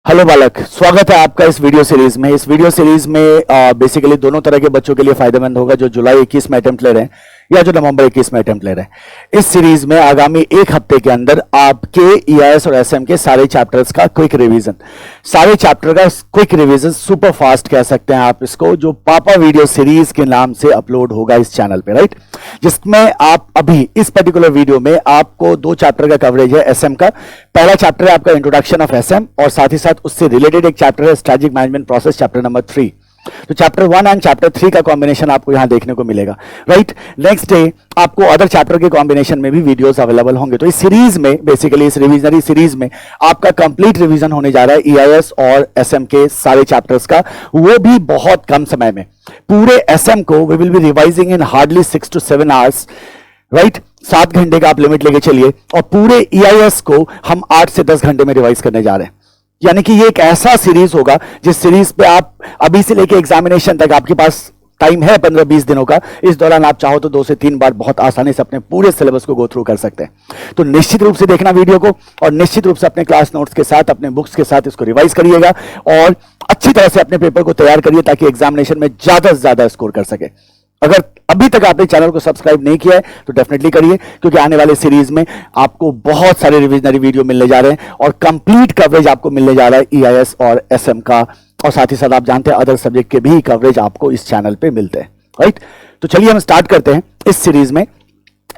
Hello बालक, स्वागत है आपका इस वीडियो सीरीज में। इस वीडियो सीरीज में बेसिकली दोनों तरह के बच्चों के लिए फायदेमंद होगा, जो जुलाई 21 में अटेम्प्ट ले रहे हैं या जो नवंबर 21 में अटेम्प्ट ले रहे हैं। इस सीरीज में आगामी एक हफ्ते के अंदर आपके ईआईएस और एसएम के सारे चैप्टर्स का क्विक रिवीजन, सारे चैप्टर का क्विक रिवीजन, सुपर फास्ट कह सकते हैं आप इसको, जो पापा वीडियो सीरीज के नाम से अपलोड होगा इस चैनल पे, राइट। जिसमें आप अभी इस पर्टिकुलर वीडियो में आपको दो चैप्टर का कवरेज है एसएम का। पहला चैप्टर है आपका इंट्रोडक्शन ऑफ एसएम और साथ ही साथ उससे रिलेटेड एक चैप्टर है strategic management process, chapter number 3। तो चैप्टर 1 एंड चैप्टर 3 का कॉम्बिनेशन आपको यहां देखने को मिलेगा, राइट। नेक्स्ट डे आपको अदर चैप्टर के कॉम्बिनेशन में भी वीडियोस अवेलेबल होंगे। तो इस सीरीज में, बेसिकली इस रिविजनरी सीरीज में आपका कंप्लीट रिवीजन होने जा रहा है ईआईएस और एसएम के सारे चैप्टर्स का, वो भी बहुत कम समय में। पूरे एसएम को we will be revising in hardly 6 to 7 hours, right. 7 घंटे का आप लिमिट लेके चलिए, और पूरे ईआईएस को हम 8 से 10 घंटे में रिवाइज करने जा रहे हैं। यानी कि ये एक ऐसा सीरीज होगा जिस सीरीज पे आप अभी से लेके एग्जामिनेशन तक आपके पास टाइम है 15-20 दिनों का। इस दौरान आप चाहो तो 2 से 3 बार बहुत आसानी से अपने पूरे सिलेबस को गो थ्रू कर सकते हैं। तो निश्चित रूप से देखना वीडियो को, और निश्चित रूप से अपने क्लास नोट्स के साथ, अपने बुक्स के साथ इसको रिवाइज करिएगा और अच्छी तरह से अपने पेपर को तैयार करिए ताकि एग्जामिनेशन में ज्यादा से ज्यादा स्कोर कर सके। अगर अभी तक आपने चैनल को सब्सक्राइब नहीं किया है तो डेफिनेटली करिए, क्योंकि आने वाले सीरीज में आपको बहुत सारे रिविजनरी वीडियो मिलने जा रहे हैं और कंप्लीट कवरेज आपको मिलने जा रहा है ईआईएस और एसएम का, और साथ ही साथ आप जानते हैं अदर सब्जेक्ट के भी कवरेज आपको इस चैनल पे मिलते हैं, राइट। तो चलिए हम स्टार्ट करते हैं इस सीरीज में।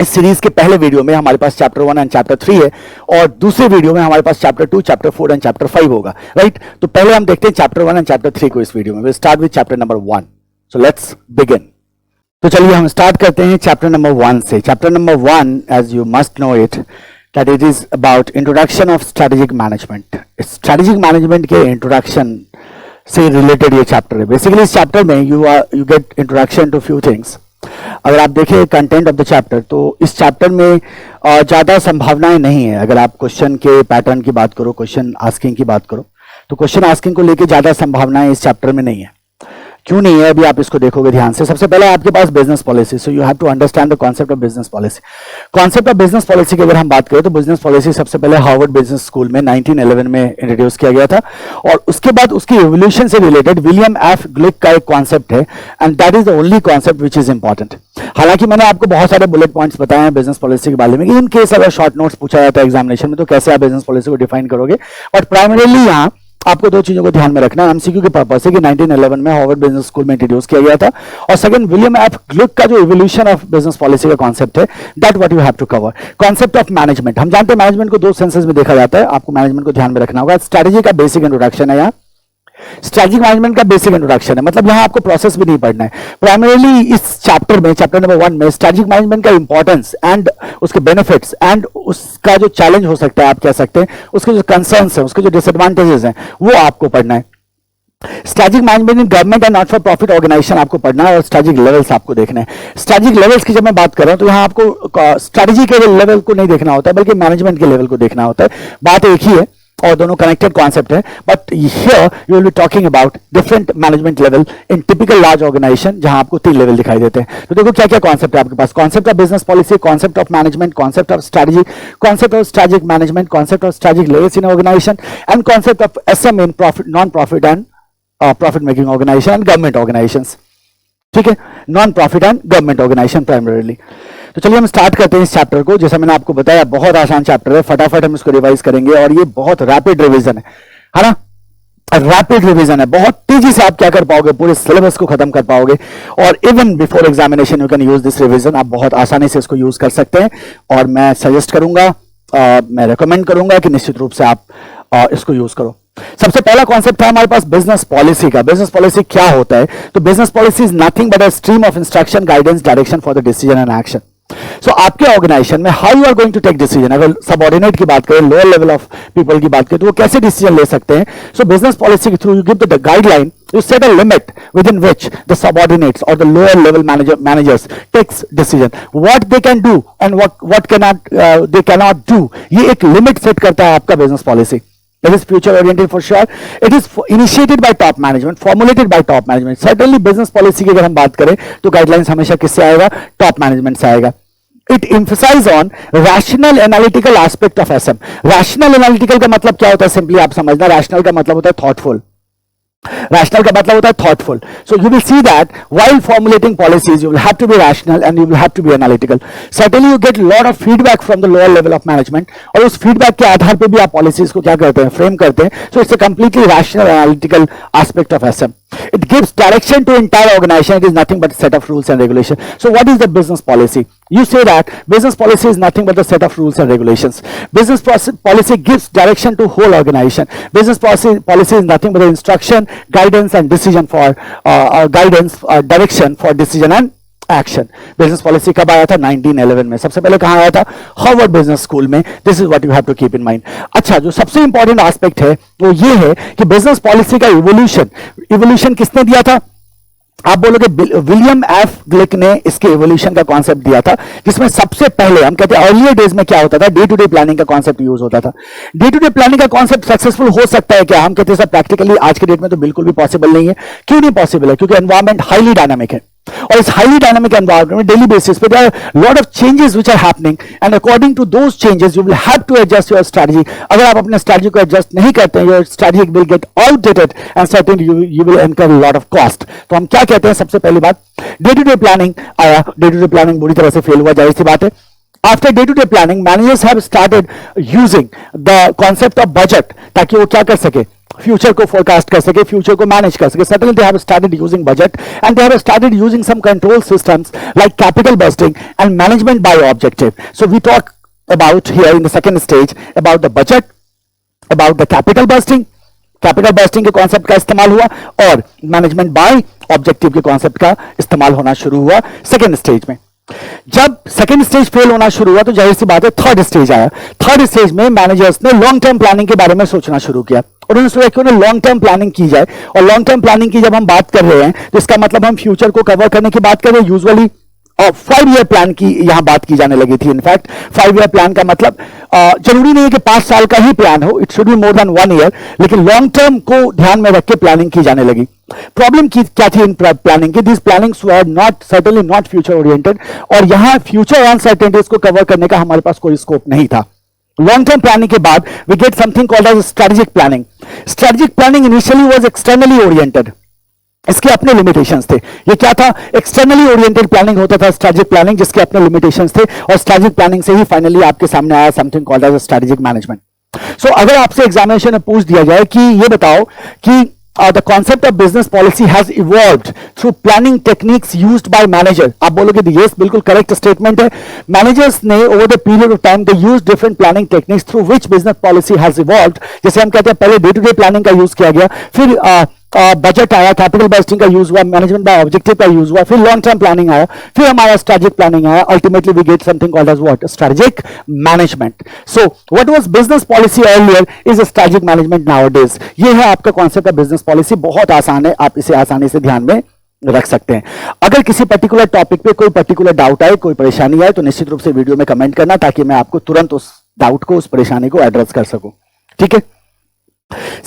इस सीरीज के पहले वीडियो में हमारे पास चैप्टर 1 एंड चैप्टर 3 है, और दूसरे वीडियो में हमारे पास चैप्टर 2, चैप्टर 4 एंड चैप्टर 5 होगा, राइट। तो पहले हम देखते हैं चैप्टर 1 एंड चैप्टर 3 को इस वीडियो में। Will start with chapter number 1। So let's begin. तो चलिए हम स्टार्ट करते हैं चैप्टर नंबर 1 से। Chapter number 1, as you must know it, that it is about introduction of strategic management. Strategic management के इंट्रोडक्शन से रिलेटेड ये चैप्टर है। बेसिकली इस चैप्टर में you get introduction to few things. अगर आप देखें कंटेंट ऑफ द चैप्टर, तो इस चैप्टर में ज्यादा संभावनाएं नहीं है। अगर आप क्वेश्चन के पैटर्न की बात करो, क्वेश्चन आस्किंग की बात करो, तो क्वेश्चन आस्किंग को लेकर ज्यादा संभावनाएं इस चैप्टर में नहीं है। क्यों नहीं है, अभी आप इसको देखोगे ध्यान से। सबसे पहले आपके पास business policy, so you have to understand the concept of business policy. Concept of business policy की अगर हम बात करें तो बिजनेस पॉलिसी सबसे पहले हार्वर्ड बिजनेस स्कूल में 1911 में इंट्रोड्यूस किया गया था, और उसके बाद उसकी एवोल्यूशन से रिलेटेड विलियम एफ ग्लिक का एक कॉन्सेप्ट है, and that is the only concept which is important. हालांकि मैंने आपको बहुत सारे बुलेट पॉइंट्स बताए हैं बिजनेस पॉलिसी के बारे में, इन केस अगर शॉर्ट नोट्स पूछा जाता है एग्जामिनेशन में तो कैसे आप बिजनेस पॉलिसी को डिफाइन करोगे, बट प्राइमरीली यहाँ आपको दो चीजों को ध्यान में रखना है एमसीक्यू के पर्पस से कि 1911 में हार्वर्ड बिजनेस स्कूल में इंट्रोड्यूस किया गया था, और सेकंड विलियम एफ ग्लुक का जो इवोल्यूशन ऑफ बिजनेस पॉलिसी का कॉन्सेप्ट है, that what you have to cover. Concept of management, हम जानते हैं मैनेजमेंट को दो सेंसेस में देखा जाता है, आपको मैनेजमेंट को ध्यान में रखना होगा। स्ट्रेटेजी का बेसिक इंट्रोडक्शन है, यहाँ स्ट्रेटेजिक मैनेजमेंट का बेसिक इंट्रोडक्शन है, मतलब यहां आपको प्रोसेस भी नहीं पढ़ना है। प्राइमरीली इस चैप्टर में, चैप्टर नंबर 1 में स्ट्रेटेजिक मैनेजमेंट का इंपॉर्टेंस एंड उसके बेनिफिट्स एंड उसका जो चैलेंज हो सकता है, आप कह सकते हैं उसके जो कंसर्न्स हैं, उसके जो डिसएडवांटेजेस हैं, वो आपको पढ़ना है। Strategic management in government and not for profit organization आपको पढ़ना है, और स्ट्रेटेजिक लेवल्स आपको देखना है। स्ट्रेटेजिक लेवल्स की जब मैं बात कर रहा हूं तो यहां आपको स्ट्रेटेजी के लेवल को नहीं देखना होता है, बल्कि मैनेजमेंट के लेवल को देखना होता है। बात एक ही है और दोनों कनेक्टेड कॉन्सेप्ट है, but here you will be talking about different management level in typical large organisation, जहां आपको 3 लेवल दिखाई देते हैं। तो देखो क्या क्या कॉन्सेप्ट है आपके पास। Concept of business policy, concept of management, concept of strategy, concept of strategic management, concept of strategic levels in organisation, and concept of SM in profit, non profit and profit making organisation and government organisations. ठीक है, non profit and government organisation primarily. तो चलिए हम start करते हैं इस chapter को। जैसा मैंने आपको बताया बहुत आसान चैप्टर है, फटाफट हम इसको रिवाइज करेंगे, और ये बहुत रैपिड रिवीजन है ना, रैपिड रिवीजन है। बहुत तेजी से आप क्या कर पाओगे, पूरे सिलेबस को खत्म कर पाओगे, और even before examination you can use this revision. आप बहुत आसानी से इसको यूज कर सकते हैं, और मैं सजेस्ट करूंगा, मैं रिकमेंड करूंगा कि निश्चित रूप से आप इसको यूज करो। सबसे पहला कॉन्सेप्ट है हमारे पास बिजनेस पॉलिसी का। बिजनेस पॉलिसी क्या होता है? तो business policy is nothing but a stream of instruction, guidance, direction for the decision and action. So आपके ऑर्गेनाइजेशन में how you are going to take decision, अगर सबऑर्डिनेट की बात करें, लोअर लेवल ऑफ पीपल की बात करें, तो वो कैसे डिसीजन ले सकते हैं। सो बिजनेस पॉलिसी के through you give the guideline, you set a limit within which the subordinates or the lower level managers takes decision, what they can do and what cannot they cannot do। ये एक limit set करता है आपका business policy. It is future oriented for sure. It is initiated by top management, formulated by top management. Certainly business policy की अगर हम बात करें तो गाइडलाइंस हमेशा किससे आएगा? टॉप मैनेजमेंट से आएगा। It emphasize on rational analytical aspect of SM. rational analytical का मतलब क्या होता है? सिंपली आप समझना, rational का मतलब होता है thoughtful. Rational का मतलब होता है thoughtful. So you will see that while formulating policies, you will have to be rational and you will have to be analytical. Certainly you get a lot of feedback from the lower level of management. और उस feedback के आधार पे भी आप policies को क्या करते हैं? Frame करते हैं. So it's a completely rational analytical aspect of SM. It gives direction to entire organization. It is nothing but a set of rules and regulations. So what is the business policy? You say that business policy is nothing but a set of rules and regulations. Business policy gives direction to whole organization. Business policy is nothing but the instruction, guidance and decision for direction for decision and action. Business policy कब आया था? 1911 में. सबसे पहले कहां आया था? Harvard business school में. This is what you have to keep in mind. अच्छा, जो सबसे इंपॉर्टेंट एस्पेक्ट है वो ये है कि बिजनेस पॉलिसी का इवोल्यूशन किसने दिया था? आप बोलोगे विलियम एफ ग्लिक ने इसके इवोल्यूशन का कॉन्सेप्ट दिया था, जिसमें सबसे पहले हम कहते हैं अर्लियर डेज में क्या होता था? डे टू डे प्लानिंग का कॉन्सेप्ट यूज होता था. डे टू डे प्लानिंग का कॉन्सेप्ट सक्सेसफुल हो सकता है क्या? हम कहते हैं सर प्रैक्टिकली आज के डेट में तो बिल्कुल भी पॉसिबल नहीं है. क्यों नहीं पॉसिबल है? क्योंकि एनवायरमेंट हाईली डायनामिक है और इस हाईली डायनामिक एनवायरमेंट में डेली बेसिस पे there are lot of changes which are happening and according to those changes you will have to adjust your strategy. अगर आप अपने स्ट्रेटजी को एडजस्ट नहीं करते हैं, your strategy will get outdated and certainly you will incur lot of cost. तो हम क्या कहते हैं? सबसे पहली बात, डे टू डे प्लानिंग आया. डे टू डे प्लानिंग बुरी तरह से फेल हुआ, जाहिर सी बात है. After day-to-day planning, managers have started using the concept of budget ताकि वो क्या कर सके? फ्यूचर को फोरकास्ट कर सके, फ्यूचर को मैनेज कर सके. Certainly they have started using budget and they have started using some control systems like capital budgeting and management by objective. So we talk about here in the second stage about the budget, about the capital budgeting. Capital budgeting के concept का इस्तेमाल हुआ और management by objective के concept का इस्तेमाल होना शुरू हुआ सेकेंड स्टेज में. जब सेकेंड स्टेज फेल होना शुरू हुआ तो जाहिर सी बात है थर्ड स्टेज आया. थर्ड स्टेज में मैनेजर्स ने लॉन्ग टर्म प्लानिंग के बारे में सोचना शुरू किया. उन्होंने सोचा कि उन्हें लॉन्ग टर्म प्लानिंग की जाए. और लॉन्ग टर्म प्लानिंग की जब हम बात कर रहे हैं तो इसका मतलब हम फ्यूचर को कवर करने की बात कर रहे हैं. यूजुअली 5 ईयर प्लान की यहां बात की जाने लगी थी. इनफैक्ट 5 ईयर प्लान का मतलब जरूरी नहीं है कि 5 साल का ही प्लान हो. It should be more than 1 year. लेकिन लॉन्ग टर्म को ध्यान में रख के प्लानिंग की जाने लगी. प्रॉब्लम क्या थी इन प्लानिंग की? This plannings were not certainly not future oriented और यहां फ्यूचर अनसर्टेनिटीज को कवर करने का हमारे पास कोई स्कोप नहीं था. लॉन्ग टर्म प्लानिंग के बाद we get something called as strategic planning. Strategic planning initially was externally oriented. इसके अपने लिमिटेशंस थे. ये क्या था? एक्सटर्नली ओरिएंटेड प्लानिंग होता था स्ट्रेटेजिक प्लानिंग, जिसके अपने लिमिटेशंस थे. और स्ट्रेटेजिक प्लानिंग से ही फाइनली आपके सामने आया something called as strategic management. So अगर आपसे एग्जामिनेशन में पूछ दिया जाए कि ये बताओ कि the concept of business policy has evolved through planning techniques used by manager, आप बोलोगे yes, बिल्कुल करेक्ट स्टेटमेंट है. मैनेजर्स ने over the period of time they used different planning techniques through which business policy has evolved. जैसे हम कहते हैं पहले डे टू डे प्लानिंग का यूज किया गया, फिर बजट आया, कैपिटल बजटिंग का यूज हुआ, मैनेजमेंट बाय ऑब्जेक्टिव का यूज हुआ, फिर लॉन्ग टर्म प्लानिंग आया, फिर हमारा स्ट्रेटेजिक प्लानिंग आया. Ultimately we get something called as what? Strategic management. So what was business policy earlier is strategic management nowadays. ये है आपका कॉन्सेप्ट ऑफ बिजनेस पॉलिसी. बहुत आसान है, आप इसे आसानी से ध्यान में रख सकते हैं. अगर किसी पर्टिकुलर टॉपिक पे कोई पर्टिकुलर डाउट आए, कोई परेशानी आए तो निश्चित रूप से वीडियो में कमेंट करना ताकि मैं आपको तुरंत उस डाउट को, उस परेशानी को एड्रेस कर सकूं. ठीक है.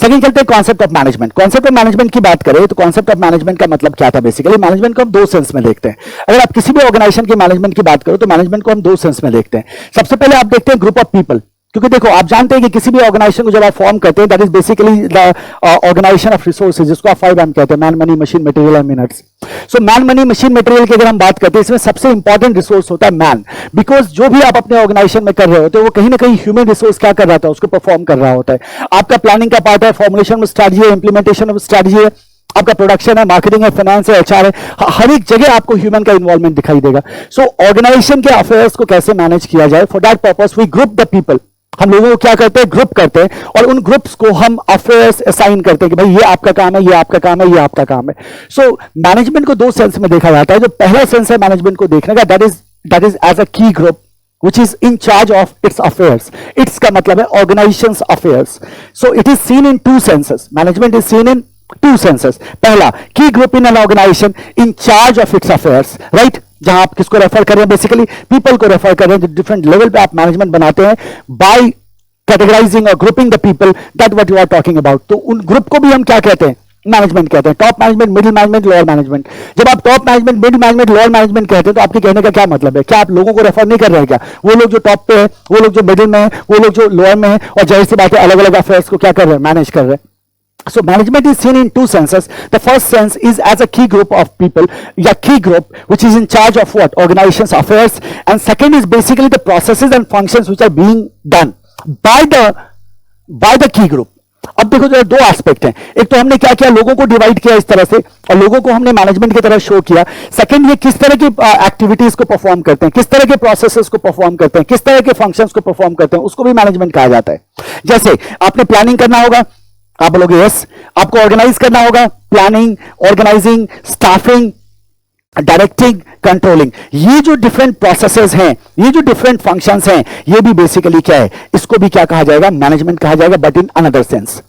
सेकंड चलते हैं concept of management. Concept of management की बात करें तो कॉन्सेप्ट ऑफ मैनेजमेंट का मतलब क्या था? बेसिकली मैनेजमेंट को हम दो सेंस में देखते हैं. अगर आप किसी भी ऑर्गेनाइजेशन की मैनेजमेंट की बात करो तो मैनेजमेंट को हम दो सेंस में देखते हैं. सबसे पहले आप देखते हैं ग्रुप ऑफ पीपल. क्योंकि देखो आप जानते हैं कि किसी भी ऑर्गेनाइजेशन को जब आप फॉर्म करते हैं that is basically the organisation of resources, जिसको आप 5M कहते हैं, man money machine material and minutes. So man money machine material की अगर हम बात करते हैं इसमें सबसे इंपॉर्टेंट रिसोर्स होता है मैन. बिकॉज जो भी आप अपने ऑर्गेनाइजेशन में कर रहे होते हैं वो कहीं ना कहीं ह्यूमन रिसोर्स क्या कर रहा था? उसको परफॉर्म कर रहा होता है. आपका प्लानिंग का पार्ट है, फॉर्मुलेशन में स्ट्रेटजी है, इंप्लीमेंटेशन ऑफ स्ट्रेटजी है, आपका प्रोडक्शन है, मार्केटिंग है, फाइनेंस है, HR है. हर एक जगह आपको ह्यूमन का इन्वॉल्वमेंट दिखाई देगा. सो ऑर्गेनाइजेशन के अफेयर्स को कैसे मैनेज किया जाए, for that purpose we group the people. हम लोगों को क्या करते हैं? ग्रुप करते हैं और उन ग्रुप्स को हम अफेयर्स असाइन करते हैं कि भाई ये आपका काम है, ये आपका काम है, ये आपका काम है. सो मैनेजमेंट को दो सेंस में देखा जाता है. जो पहला सेंस है मैनेजमेंट को देखने का दैट इज एज अ की group which is in charge of its affairs. Its का मतलब है organization's affairs. So it is seen in two senses. Management is seen in two senses. पहला, key group in an organization in charge of its affairs, right? जहां आप किसको refer कर रहे हैं? बेसिकली पीपल को रेफर कर रहे हैं. डिफरेंट लेवल पे आप मैनेजमेंट बनाते हैं बाय कैटेगराइजिंग और grouping the people, that what you are talking about. तो उन ग्रुप को भी हम क्या कहते हैं? मैनेजमेंट कहते हैं। Top management, middle management, lower management. जब आप top management, middle management, lower management कहते हैं तो आपके कहने का क्या मतलब है? क्या आप लोगों को रेफर नहीं कर रहे हैं क्या? वो लोग जो टॉप पे है, वो लोग जो मिडिल में है, वो लोग जो लोअर में है, और जाहिर सी बात है अलग अलग अफेयर्स को क्या कर रहे हैं? मैनेज कर रहे हैं। So management is seen in two senses. The first sense is as a key group of people, yeah, key group which is in charge of what? Organization's affairs. And second is basically the processes and functions which are being done by the key group. अब देखो जो दो aspect हैं, एक तो हमने क्या किया, लोगों को डिवाइड किया इस तरह से, और लोगों को हमने मैनेजमेंट की तरह शो किया। सेकंड, ये किस तरह की एक्टिविटीज को परफॉर्म करते हैं, किस तरह के प्रोसेसेस को परफॉर्म करते हैं, किस तरह के फंक्शंस को परफॉर्म करते हैं, उसको भी मैनेजमेंट कहा जाता है। जैसे आपने प्लानिंग करना होगा, आप बोलोगे यस। आपको ऑर्गेनाइज करना होगा, planning, organising, staffing, directing, controlling. ये जो डिफरेंट प्रोसेसेस हैं, ये जो डिफरेंट फंक्शंस हैं, ये भी बेसिकली क्या है? इसको भी क्या कहा जाएगा? मैनेजमेंट कहा जाएगा, बट इन अनदर सेंस।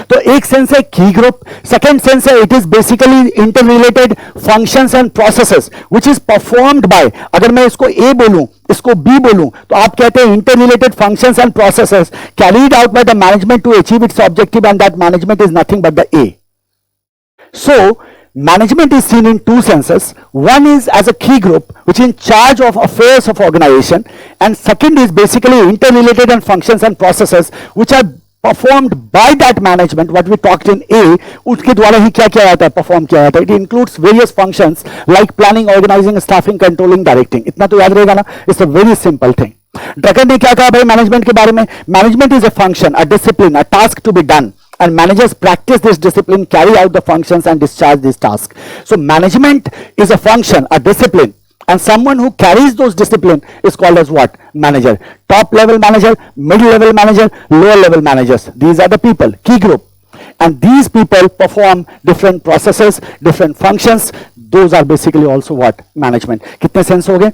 तो एक सेंस है की ग्रुप, सेकंड सेंस है it is basically interrelated functions and processes which is performed by, अगर मैं इसको ए बोलूं, इसको बी बोलूं, तो आप कहते हैं interrelated functions and processes carried out by the management to achieve its objective, and that management is nothing but the a. So management is seen in two senses. One is as a key group which is in charge of affairs of organization, and second is basically interrelated and functions and processes which are performed by that management, what we talked in A, उसके द्वारा ही क्या किया जाता है? Perform किया जाता है। It includes various functions like planning, organizing, staffing, controlling, directing. इतना तो याद रहेगा ना? It's a very simple thing. Drucker ने क्या कहा भाई मैनेजमेंट के बारे में? Management is a function, a discipline, a task to be done, and managers practice this discipline, carry out the functions and discharge this task. So management is a function, a discipline, and someone who carries those discipline is called as what? Manager. Top level manager, middle level manager, lower level managers. These are the people, key group, and these people perform different processes, different functions. Those are basically also what? Management. कितने sense हो गए?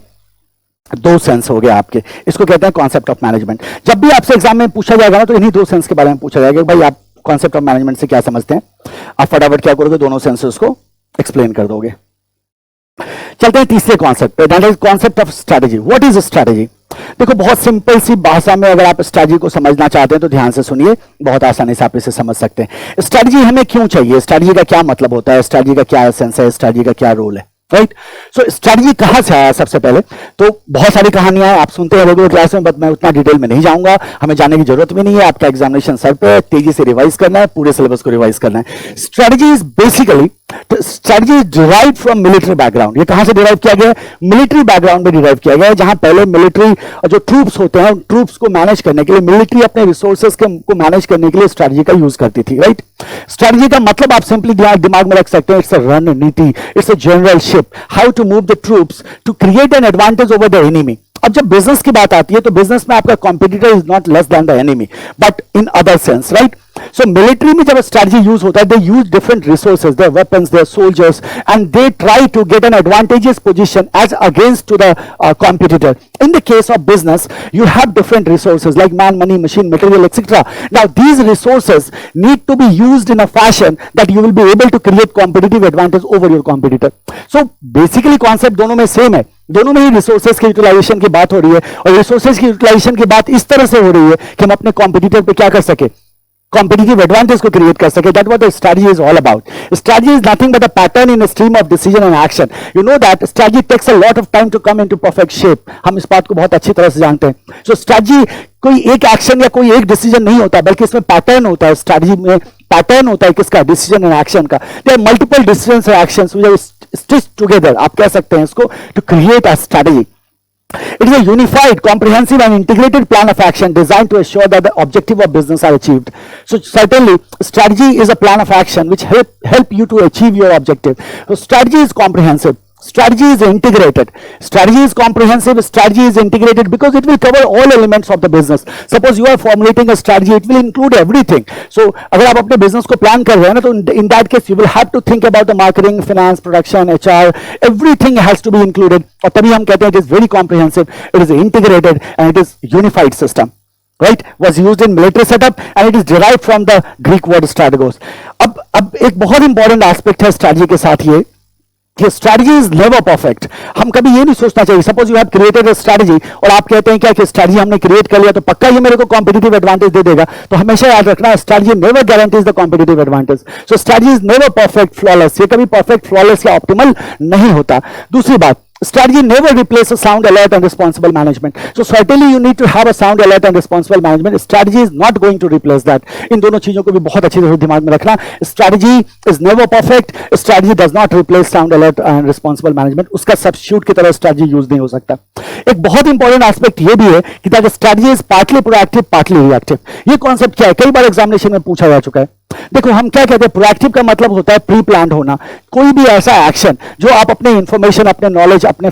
दो sense हो गए आपके। इसको कहते हैं कॉन्सेप्ट ऑफ मैनेजमेंट। जब भी आपसे एग्जाम में पूछा जाएगा ना, तो इन्हीं दो सेंस के बारे में पूछा जाएगा। भाई आप कॉन्सेप्ट ऑफ मैनेजमेंट से क्या समझते हैं? आप फटाफट क्या करोगे? दोनों सेंसेस को एक्सप्लेन कर दोगे। चलते हैं तीसरे कॉन्सेप्ट पे, that is concept of strategy. What is strategy? देखो बहुत सिंपल सी भाषा में अगर आप स्ट्रैटेजी को समझना चाहते हैं तो ध्यान से सुनिए, बहुत आसानी से आप इसे समझ सकते हैं। स्ट्रैटेजी हमें क्यों चाहिए? स्ट्रैटेजी का क्या मतलब होता है? स्ट्रैटेजी का क्या एसेंस है? स्ट्रैटेजी का क्या रोल है? राइट। सो स्ट्रैटेजी कहां से आया? सबसे पहले तो बहुत सारी कहानियां हैं, आप सुनते हैं रेगुलर क्लास में, बट मैं उतना डिटेल में नहीं जाऊंगा, हमें जाने की जरूरत भी नहीं है। आपका एग्जामिनेशन सर पे, तेजी से रिवाइज करना है, पूरे सिलेबस को रिवाइज करना है। Strategy is basically, strategy is derived from military background. ये कहां से डिराइव किया गया है? मिलिट्री बैकग्राउंड में डिराइव किया गया है, जहां पहले मिलिट्री जो ट्रूप्स होते हैं, उन ट्रूप्स को मैनेज करने के लिए मिलिट्री अपने रिसोर्सेज को मैनेज करने के लिए स्ट्रैटेजी का यूज करती थी। राइट। स्ट्रैटेजी का मतलब आप सिंपली दिमाग में रख सकते हैं, इट्स अ रणनीति, it's a generalship, how to move the troops to create an advantage over the enemy. अब जब बिजनेस की बात आती है तो बिजनेस में आपका competitor is not less than the enemy, but in other sense. Right. So military में जब स्ट्रैटेजी यूज होता है, they use different resources, their weapons, their soldiers, and they try to get an advantageous position as against to the competitor. In the case of business, you have different resources like man, money, machine, material, etc. Now, these resources need to be used in a fashion that you will be able to create competitive advantage over your competitor. So, basically concept दोनों में same है, दोनों में ही resources की utilisation की बात हो रही है, और रिसोर्सेज की यूटिलाइजेशन की बात इस तरह से हो रही है कि हम अपने कॉम्पिटिटर पे क्या कर सके? कॉम्पिटिटिव एडवांटेज को क्रिएट कर सके। That what the strategy is all about. Strategy is nothing but a pattern in a stream of decision and action. You know that strategy takes a lot of time to come into perfect shape. हम इस बात को बहुत अच्छी तरह से जानते हैं। सो स्ट्रैटेजी कोई एक एक्शन या कोई एक डिसीजन नहीं होता, बल्कि इसमें पैटर्न होता है। स्ट्रैटेजी में पैटर्न होता है किसका? डिसीजन एंड एक्शन का। There are multiple decisions and actions which are stitched together, आप कह सकते हैं इसको, to create a strategy. It is a unified, comprehensive and integrated plan of action designed to assure that the objective of business are achieved. So certainly strategy is a plan of action which help you to achieve your objective. So strategy is comprehensive. Strategy is integrated. Strategy is comprehensive. Strategy is integrated because it will cover all elements of the business. Suppose you are formulating a strategy, it will include everything. So अगर आप अपने business को plan कर रहे हैं ना, तो in that case you will have to think about the marketing, finance, production, HR. Everything has to be included. और तभी हम कहते हैं it is very comprehensive. It is integrated and it is unified system. Right? Was used in military setup and it is derived from the Greek word strategos. अब एक बहुत important aspect है strategy के साथ ये कि स्ट्रैटेजी इज नेवर परफेक्ट। हम कभी ये नहीं सोचना चाहिए, suppose you have created a strategy और आप कहते हैं क्या कि स्ट्रैटेजी हमने क्रिएट कर लिया तो पक्का ये मेरे को कॉम्पिटिटिव एडवांटेज दे देगा, तो हमेशा याद रखना strategy never guarantees the competitive advantage. So strategy is never perfect flawless, ये कभी परफेक्ट फ्लॉलेस या ऑप्टिमल नहीं होता। दूसरी बात, strategy never replaces sound alert and responsible management. So certainly you need to have a sound alert and responsible management. Strategy is not going to replace that. इन दोनों चीजों को भी बहुत अच्छी तरह से दिमाग में रखना। Strategy is never perfect. Strategy does not replace sound alert and responsible management. उसका substitute की तरह strategy use नहीं हो सकता। एक बहुत इंपॉर्टेंट एस्पेक्ट ये भी है कि that strategy is partly proactive, partly reactive. ये कॉन्सेप्ट क्या है, कई बार एग्जामिनेशन में पूछा जा चुका है। देखो हम क्या कहते हैं, प्रोएक्टिव का मतलब होता है प्री प्लान होना। कोई भी ऐसा एक्शन जो आप अपने इंफॉर्मेशन, अपने नॉलेज, अपने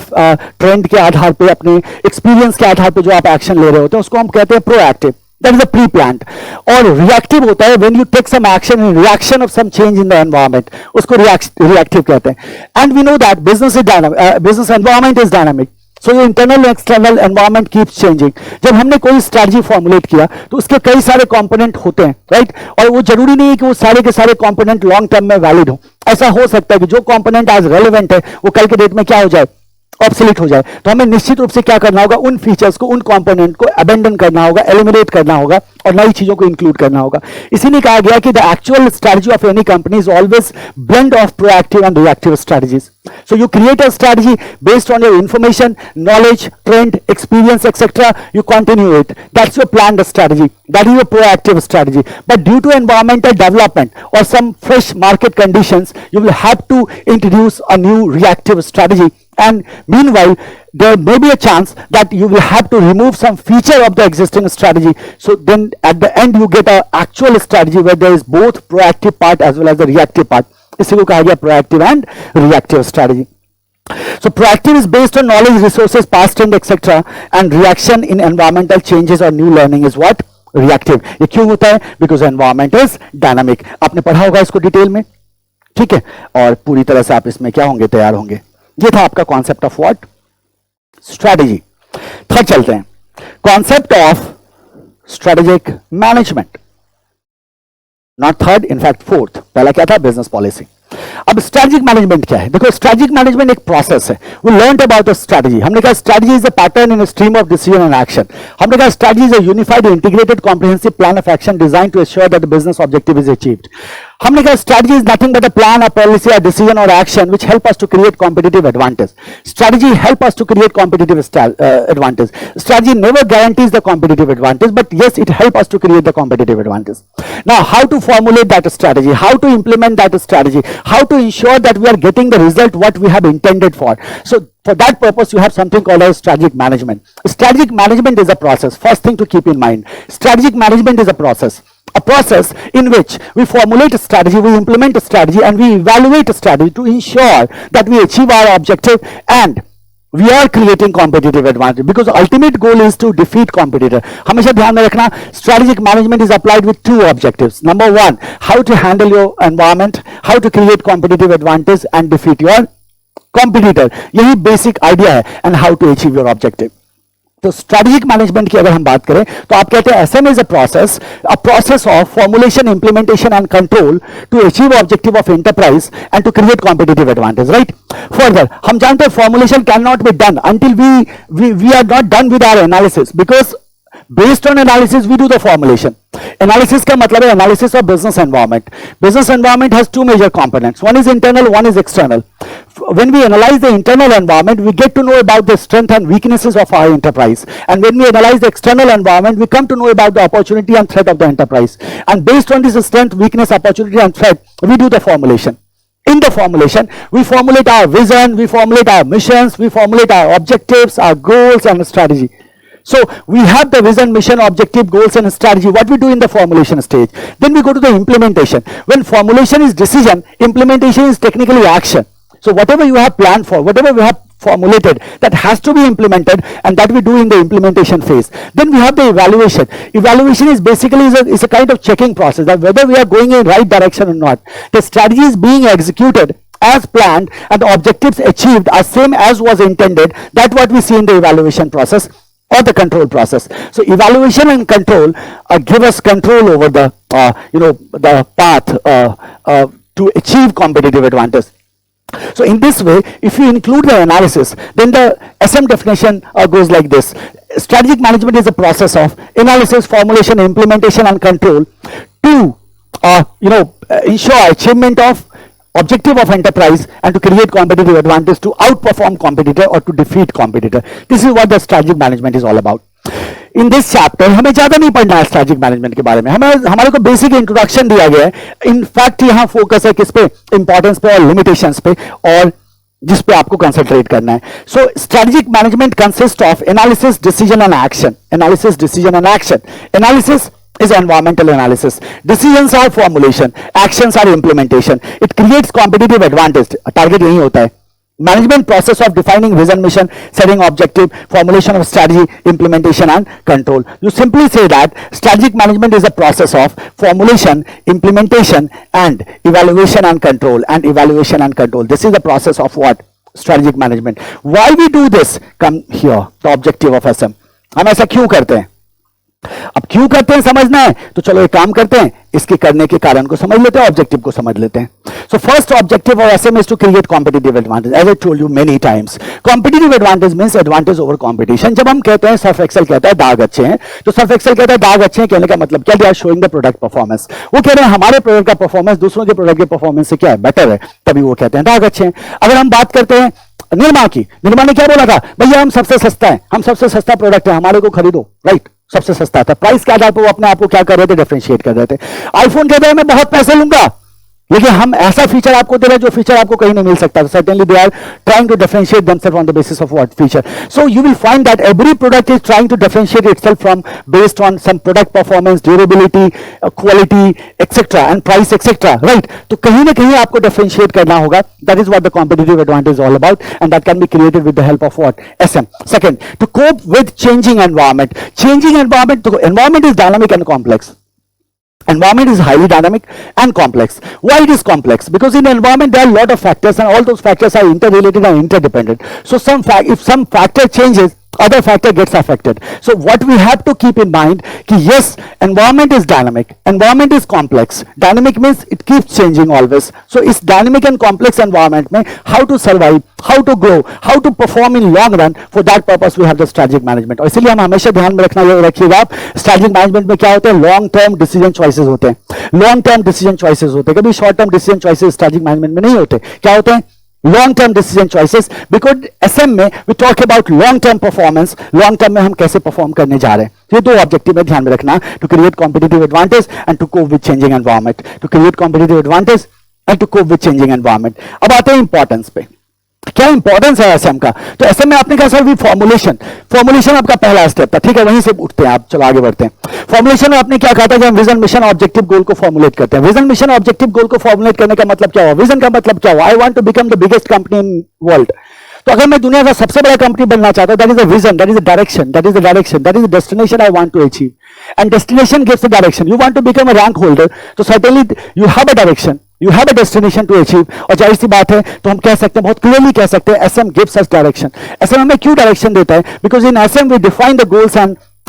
ट्रेंड के आधार पे, अपने एक्सपीरियंस के आधार पे जो आप एक्शन ले रहे होते हैं उसको हम कहते हैं proactive, that is a pre planned. और रिएक्टिव होता है when you take some action in reaction of some change in the environment, उसको रिएक्टिव कहते हैं। And we know that business environment is dynamic, so ये internal external environment keeps changing. जब हमने कोई स्ट्रैटेजी फॉर्मुलेट किया तो उसके कई सारे कंपोनेंट होते हैं, राइट? और वो जरूरी नहीं है कि वो सारे के सारे कंपोनेंट लॉन्ग टर्म में वैलिड हो। ऐसा हो सकता है कि जो कंपोनेंट आज रेलेवेंट है वो कल के डेट में क्या हो जाए, ऑब्सोलीट हो जाए। तो हमें निश्चित रूप से क्या करना होगा, उन फीचर्स को, उन कंपोनेंट को अबेंडन करना होगा, एलिमिनेट करना होगा और नई चीजों को इंक्लूड करना होगा। इसीलिए कहा गया कि the actual strategy of any company is always blend of proactive and reactive strategies. So you create a strategy based on your information, knowledge, trend, experience, etc. You continue it. That's your planned strategy. That is your proactive strategy. But due to environmental development or some fresh market conditions, you will have to introduce a new reactive strategy. And meanwhile, there may be a chance that you will have to remove some feature of the existing strategy. So then at the end you get an actual strategy where there is both proactive part as well as the reactive part. इसी को कहा गया proactive and reactive strategy. So proactive is based on knowledge, resources, past trend etcetera, and reaction in environmental changes और new learning is what, reactive. ये क्यों होता है? Because environment is dynamic. आपने पढ़ा होगा इसको डिटेल में, ठीक है, और पूरी तरह से आप इसमें क्या होंगे, तैयार होंगे। ये था आपका concept of what, strategy. Third चलते हैं, concept of strategic management. Not third, in fact fourth. पहला क्या था, बिजनेस पॉलिसी। अब स्ट्रैटेजिक मैनेजमेंट क्या है? देखो स्ट्रैटेजिक मैनेजमेंट एक प्रोसेस है। We learned about a strategy. हमने कहा strategy is a pattern in a stream of decision and action. हमने कहा strategy is a unified integrated comprehensive plan of action design to assure that the business objective is achieved. हमने कहा strategy is nothing but a plan, a policy, a decision और action which help us to create competitive advantage. Strategy help us to create competitive advantage. Strategy never guarantees the competitive advantage, but yes, it helps us to create the competitive advantage. Now, how to formulate that strategy, how to implement that strategy, how to ensure that we are getting the result what we have intended for. So for that purpose you have something called as strategic management. Strategic management is a process. First thing to keep in mind, strategic management is a process in which we formulate a strategy, we implement a strategy, and we evaluate a strategy to ensure that we achieve our objective and we are creating competitive advantage, because ultimate goal is to defeat competitor. हमेशा ध्यान में रखना, strategic management is applied with two objectives. Number one, how to handle your environment, how to create competitive advantage and defeat your competitor. यही basic idea है, and how to achieve your objective. तो strategic management की अगर हम बात करें तो आप कहते हैं SM is a process of formulation, implementation and control to achieve objective of enterprise and to create competitive advantage, right? Further हम जानते हैं formulation can not be done until we are not done with our analysis, because based on analysis we do the formulation. Analysis का मतलब है analysis of business environment. Business environment has two major components. One is internal, one is external. When we analyze the internal environment, we get to know about the strength and weaknesses of our enterprise. And when we analyze the external environment, we come to know about the opportunity and threat of the enterprise. And based on this strength, weakness, opportunity and threat, we do the formulation. In the formulation, we formulate our vision, we formulate our missions, we formulate our objectives, our goals and strategy. So we have the vision, mission, objective, goals and strategy. What we do in the formulation stage. Then we go to the implementation. When formulation is decision, implementation is technically action. So whatever you have planned for, whatever we have formulated, that has to be implemented, and that we do in the implementation phase. Then we have the evaluation. Evaluation is basically is a kind of checking process, that whether we are going in right direction or not. The strategy is being executed as planned and the objectives achieved are same as was intended. That's what we see in the evaluation process or the control process. So evaluation and control give us control over the the path to achieve competitive advantage. So in this way, if you include the analysis, then the SM definition goes like this. Strategic management is a process of analysis, formulation, implementation and control to ensure achievement of objective of enterprise and to create competitive advantage, to outperform competitor or to defeat competitor. This is what the strategic management is all about. In this chapter हमें ज्यादा नहीं पढ़ना है strategic management के बारे में, हमारे को बेसिक इंट्रोडक्शन दिया गया है. इनफैक्ट यहां फोकस है किस पे, इंपॉर्टेंस पे और लिमिटेशंस पे, और जिस पे आपको कंसंट्रेट करना है. So strategic management consist of analysis, decision and action. Analysis, decision and action. Analysis is environmental analysis. Decisions are formulation. Actions are implementation. It creates competitive advantage. Target यही होता है. Management process of defining vision, mission, setting objective, formulation of strategy, implementation and control. You simply say that strategic management is a process of formulation, implementation and evaluation and control. And evaluation and control. This is the process of what? Strategic management. Why we do this? Come here. The objective of SM. हम ऐसा क्यों करते हैं? अब क्यों करते हैं समझना है तो चलो एक काम करते हैं, इसके करने के कारण को समझ लेते हैं, ऑब्जेक्टिव को समझ लेते हैं. So first objective of SM is to create competitive advantage. As I told you many times, competitive advantage means advantage over competition. जब हम कहते हैं सर्फ एक्सेल कहता है दाग अच्छे हैं, तो सर्फ एक्सेल कहता है दाग अच्छे हैं, कहने का मतलब क्या? They are showing the product performance. वो कह रहे हैं हमारे प्रोडक्ट का परफॉर्मेंस दूसरों के प्रोडक्ट के परफॉर्मेंस से क्या है? बेटर है, तभी वो कहते हैं दाग अच्छे हैं. अगर हम बात करते हैं निर्मा की, निर्मा ने क्या बोला था? भैया हम सबसे सस्ता है, हम सबसे सस्ता प्रोडक्ट है, हमारे को खरीदो. राइट, सबसे सस्ता था. प्राइस के आधार पर वो अपने आप को क्या कर रहे थे? डिफरेंशिएट कर रहे थे. आईफोन कहते हैं मैं बहुत पैसे लूंगा, लेकिन हम ऐसा फीचर आपको दे रहे हैं जो फीचर आपको कहीं नहीं मिल सकता. Certainly they are trying to differentiate themself on the basis of what feature. So you will find that every product is trying to differentiate itself from based on some product performance, durability, quality etcetera and price etcetera. Right, तो कहीं ना कहीं आपको differentiate करना होगा. That is what the competitive advantage is all about, and that can be created with the help of what? SM. Second, to cope with changing environment. Changing environment, तो environment is dynamic and complex. Environment is highly dynamic and complex. Why it is complex? Because in environment there are a lot of factors and all those factors are interrelated and interdependent. So if some factor changes, other factor gets affected. So what we have to keep in mind कि yes, environment is dynamic, environment is complex. Dynamic means it keeps changing always. So इस dynamic and complex environment में how to survive, how to grow, how to perform in long run, for that purpose we have the strategic management. और इसलिए हम हमेशा ध्यान में रखिएगा आप, strategic management में क्या होते हैं? long term decision choices होते हैं. long term decision choices होते हैं, कभी short term decision choices strategic management में नहीं होते. क्या होते हैं? Long term decision choices. Because SM में we talk about long term performance. Long term में हम कैसे परफॉर्म करने जा रहे हैं, ये दो ऑब्जेक्टिव में ध्यान में रखना. To create competitive advantage and to cope with changing environment. To create competitive advantage and to cope with changing environment. अब आते हैं इंपॉर्टेंस पे. क्या इंपॉर्टेंस है एसएम का? तो एसएम में आपने कहा सर फॉर्मुलेशन. फॉर्मुलेशन आपका पहला स्टेप था, ठीक है, वहीं से उठते हैं आप. चलो आगे बढ़ते हैं. फॉर्मुलेशन में आपने क्या कहा था? कि हम विजन, मिशन, ऑब्जेक्टिव, गोल को फॉर्मुलेट करते हैं. विजन, मिशन, ऑब्जेक्टिव, गोल को फॉर्मुलेट करने का मतलब क्या हुआ? विजन का मतलब क्या हुआ? I want to become the biggest company in world. तो अगर मैं दुनिया का सबसे बड़ा कंपनी बनना चाहता हूं, that is a vision, that is a direction, that is a direction, that is a destination I want to achieve. And destination gives the direction. You want to become a rank holder, तो certainly you have a direction, you have a destination to achieve. और जाहिर सी बात है, तो हम कह सकते हैं, बहुत क्लियरली कह सकते हैं, SM gives us direction. SM हमें क्यों डायरेक्शन देता है? Because in SM we define the goals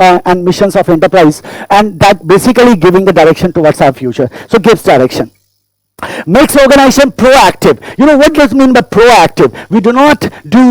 and missions of enterprise, and that basically giving the direction towards our future. So gives direction. Makes organization proactive. You know what does mean by proactive? We do not do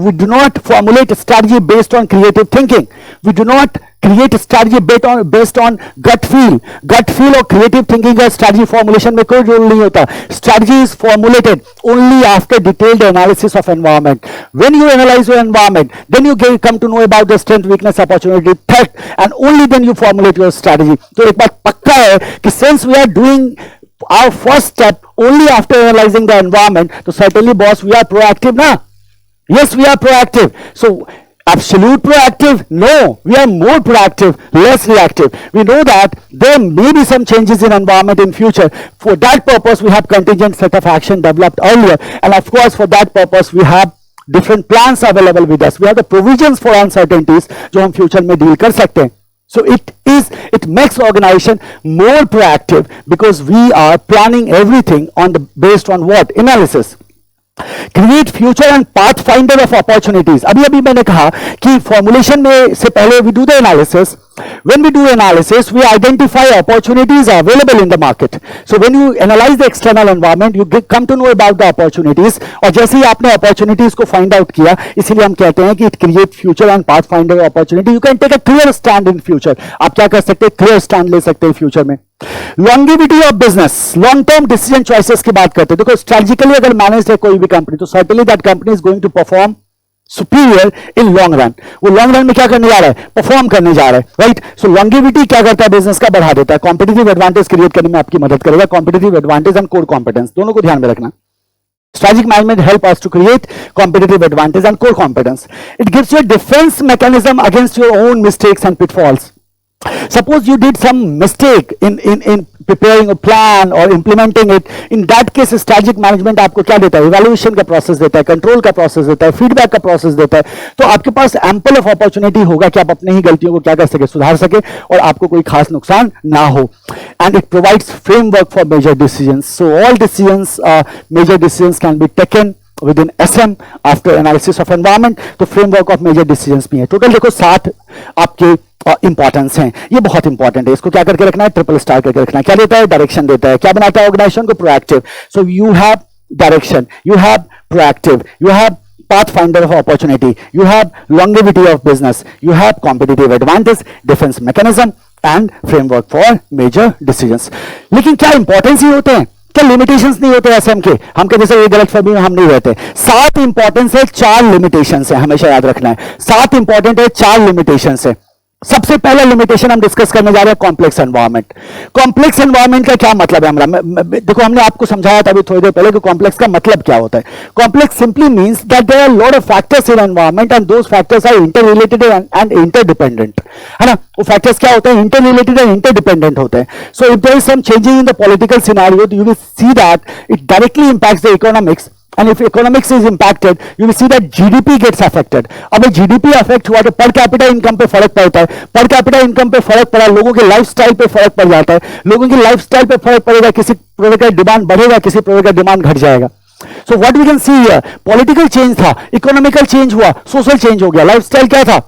we do not formulate a strategy based on creative thinking. We do not create a strategy based on gut feel. Gut feel or creative thinking का strategy formulation में कोई role नहीं होता. Strategy is formulated only after detailed analysis of environment. When you analyze your environment, then you come to know about the strength, weakness, opportunity, threat, and only then you formulate your strategy. तो एक बात पक्का है कि since we are doing our first step only after analyzing the environment, so certainly boss we are proactive na. Yes, we are proactive. So absolute proactive? No, we are more proactive, less reactive. We know that there may be some changes in environment in future. For that purpose, we have contingent set of action developed earlier, and of course, for that purpose, we have different plans available with us. We have the provisions for uncertainties जो हम future में deal कर सकते हैं. So it makes organization more proactive because we are planning everything based on what? Analysis. Create future and path finder of opportunities. अभी मैंने कहा कि फॉर्मुलेशन में से पहले we do the analysis, When we do analysis, we identify opportunities available in the market. So when you analyze the external environment, you come to know about the opportunities. और जैसे ही आपने opportunities को find out किया, इसीलिए हम कहते हैं कि it create future and pathfinder opportunity. You can take a clear stand in future. आप क्या कर सकते हैं? Clear stand ले सकते हैं future में. Longevity of business, long term decision choices की बात करते हैं. देखो strategically अगर managed है कोई भी company, तो certainly that company is going to perform superior in long run. वो लॉन्ग रन में क्या करने जा रहा है? परफॉर्म करने जा रहा है, राइट. सो लॉन्गेविटी क्या करता है? बिजनेस का बढ़ा देता है. कॉम्पिटिटिव एडवांटेज क्रिएट करने में आपकी मदद करेगा. Competitive advantage and core competence दोनों को ध्यान में रखना. Strategic management help us to create competitive advantage and core competence. It gives you a defense mechanism against your own mistakes and pitfalls. Suppose you did some mistake in preparing a plan or implementing it. In that case, strategic management आपको क्या देता है? Evaluation का process देता है, control का process देता है, feedback का process देता है. तो आपके पास ample of opportunity होगा कि आप अपने ही गलतियों को क्या कर सके? सुधार सके और आपको कोई खास नुकसान ना हो. And it provides framework for major decisions. So all decisions, major decisions can be taken within SM after analysis of environment. तो framework of major decisions भी है. टोटल देखो 7 आपके इंपॉर्टेंस हैं. ये बहुत इंपॉर्टेंट है. इसको क्या करके रखना है? ट्रिपल स्टार करके रखना है. क्या देता है? डायरेक्शन देता है. क्या बनाता है ऑर्गेनाइजेशन को? Proactive. So you have direction, you have proactive, you have pathfinder of opportunity, you have longevity of business, you have competitive advantage, defense mechanism and framework for major decisions. लेकिन क्या importance ही होते हैं? क्या limitations नहीं होते SM के? हम कहते जैसे ये गलतफहमी में हम नहीं रहते. 7 इंपॉर्टेंस है, 4 लिमिटेशंस है. हमेशा याद रखना है 7 इंपॉर्टेंट है, 4 लिमिटेशंस है. सबसे पहला लिमिटेशन हम डिस्कस करने जा रहे हैं कॉम्प्लेक्स एनवायरनमेंट. कॉम्प्लेक्स एनवायरनमेंट का क्या मतलब है? हमारा देखो हमने आपको समझाया था अभी थोड़ी देर पहले कि कॉम्प्लेक्स का मतलब क्या होता है. Complex simply means that there are lot of factors in environment and those factors are interrelated and interdependent. है ना? वो फैक्टर्स क्या होते हैं? इंटररिलेटेड एंड इंटरडिपेंडेंट होते हैं. So if there is some changing in the political scenario, you will see that it directly impacts the economics. And if economics is impacted, you will see that GDP gets affected. अब GDP affect हुआ तो per capita income पे फर्क पड़ता है. Per capita income पे फर्क पड़ा, लोगों के लाइफस्टाइल पे फर्क पड़ जाता है. लोगों की लाइफस्टाइल पे फर्क पड़ेगा, किसी प्रोडक्ट का डिमांड बढ़ेगा, किसी प्रोडक्ट का डिमांड घट जाएगा. So what we can see here, political change था, इकोनॉमिकल चेंज हुआ, सोशल चेंज हो गया, लाइफस्टाइल क्या था?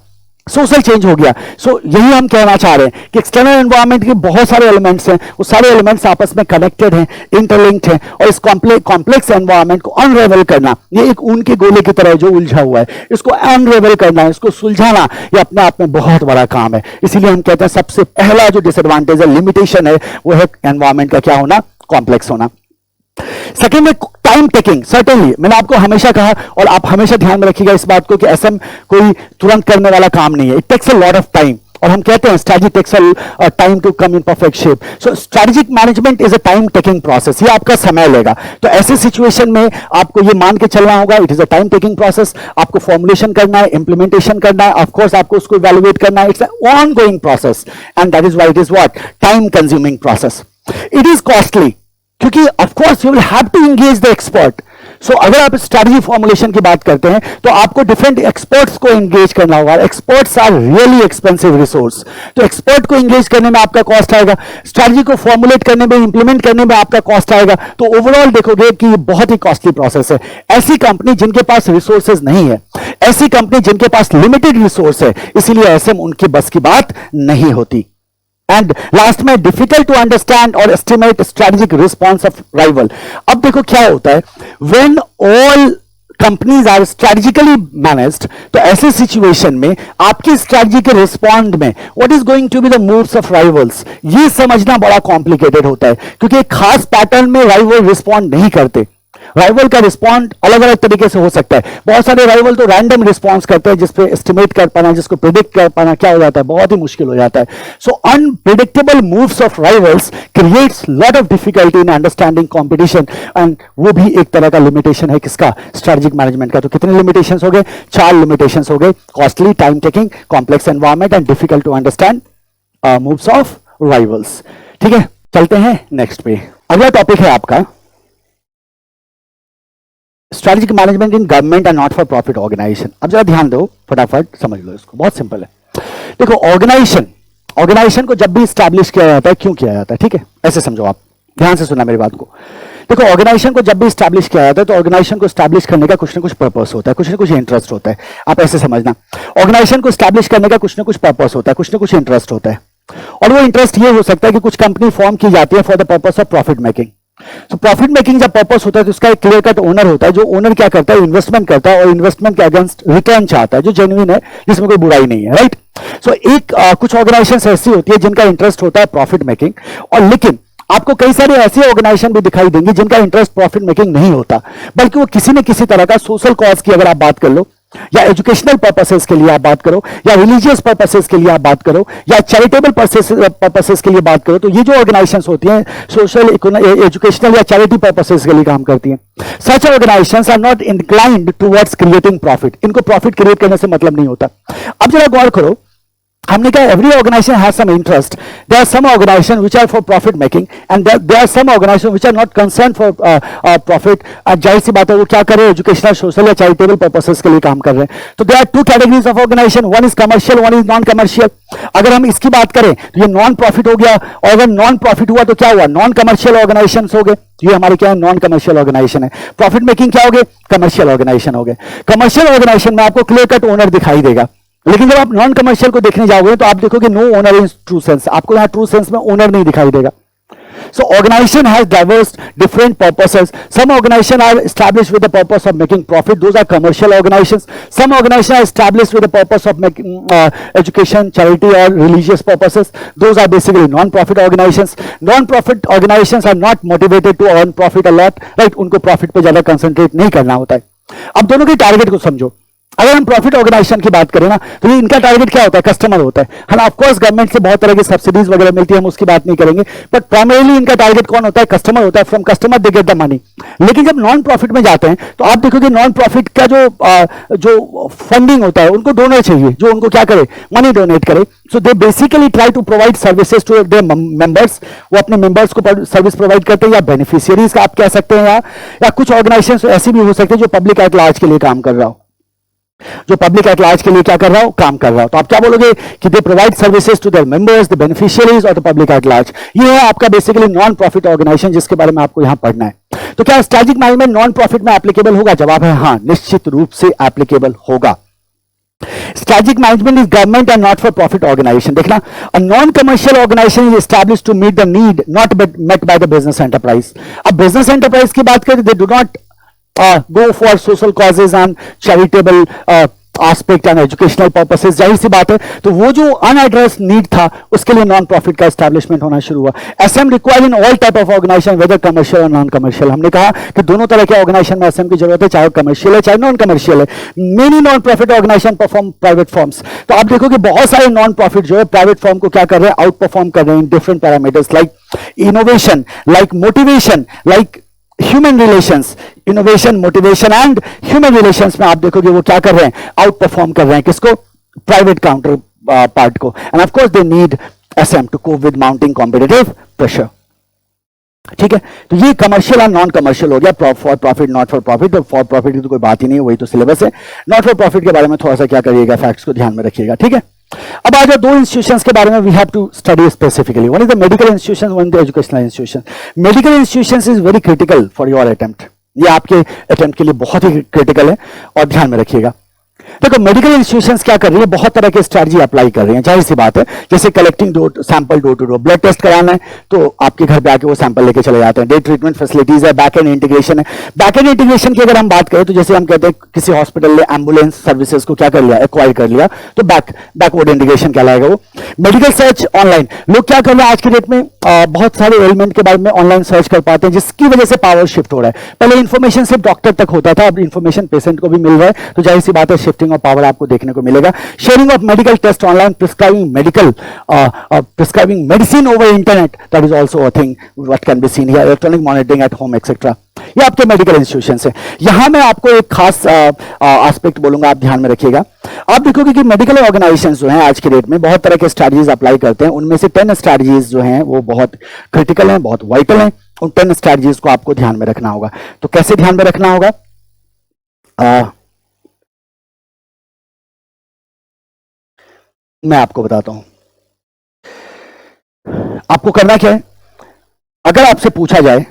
सोशल चेंज हो गया. सो यही हम कहना चाह रहे हैं कि एक्सटर्नल एनवायरनमेंट के बहुत सारे एलिमेंट्स हैं, वो सारे एलिमेंट्स आपस में कनेक्टेड हैं, इंटरलिंक्ड हैं. और इस कॉम्प्लेक्स एनवायरनमेंट को अनरेवल करना, ये एक ऊन के गोले की तरह जो उलझा हुआ है, इसको अनरेवल करना, इसको सुलझाना, ये अपने आप में बहुत बड़ा काम है. इसीलिए हम कहते हैं सबसे पहला जो डिसएडवांटेज है, लिमिटेशन है, वो है एनवायरनमेंट का क्या होना? कॉम्प्लेक्स होना. सेकेंड में टाइम टेकिंग. सर्टेनली मैंने आपको हमेशा कहा और आप हमेशा ध्यान में रखिएगा इस बात को कि एसएम कोई तुरंत करने वाला काम नहीं है. It takes a lot of time. और हम कहते हैं strategy takes a time to come in perfect shape. So strategic management is a time taking process. ये आपका समय लेगा. तो ऐसे सिचुएशन में आपको ये मान के चलना होगा it is a time taking process. आपको फॉर्मुलेशन करना है, इंप्लीमेंटेशन करना है, ऑफ कोर्स आपको उसको इवैल्यूएट करना है. It's a ongoing process and that is why it is what? Time consuming process. It is costly क्योंकि of course you will have to engage the expert. So अगर आप strategy formulation की बात करते हैं तो आपको डिफरेंट एक्सपर्ट्स को एंगेज करना होगा. Experts are really expensive resource. तो एक्सपर्ट को एंगेज करने में आपका कॉस्ट आएगा, स्ट्रैटेजी को फॉर्मुलेट करने में, इंप्लीमेंट करने में आपका कॉस्ट आएगा. तो ओवरऑल देखोगे कि ये बहुत ही कॉस्टली प्रोसेस है. ऐसी कंपनी जिनके पास रिसोर्सेज नहीं है, ऐसी कंपनी जिनके पास लिमिटेड रिसोर्स है, इसीलिए ऐसे उनकी बस की बात नहीं होती. एंड लास्ट में डिफिकल्ट टू अंडरस्टैंड और estimate strategic response of rival. अब देखो क्या होता है, when all companies are strategically managed, तो ऐसे सिचुएशन में आपकी स्ट्रेटजी के रिस्पॉन्ड में what is going to be the moves of rivals, ये समझना बड़ा कॉम्प्लिकेटेड होता है. क्योंकि एक खास पैटर्न में राइवल रिस्पॉन्ड नहीं करते. राइवल का रिस्पॉन्ड अलग अलग तरीके से हो सकता है. बहुत सारे राइवल तो रैंडम रिस्पॉन्स करते हैं, जिसपे एस्टिमेट कर पाना, जिसको प्रिडिक्ट कर पाना क्या हो जाता है, बहुत ही मुश्किल हो जाता है. So unpredictable moves of rivals creates lot of difficulty in understanding competition. And वो भी एक तरह का लिमिटेशन है किसका? स्ट्रेटेजिक मैनेजमेंट का. तो कितने लिमिटेशंस हो गए? 4 लिमिटेशंस हो गए. Costly, time taking, complex environment and difficult to understand moves of rivals. ठीक है, चलते हैं नेक्स्ट पे. अगला टॉपिक है आपका strategic management in government and not for profit organisation. अब जरा ध्यान दो, फटाफट समझ लो इसको, बहुत सिंपल है. देखो ऑर्गेनाइजेशन को जब भी स्टैब्लिश किया जाता है, क्यों किया जाता है? ठीक है, ऐसे समझो आप, ध्यान से सुनना मेरी बात को. देखो, ऑर्गेनाइजेशन को जब भी स्टैब्लिश किया जाता है तो ऑर्गेनाइजेशन को स्टैब्लिश करने का कुछ ना कुछ पर्पस होता है, कुछ ना कुछ इंटरेस्ट होता है। आप ऐसे समझना, ऑर्गेनाइजेशन को स्टैब्लिश करने का कुछ ना कुछ पर्पस होता है, कुछ ना कुछ इंटरेस्ट होता है। और वो इंटरेस्ट ये हो सकता है कि कुछ कंपनी फॉर्म की जाती है for the purpose of profit making. तो प्रॉफिट मेकिंग जब पर्पस होता है तो उसका एक क्लियर कट ओनर होता है, जो ओनर क्या करता है, इन्वेस्टमेंट करता है और इन्वेस्टमेंट के अगेंस्ट रिटर्न चाहता है, जो जेन्युइन है, जिसमें कोई बुराई नहीं है, राइट। सो एक कुछ ऑर्गेनाइजेशन ऐसी होती है जिनका इंटरेस्ट होता है प्रॉफिट मेकिंग, और लेकिन आपको कई सारे ऐसे ऑर्गेनाइजेशन भी दिखाई देंगे जिनका इंटरेस्ट प्रॉफिट मेकिंग नहीं होता, बल्कि वो किसी न किसी तरह का सोशल कॉज की अगर आप बात कर लो, या एजुकेशनल पर्पसेस के लिए आप बात करो, या रिलीजियस पर्पसेस के लिए आप बात करो, या चैरिटेबल पर्पसेस के लिए बात करो, तो ये जो ऑर्गेनाइजेशंस होती हैं सोशल, एजुकेशनल या चैरिटी पर्पसेस के लिए काम करती हैं, such organisations are not inclined towards creating profit. इनको प्रॉफिट क्रिएट करने से मतलब नहीं होता। अब जरा गौर करो, हमने कहा every organisation has some interest, there are some organisation which are for profit making and there are some organisation which are not concern for profit. जाहिर सी बात है वो क्या कर रहे हैं, एजुकेशनल, सोशल या चैरिटेबल पर्पसेस के लिए काम कर रहे हैं। तो there are two categories of organisation, one is commercial, one is non commercial. अगर हम इसकी बात करें तो ये नॉन प्रॉफिट हो गया, और अगर नॉन प्रॉफिट हुआ तो क्या हुआ, नॉन कमर्शियल ऑर्गेनाइजेशन हो गए। ये हमारे क्या है, नॉन कमर्शियल ऑर्गेनाइजेशन है। प्रॉफिट मेकिंग क्या हो गए, कमर्शियल ऑर्गेनाइजेशन हो गए। कमर्शियल ऑर्गेनाइजेशन में आपको क्लियर कट ओनर दिखाई देगा, लेकिन जब आप नॉन कमर्शियल को देखने जाओगे तो आप देखोगे no owner in true sense, आपको यहां ट्रू सेंस में ओनर नहीं दिखाई देगा। So organization has diverse different purposes. Some organizations are established with the purpose of making profit. Those are commercial organizations. Some organizations are established with the purpose of making education, charity or religious purposes. Those are basically non-profit organizations. Non-profit organizations are not motivated to earn profit a lot. Right? उनको profit पे ज़्यादा concentrate नहीं करना होता है। अब दोनों की टारगेट को समझो। अगर हम प्रॉफिट ऑर्गेनाइजेशन की बात करें ना, तो ये इनका टारगेट क्या होता है, कस्टमर होता है। हाँ, ऑफकोर्स गवर्नमेंट से बहुत तरह की सब्सिडीज वगैरह मिलती है, हम उसकी बात नहीं करेंगे, बट प्राइमरीली इनका टारगेट कौन होता है, कस्टमर होता है। From customer they get the money. लेकिन जब नॉन प्रॉफिट में जाते हैं तो आप देखोगे नॉन प्रॉफिट का जो फंडिंग होता है, उनको डोनर चाहिए, जो उनको क्या करे, मनी डोनेट करे। So they basically try to provide services to their members. वो अपने मेंबर्स को सर्विस प्रोवाइड करते हैं, या बेनिफिशियरीज आप कह सकते हैं, या कुछ ऑर्गेनाइजेशन ऐसी भी हो सकती है जो पब्लिक एट लार्ज के लिए काम कर रहा हो, जो पब्लिक एट लार्ज के लिए क्या कर रहा हो, काम कर रहा हो। तो आप क्या बोलोगे कि they provide services to their members, the beneficiaries और द पब्लिक एट लार्ज। ये है आपका बेसिकली नॉन प्रॉफिट ऑर्गेनाइजेशन, जिसके बारे में आपको यहां पढ़ना है। तो क्या स्ट्रेटेजिक मैनेजमेंट नॉन प्रॉफिट में एप्लीकेबल होगा? जवाब है हाँ, निश्चित रूप से एप्लीकेबल होगा। Strategic management is government and not for profit organization. देखना, a non-commercial organization is established to meet the need not met by the business enterprise. अब business enterprise की बात करें, they do not go for social causes and charitable aspect and educational purposes. जाहिर सी बात है, तो वो जो unaddressed need था उसके लिए नॉन प्रॉफिट का एस्टैब्लिशमेंट होना शुरू हुआ। SM required in all type of organisation, whether commercial और नॉन कमर्शियल। हमने कहा कि दोनों तरह के ऑर्गेनाइजेशन में एसएम की जरूरत है, चाहे कमर्शियल है चाहे नॉन कमर्शियल है। Many non profit organisation perform private forms. तो आप देखोगे बहुत सारे नॉन प्रॉफिट जो है प्राइवेट फॉर्म को क्या कर रहे हैं, आउट परफॉर्म कर रहे हैं in different parameters, like innovation, like motivation, like human relations. Innovation, motivation and human relations में आप देखोगे वो क्या कर रहे हैं, आउट परफॉर्म कर रहे हैं किसको, प्राइवेट काउंटर पार्ट को। And of course they need SM to cope with mounting competitive pressure. ठीक है, तो ये कमर्शियल और नॉन कमर्शियल हो गया। For profit, not for profit. For profit की तो कोई बात ही नहीं है, वही तो सिलेबस है। नॉट फॉर प्रॉफिट के बारे में थोड़ा सा क्या करिएगा, फैक्ट्स को ध्यान में रखिएगा। ठीक है, अब आ जाओ दो इंस्टीट्यूशंस के बारे में we have to study specifically. One is the medical institution, one is the educational institution. Medical institutions is very critical for your attempt. ये आपके अटेम्प्ट के लिए बहुत ही क्रिटिकल है और ध्यान में रखिएगा। देखो, मेडिकल इंस्टीट्यूशंस क्या कर रही है, बहुत तरह के स्ट्रैटेजी अप्लाई कर रही हैं। जाहिर सी बात है, जैसे collecting sample door to door, blood test कराना है तो आपके घर पे आके वो सैंपल लेके चले जाते हैं। डे ट्रीटमेंट फैसिलिटीज है, बैक एंड इंटीग्रेशन है। बैक एंड इंटीग्रेशन की अगर हम बात करें तो जैसे हम कहते हैं किसी हॉस्पिटल ने एम्बुलेंस सर्विसेज को क्या कर लिया, एक्वायर कर लिया, तो बैकवर्ड इंटीग्रेशन कहलाएगा वो। मेडिकल सर्च ऑनलाइन, लोग क्या कर रहे हैं आज की डेट में, बहुत सारे एलिमेंट के बारे में ऑनलाइन सर्च कर पाते हैं, जिसकी वजह से पावर शिफ्ट हो रहा है। पहले इंफॉर्मेशन सिर्फ डॉक्टर तक होता था, अब इंफॉर्मेशन पेशेंट को भी मिल रहा है, तो जाहिर सी बात है शिफ्टिंग ऑफ पावर आपको देखने को मिलेगा। Sharing of medical test online, prescribing medicine over internet, that is also a thing what can be seen here. Electronic monitoring at home etcetera, ये आपके मेडिकल इंस्टीट्यूशन है। यहां मैं आपको एक खास एस्पेक्ट बोलूंगा, आप ध्यान में रखिएगा। आप देखोगे कि मेडिकल ऑर्गेनाइजेशंस जो हैं आज के डेट में बहुत तरह के स्ट्रैटेजीज अप्लाई करते हैं। उनमें से 10 स्ट्रैटेजीज जो हैं वो बहुत क्रिटिकल हैं, बहुत वाइटल हैं। उन 10 स्ट्रैटेजीज को आपको ध्यान में रखना होगा। तो कैसे ध्यान में रखना होगा, मैं आपको बताता हूं। आपको करना क्या है, अगर आपसे पूछा जाए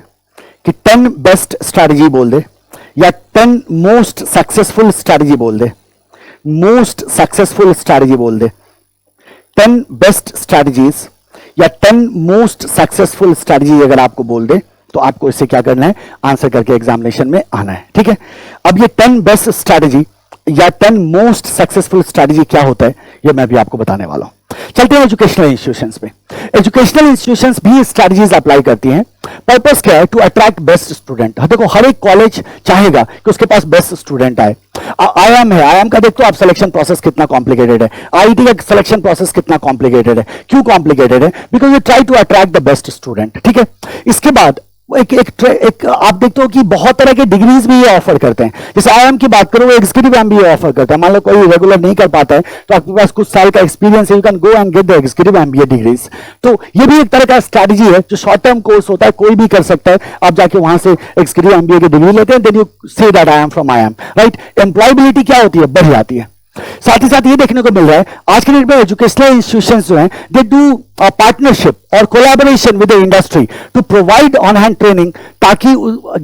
कि 10 बेस्ट स्ट्रैटेजी बोल दे या 10 मोस्ट सक्सेसफुल स्ट्रैटेजी बोल दे, मोस्ट सक्सेसफुल स्ट्रैटेजी बोल दे, 10 बेस्ट स्ट्रैटेजीज या 10 मोस्ट सक्सेसफुल स्ट्रैटेजी अगर आपको बोल दे तो आपको इससे क्या करना है, आंसर करके एग्जामिनेशन में आना है। ठीक है, अब ये 10 बेस्ट स्ट्रैटेजी या 10 मोस्ट सक्सेसफुल स्ट्रैटेजी क्या होता है ये मैं भी आपको बताने वाला हूं। चलते हैं एजुकेशनल इंस्टीट्यूशंस पे। एजुकेशनल इंस्टीट्यूशंस भी स्ट्रैटेजीज अप्लाई करती हैं। पर्पस क्या है, टू अट्रैक्ट बेस्ट स्टूडेंट। देखो हर एक कॉलेज चाहेगा कि उसके पास बेस्ट स्टूडेंट आए। आईआईएम है, आईआईएम का देखो आप सिलेक्शन प्रोसेस कितना कॉम्प्लिकेटेड है, आईआईटी का सिलेक्शन प्रोसेस कितना कॉम्प्लिकेटेड है। क्यों कॉम्प्लिकेटेड है, because you try to attract the best student. ठीक है, इसके बाद एक आप देखते हो कि बहुत तरह के डिग्रीज भी ये ऑफर करते हैं। जैसे आईआईएम की बात करो, वो एग्जीक्यूटिव एमबीए ऑफर करता है। मान लो कोई रेगुलर नहीं कर पाता है तो आपके पास कुछ साल का एक्सपीरियंस है, you can go and get the executive MBA degrees. तो ये भी एक तरह का स्ट्रैटेजी है जो शॉर्ट टर्म कोर्स होता है, कोई भी कर सकता है। आप जाके वहां से एग्जीक्यूटिव एमबीए की डिग्री लेते हैं, then you say that I am from IIM, right. Employability क्या होती है, बढ़ जाती है। साथ ही साथ ये देखने को मिल रहा है आज के डेट में एजुकेशनल इंस्टीट्यूशंस जो हैं दे डू पार्टनरशिप और collaboration with the industry to provide on hand training, ताकि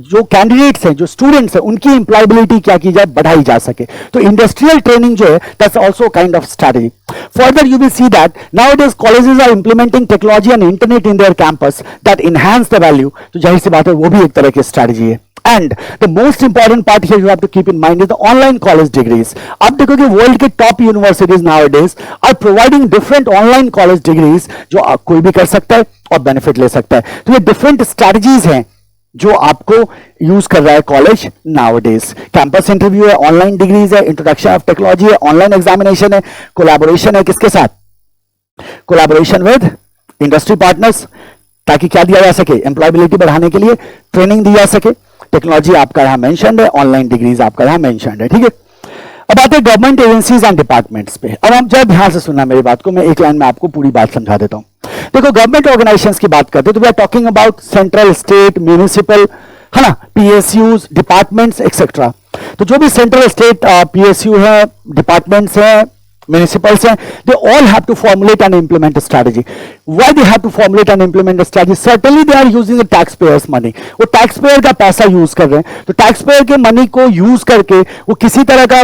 जो कैंडिडेट्स हैं, जो स्टूडेंट्स हैं, उनकी एम्प्लॉयबिलिटी क्या की जाए, बढ़ाई जा सके। तो इंडस्ट्रियल ट्रेनिंग जो है that's also kind of strategy. Further you will see that nowadays colleges are implementing technology and internet in their campus that enhance the value. तो जाहिर सी बात है वो भी एक तरह की स्ट्रैटेजी है। And the most important part here you have to keep in mind is the online college degrees. आप देखोगे वर्ल्ड के top universities nowadays are providing different online college degrees जो कोई भी कर सकता है और बेनिफिट ले सकता है। तो ये डिफरेंट स्ट्रैटेजीज हैं जो आपको यूज कर रहा है कॉलेज nowadays। कैंपस इंटरव्यू है, ऑनलाइन डिग्रीज है, इंट्रोडक्शन ऑफ टेक्नोलॉजी है, ऑनलाइन एग्जामिनेशन है, कोलैबोरेशन है किसके साथ, कोलैबोरेशन विद इंडस्ट्री पार्टनर्स, ताकि क्या दिया जा सके, एम्प्लॉयबिलिटी बढ़ाने के लिए ट्रेनिंग दी जा सके। टेक्नोलॉजी आपका यहां मेंशन्ड है, ऑनलाइन डिग्रीज आपका यहां मेंशन्ड है। ठीक है, अब आते हैं गवर्नमेंट एजेंसीज एंड डिपार्टमेंट्स पे। अब आप जरा ध्यान से सुनना मेरी बात को, मैं एक लाइन में आपको पूरी बात समझा देता हूं। देखो गवर्नमेंट ऑर्गेनाइजेशंस की बात करते हैं तो we are talking about central, state, municipal, है ना, पीएसयूज, डिपार्टमेंट्स एक्सेट्रा। तो जो भी सेंट्रल, स्टेट, पीएसयू है, डिपार्टमेंट्स है, municipals हैं, they all have to formulate and implement a strategy. Why they have to formulate and implement a strategy? Certainly they are using the taxpayers money. वो taxpayer का पैसा use कर रहे हैं, तो taxpayer के मनी को यूज करके वो किसी तरह का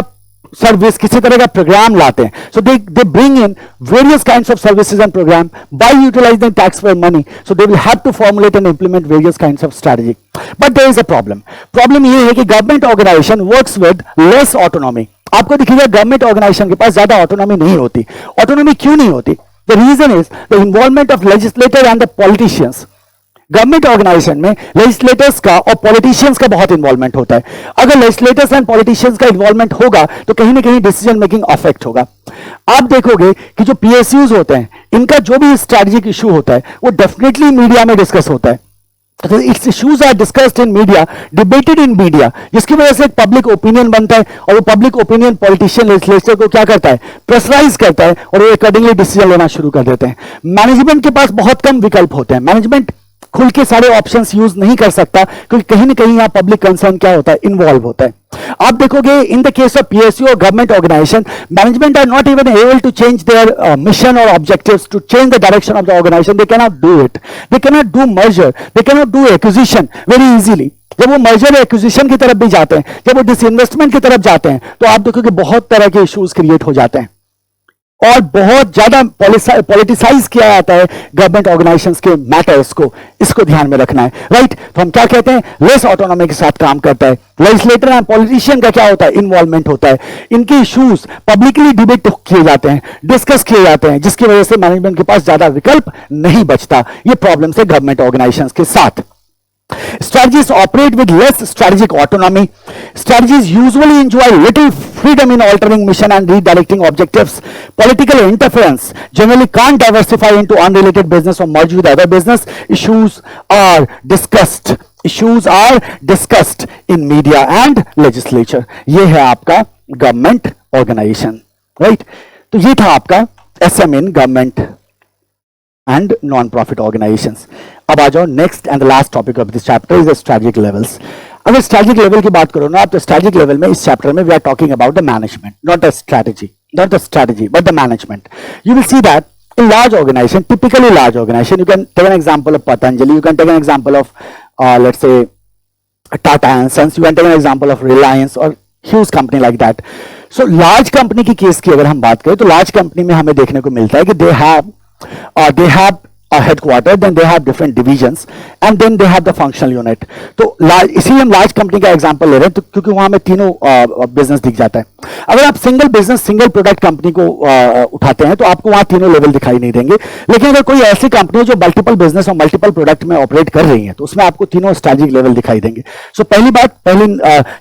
सर्विस, किसी तरह का प्रोग्राम लाते हैं। So they bring in various kinds of services and program by utilizing taxpayer money. So they will have to formulate and implement various kinds of strategy. But there is a problem. Problem ये है कि government organization works with less autonomy. आपको दिखेगा government organisation के पास ज्यादा autonomy नहीं होती। Autonomy क्यों नहीं होती? The reason is the involvement of legislator and the politicians. Government organization में लेजिस्लेटर्स का और पॉलिटिशियंस का बहुत इन्वॉल्वमेंट होता है। अगर लेजिस्लेटर्स एंड पॉलिटिशियंस का इन्वॉल्वमेंट होगा तो कहीं ना कहीं डिसीजन मेकिंग अफेक्ट होगा। आप देखोगे कि जो पीएसयूज होते हैं, इनका जो भी स्ट्रैटेजिक इशू होता है वो डेफिनेटली मीडिया में डिस्कस होता है। तो it's issues are discussed in media, debated in media, जिसकी वजह से एक पब्लिक ओपिनियन बनता है और वो पब्लिक ओपिनियन पॉलिटिशियन, लेजिस्लेचर को क्या करता है, प्रेशराइज करता है और वो अकॉर्डिंगली डिसीजन लेना शुरू कर देते हैं। मैनेजमेंट के पास बहुत कम विकल्प होते हैं। मैनेजमेंट खुल के सारे ऑप्शंस यूज नहीं कर सकता क्योंकि कहीं ना कहीं यहां पब्लिक कंसर्न क्या होता है, इन्वॉल्व होता है। आप देखोगे in the case of PSU और government organisation, management are not even able to change their mission और objectives, to change the direction of the organisation. They cannot do it, they cannot do merger, they cannot do acquisition very easily. जब वो merger acquisition की तरफ भी जाते हैं, जब वो डिसइन्वेस्टमेंट की तरफ जाते हैं, तो आप देखोगे बहुत तरह के इश्यूज क्रिएट हो जाते हैं और बहुत ज्यादा पॉलिटिसाइज किया जाता है गवर्नमेंट ऑर्गेनाइजेशंस के मैटर्स को। इसको ध्यान में रखना है, राइट। तो हम क्या कहते हैं, लेस ऑटोनॉमी के साथ काम करता है। लेजिस्लेटर एंड पॉलिटिशियन का क्या होता है, इन्वॉल्वमेंट होता है। इनके इश्यूज पब्लिकली डिबेट किए जाते हैं, डिस्कस किए जाते हैं, जिसकी वजह से मैनेजमेंट के पास ज्यादा विकल्प नहीं बचता। ये प्रॉब्लम है गवर्नमेंट ऑर्गेनाइजेशंस के साथ। Strategies operate with less strategic autonomy. Strategies usually enjoy little freedom in altering mission and redirecting objectives. Political interference generally can't diversify into unrelated business or merge with other business. Issues are discussed in media and legislature. ये है आपका government organisation, right. तो ये था आपका SM in government and non-profit organizations. अब आ जाओ next and the last topic of this chapter is the strategic levels. अगर स्ट्रैटेजिक लेवल की बात करो ना आप, तो स्ट्रैटेजिक लेवल में इस चैप्टर में we are talking about the management, not the strategy but the management. You will see that in large organization, typically large organization, you can take an example of Patanjali, you can take an example of let's say Tata and Sons, you can take an example of Reliance or huge company like that. So large company की case की अगर हम बात करें तो large company में हमें देखने को मिलता है कि they have a headquarter, then they have different divisions and then they have the functional unit. तो इसीलिए हम large company का example ले रहे हैं तो क्योंकि वहां में तीनों business दिख जाता है. अगर आप single business single product company को उठाते हैं तो आपको वहां तीनों लेवल दिखाई नहीं देंगे. लेकिन अगर कोई ऐसी कंपनी है जो मल्टीपल बिजनेस और मल्टीपल प्रोडक्ट में ऑपरेट कर रही है तो उसमें आपको तीनों स्ट्रेटेजिक लेवल दिखाई देंगे. सो पहली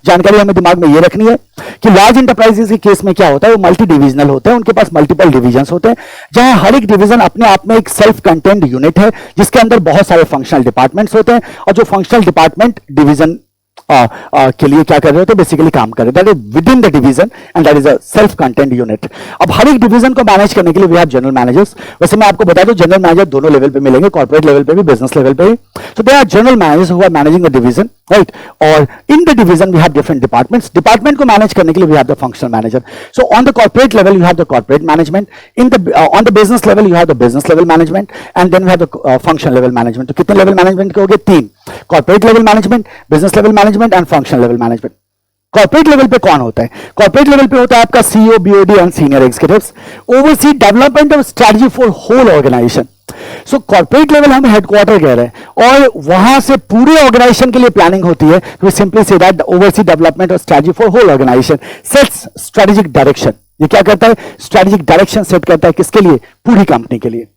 जानकारी हमें दिमाग में ये रखनी है कि लार्ज इंटरप्राइजेस के केस में क्या होता है, वो मल्टी डिविजनल होते हैं, उनके पास मल्टीपल डिविजन होते हैं, जहां हर एक डिवीजन अपने आप में एक सेल्फ कंटेंट यूनिट है जिसके अंदर बहुत सारे फंक्शनल डिपार्टमेंट्स होते हैं और जो फंक्शनल डिपार्टमेंट डिवीजन के लिए क्या कर रहे होते हैं, बेसिकली काम कर रहे हैं. That is with in the division and that is a self content unit. अब हर एक डिवीजन को मैनेज करने के लिए वी हैव जनरल मैनेजर्स. वैसे मैं आपको बता दूं जनरल मैनेजर दोनों लेवल पे मिलेंगे, कॉर्पोरेट लेवल पे भी, बिजनेस लेवल पे भी. So they are general managers who are managing the division, right. और in the division we have different departments. Department को मैनेज करने के लिए we have the functional manager. So on the corporate level you have the corporate management, in the on the business level you have the business level management and then we have the functional level management. तो कितने level management के हो गए? 3. Corporate level management, business level management and functional level management. Corporate level पे कौन होता है? Corporate level पे होता है आपका CEO, BOD and senior executives. Oversee development of strategy for whole organization. So corporate level हम हेडक्वार्टर कह रहे हैं और वहां से पूरे ऑर्गेनाइजेशन के लिए प्लानिंग होती है. We simply say that oversee development of strategy for whole organization, sets strategic direction. ये क्या करता है? स्ट्रेटेजिक डायरेक्शन सेट करता है. किसके लिए? पूरी कंपनी के लिए.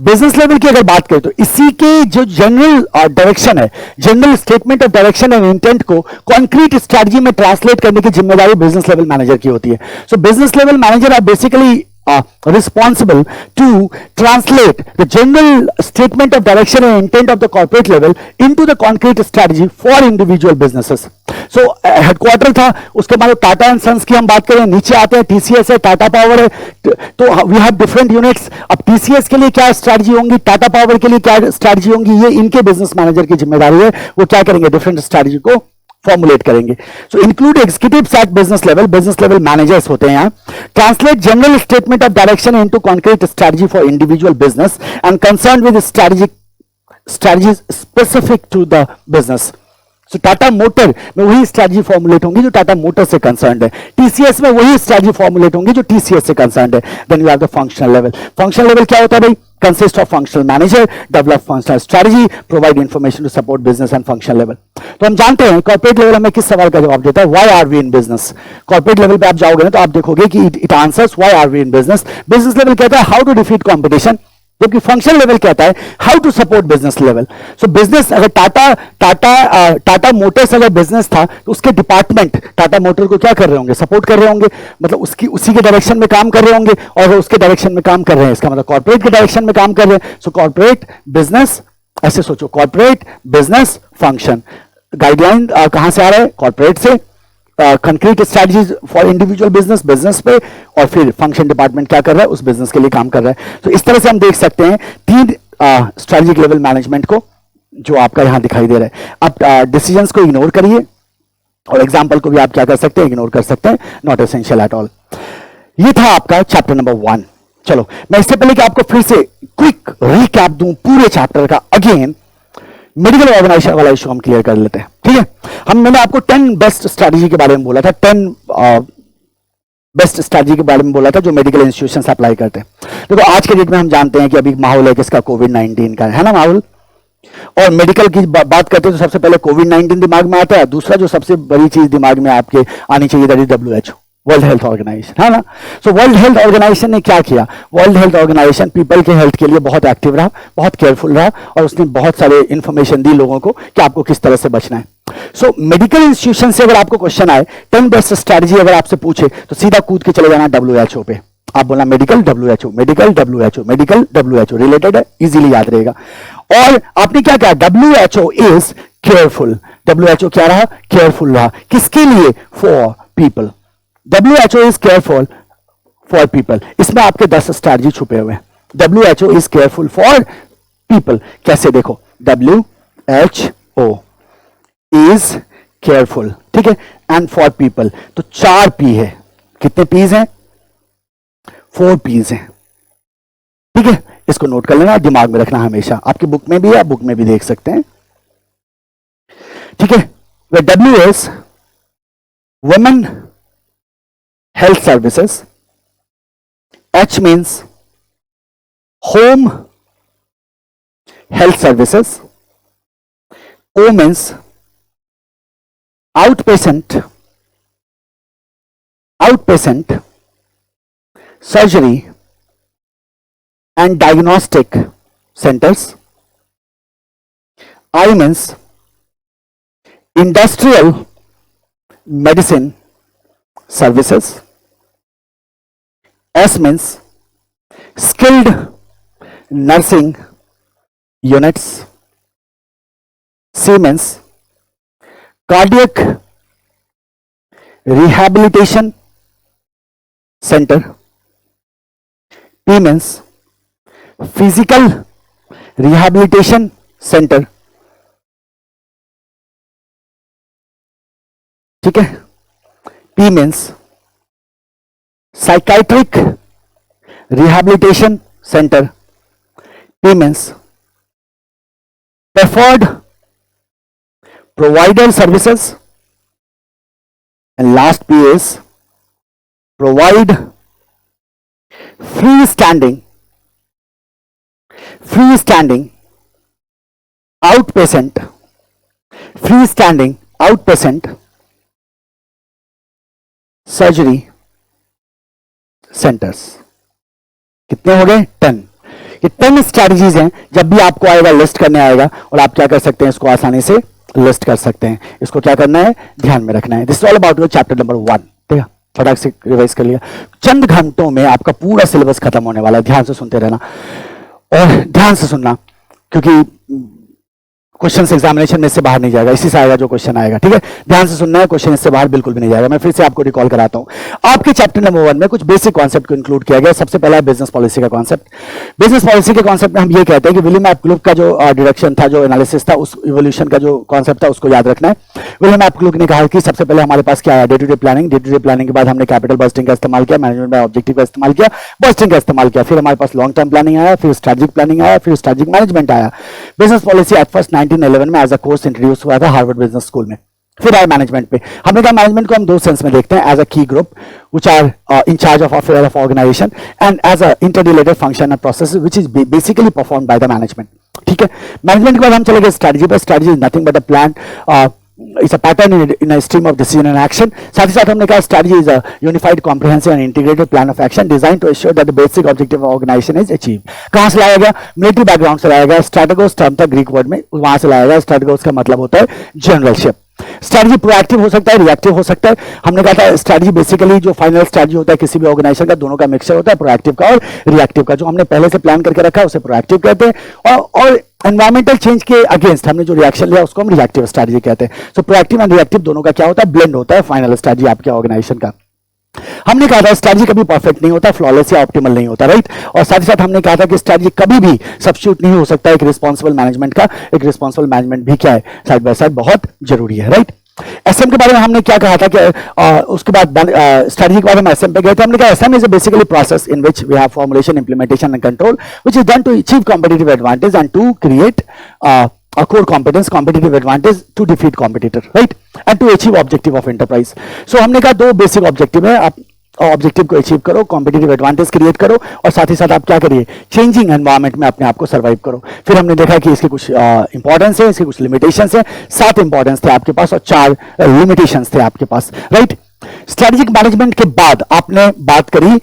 बिजनेस लेवल की अगर बात करें तो इसी के जो जनरल डायरेक्शन है, general statement of direction and intent को कॉन्क्रीट स्ट्रेटजी में ट्रांसलेट करने की जिम्मेदारी बिजनेस लेवल मैनेजर की होती है. So business level manager are basically responsible to translate the general statement of direction and intent of the corporate level into the concrete strategy for individual businesses. So headquarter था, उसके बाद Tata and sons की हम बात करें, नीचे आते हैं टीसीएस है, टाटा पावर है. तो वी हैव डिफरेंट यूनिट्स. अब टीसीएस के लिए क्या स्ट्रेटजी होंगी, टाटा पावर के लिए क्या स्ट्रेटजी होंगी, ये इनके बिजनेस मैनेजर की जिम्मेदारी है. वो क्या करेंगे? डिफरेंट स्ट्रेटजी को फॉर्मुलेट करेंगे. So include executives at business level managers होते हैं. Translate general statement of direction into concrete strategy for individual business and concern with strategy specific to the business. So Tata motor में वही strategy formulate होंगी जो Tata motor से concerned है. TCS में वही स्ट्रेटजी फॉर्मुलेट होंगी जो टीसीएस से कंसर्न्ड है. Then you have the functional level. Functional level क्या होता है भाई? consist of functional manager, develop functional strategy, provide information to support business and functional level. तो हम जानते हैं कॉर्पोरेट लेवल हमें किस सवाल का जवाब देता है? Why are we in business? Corporate level पे आप जाओगे ना तो आप देखोगे कि it answers why are we in business. Business level कहता है how to defeat competition, जबकि फंक्शनल लेवल कहता है how to support business level. So business अगर टाटा मोटर्स अगर बिजनेस था तो उसके डिपार्टमेंट टाटा मोटर को क्या कर रहे होंगे? सपोर्ट कर रहे होंगे. मतलब उसी के डायरेक्शन में काम कर रहे होंगे. और अगर उसके डायरेक्शन में काम कर रहे हैं इसका मतलब कॉर्पोरेट के डायरेक्शन में काम कर रहे हैं. सो कॉर्पोरेट बिजनेस, ऐसे सोचो, कॉर्पोरेट बिजनेस फंक्शन. गाइडलाइन कहां से आ रहा है? कॉर्पोरेट से. Concrete strategies for individual business पे, और फिर फंक्शन डिपार्टमेंट क्या कर रहा है? उस बिजनेस के लिए काम कर रहा है. तो इस तरह से हम देख सकते हैं 3 स्ट्रेटेजिक लेवल मैनेजमेंट को जो आपका यहां दिखाई दे रहा है. अब डिसीजंस को इग्नोर करिए और एग्जांपल को भी आप क्या कर सकते हैं? इग्नोर कर सकते हैं. Not essential at all. ये था आपका चैप्टर नंबर 1. चलो मैं इससे पहले कि आपको फिर से क्विक रिकैप दूं पूरे चैप्टर का, अगेन मेडिकल ऑर्गेनाइजेशन वाला इशू हम क्लियर कर लेते हैं. ठीक है, मैंने आपको 10 बेस्ट स्ट्रैटेजी के बारे में बोला था, 10 बेस्ट स्ट्रैटेजी के बारे में बोला था जो मेडिकल इंस्टीट्यूशन अप्लाई करते हैं. देखो आज के डेट में हम जानते हैं कि अभी माहौल है किसका? कोविड-19 का है ना माहौल. और मेडिकल की बात करते हैं तो सबसे पहले कोविड-19 दिमाग में आता है. दूसरा जो सबसे बड़ी चीज दिमाग में आपके आनी चाहिए that is WHO, World Health Organization, है ना. सो वर्ल्ड हेल्थ ऑर्गेनाइजेशन ने क्या किया? वर्ल्ड हेल्थ ऑर्गेनाइजेशन पीपल के हेल्थ के लिए बहुत एक्टिव रहा, बहुत केयरफुल रहा और उसने बहुत सारे इंफॉर्मेशन दी लोगों को कि आपको किस तरह से बचना है. सो मेडिकल इंस्टीट्यूशन से अगर आपको क्वेश्चन आए 10 बेस्ट स्ट्रैटेजी अगर आपसे पूछे तो सीधा कूद के चले जाना WHO पे. आप बोलना medical WHO, medical WHO, medical WHO, related है, इजीली याद रहेगा. और आपने क्या कहा? WHO is careful. WHO क्या रहा? केयरफुल रहा. किसके लिए? For people. WHO is careful for people. इसमें आपके 10 स्ट्रैटेजी छुपे हुए हैं. WHO is careful for people. कैसे? देखो, WHO इज केयरफुल, ठीक है, एंड फॉर पीपल. तो 4 P है. कितने P's हैं? 4 P's हैं. ठीक है, इसको नोट कर लेना, दिमाग में रखना हमेशा. आपकी बुक में भी है, बुक में भी देख सकते हैं. ठीक है, where W is women health services, H means home health services, O means outpatient surgery and diagnostic centers, I means industrial medicine services, S means skilled nursing units, C means cardiac rehabilitation center, P means physical rehabilitation center, ठीक है, P means psychiatric rehabilitation center, P means preferred provider services, and last P is provide freestanding outpatient surgery centres. कितने हो गए? 10। ये 10 strategies हैं। जब भी आपको आएगा लिस्ट करने आएगा और आप क्या कर सकते हैं, इसको आसानी से लिस्ट कर सकते हैं। इसको क्या करना है, ध्यान में रखना है। This is all about your chapter number 1। ठीक है, फटाक से रिवाइज कर लिया। चंद घंटों में आपका पूरा सिलेबस खत्म होने वाला है। ध्यान से सुनते रहना और ध्यान से सुनना, क्योंकि क्वेश्चन एग्जामिनेशन में इससे बाहर नहीं जाएगा, इसी से आएगा जो क्वेश्चन आएगा। ठीक है, ध्यान से सुनना है, क्वेश्चन इससे बाहर बिल्कुल भी नहीं जाएगा। मैं फिर से आपको रिकॉल कराता हूं। आपके चैप्टर नंबर 1 में कुछ बेसिक कॉन्सेप्ट को इंक्लूड किया गया। सबसे पहला है बिजनेस पॉलिसी का कॉन्सेप्ट। बिजनेस पॉलिसी के कॉन्सेप्ट में हम ये कहते हैं कि विलियम एप्पलुक का जो डिडक्शन था, जो एनालिसिस था, उस इवोल्यूशन का जो कॉन्सेप्ट था, उसको याद रखना है। विलियम एप्पलुक ने कहा कि सबसे पहले हमारे पास क्या है, day to day planning. Day to day planning के बाद हमने कैपिटल बस्टिंग का इस्तेमाल किया, मैनेजमेंट बाय ऑब्जेक्टिव का इस्तेमाल किया, बस्टिंग का इस्तेमाल किया। फिर हमारे पास लॉन्ग टर्म प्लानिंग आया, फिर स्ट्रेटेजिक प्लानिंग आया, फिर स्ट्रेटेजिक मैनेजमेंट आया। बिजनेस पॉलिसी एट फर्स्ट 1911 में एज अ कोर्स इंट्रोड्यूस हुआ था हार्वर्ड बिजनेस स्कूल में। फिर आए मैनेजमेंट पे। हमने कहा मैनेजमेंट को हम दो सेंस में देखते हैं, एज अ की group which are in charge of affairs of organization and as a interrelated function and processes which is basically performed by the management। ठीक है, मैनेजमेंट के बाद हम चले गए स्ट्रेटजी पर। Strategy is nothing but a plan, it's a pattern in a stream of decision and action. साथ ही साथ हमने कहा strategy is a unified comprehensive and integrated plan of action design to assure that the basic objective of organization is achieve. कहां से लाया गया? Military background से लाया गया। स्ट्रेटेगोस टर्म था ग्रीक वर्ड में, वहां से लाया गया। स्ट्रेटेगोस का मतलब होता है जनरलशिप। स्ट्रेटजी प्रोएक्टिव हो सकता है, रिएक्टिव हो सकता है। हमने कहा था स्ट्रेटजी बेसिकली जो फाइनल स्ट्रेटजी होता है किसी भी ऑर्गेनाइजेशन का, दोनों का मिक्सचर होता है, प्रोएक्टिव का और रिएक्टिव का। जो हमने पहले से प्लान करके रखा है उसे प्रोएक्टिव कहते हैं, और एनवायरमेंटल चेंज के अगेंस्ट हमने जो रिएक्शन लिया उसको हम रिएक्टिव स्ट्रेटजी कहते हैं। सो प्रोएक्टिव एंड रिएक्टिव दोनों का क्या होता है, ब्लेंड होता है फाइनल स्ट्रेटजी आपके ऑर्गेनाइजेशन का। हमने कहा था स्ट्रेटजी कभी परफेक्ट नहीं होता, फ्लॉलेस या ऑप्टिमल नहीं होता, राइट। और साथ ही साथ हमने कहा था कि स्ट्रेटजी कभी भी सब्स्टिट्यूट नहीं हो सकता एक रिस्पॉन्सिबल मैनेजमेंट का। एक रिस्पॉन्सिबल मैनेजमेंट भी क्या है, साइड बाय साइड बहुत जरूरी है, राइट। एसएम के बारे में हमने क्या कहा था कि उसके बाद स्ट्रेटजी के बाद हम एसएम पे गए थे। हमने कहा SM is basically process in which we have formulation, implementation and control which is done to achieve competitive advantage and to create a core competence, competitive advantage to defeat competitor, right, and to achieve objective of enterprise। so हमने कहा दो basic objective है, आप objective को achieve करो, competitive advantage create करो, और साथ ही साथ आप क्या करिए, चेंजिंग एनवायरनमेंट में अपने आप को सर्वाइव करो। फिर हमने देखा कि इसके कुछ इंपॉर्टेंस है, इसके कुछ लिमिटेशंस है। 7 इंपॉर्टेंस थे आपके पास और 4 लिमिटेशंस थे आपके पास, राइट। स्ट्रेटेजिक मैनेजमेंट के बाद आपने बात करी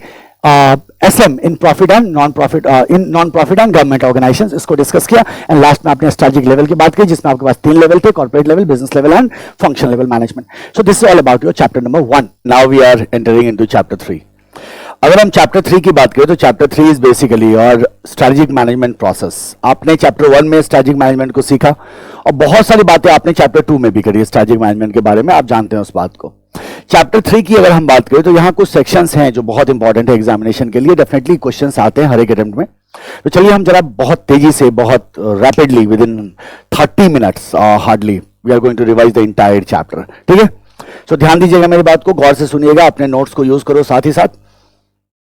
SM in profit and non profit, in non profit and government organizations, इसको डिस्कस किया। एंड लास्ट में आपने स्ट्रेटेजिक लेवल की बात की जिसमें आपके पास 3 लेवल थे, corporate level, business level and function level management. So this is all about your chapter number 1। Now we are entering into chapter 3। अगर हम चैप्टर 3 की बात करें तो चैप्टर 3 इज बेसिकली और स्ट्रेटेजिक मैनेजमेंट प्रोसेस। आपने चैप्टर 1 में स्ट्रेटेजिक मैनेजमेंट को सीखा और बहुत सारी बातें आपने चैप्टर 2 में भी करी स्ट्रेटेजिक मैनेजमेंट के बारे में, आप जानते हैं उस बात को। चैप्टर 3 की अगर हम बात करें तो यहाँ कुछ सेक्शंस हैं जो बहुत इंपॉर्टेंट है एग्जामिनेशन के लिए। डेफिनेटली क्वेश्चंस आते हैं हर एक अटेम्प्ट में। तो चलिए हम जरा बहुत तेजी से, बहुत rapidly, within 30 minutes hardly we are going to revise the entire chapter. ठीक है, सो ध्यान दीजिएगा मेरी बात को, गौर से सुनिएगा, अपने नोट्स को यूज करो साथ ही साथ।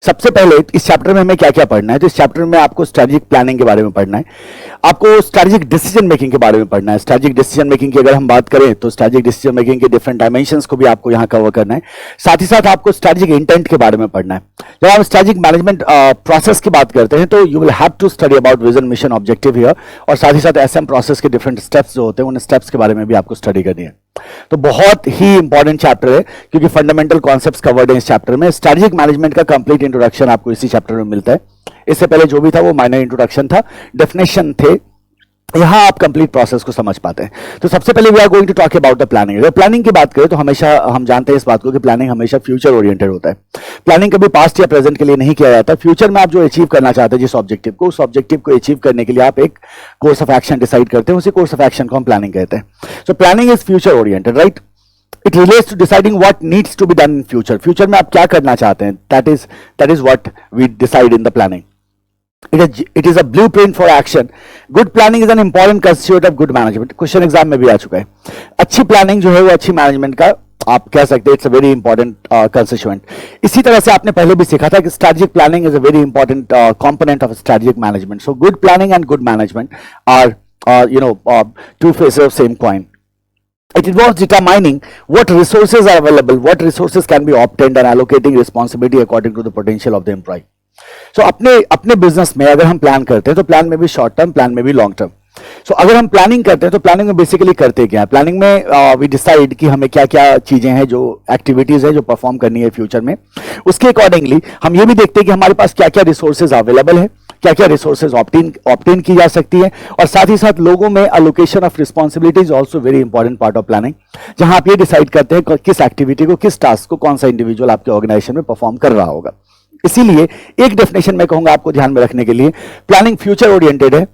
सबसे पहले इस चैप्टर में हमें क्या क्या पढ़ना है, तो इस चैप्टर में आपको स्ट्रेटेजिक प्लानिंग के बारे में पढ़ना है, आपको स्ट्रेटेजिक डिसीजन मेकिंग के बारे में पढ़ना है। स्ट्रेटेजिक डिसीजन मेकिंग की अगर हम बात करें तो स्ट्रेटेजिक डिसीजन मेकिंग के डिफरेंट डायमेंशंस को भी आपको यहां कवर करना है। साथ ही साथ आपको स्ट्रेटेजिक इंटेंट के बारे में पढ़ना है। जब आप स्ट्रेटेजिक मैनेजमेंट प्रोसेस की बात करते हैं तो you will have to study about vision, mission, objective here, और साथ ही साथ एसएम प्रोसेस के डिफरेंट स्टेप्स जो होते हैं उन स्टेप्स के बारे में भी आपको स्टडी करनी है। तो बहुत ही इंपॉर्टेंट चैप्टर है क्योंकि फंडामेंटल कॉन्सेप्ट्स कवर्ड है इस चैप्टर में। स्ट्रेटेजिक मैनेजमेंट का कंप्लीट इंट्रोडक्शन आपको इसी चैप्टर में मिलता है। इससे पहले जो भी था वो माइनर इंट्रोडक्शन था, डेफिनेशन थे, यहां आप कंप्लीट प्रोसेस को समझ पाते हैं। तो सबसे पहले we are going to talk about the planning. अगर प्लानिंग की बात करें तो हमेशा हम जानते हैं इस बात को कि प्लानिंग हमेशा फ्यूचर ओरिएंटेड होता है। प्लानिंग कभी पास्ट या प्रेजेंट के लिए नहीं किया जाता। फ्यूचर में आप जो अचीव करना चाहते हैं जिस ऑब्जेक्टिव को, उस ऑब्जेक्टिव को अचीव करने के लिए आप एक कोर्स ऑफ एक्शन डिसाइड करते हैं, उसी कोर्स ऑफ एक्शन को हम प्लानिंग कहते हैं। So planning is future oriented, right? It relates to deciding what needs to be done in future. Future में आप क्या करना चाहते हैं, that is what we decide in the planning. It is a blueprint for action. Good planning is an important constituent of good management. Question exam में भी आ चुका है. अच्छी प्लानिंग जो है वो अच्छी मैनेजमेंट का आप कह सकते हैं it's a very important constituent. इसी तरह से आपने पहले भी सीखा था कि strategic planning is a very important component of strategic management. So good planning and good management are two faces of same coin. It involves determining what resources are available, what resources can be obtained, and allocating responsibility according to the potential of the employee. So अपने business में अगर हम plan करते हैं तो plan में भी short term, plan में भी लॉन्ग टर्म. सो अगर हम प्लानिंग करते हैं तो प्लानिंग में बेसिकली करते क्या है? प्लानिंग में वी डिसाइड कि हमें क्या क्या चीजें हैं, जो एक्टिविटीज है जो परफॉर्म करनी है फ्यूचर में. उसके अकॉर्डिंगली हम ये भी देखते हैं कि हमारे पास क्या क्या रिसोर्सेज अवेलेबल है, क्या क्या रिसोर्सेज ऑब्टेन की जा सकती है, और साथ ही साथ लोगों में allocation of responsibility is also very important part of planning, जहां आप ये डिसाइड करते हैं किस एक्टिविटी को, किस टास्क को कौन सा इंडिविजुअल आपके ऑर्गेनाइजेशन में परफॉर्म कर रहा होगा. इसीलिए एक डेफिनेशन में कहूंगा आपको ध्यान में रखने के लिए, प्लानिंग फ्यूचर ओरिएंटेड है,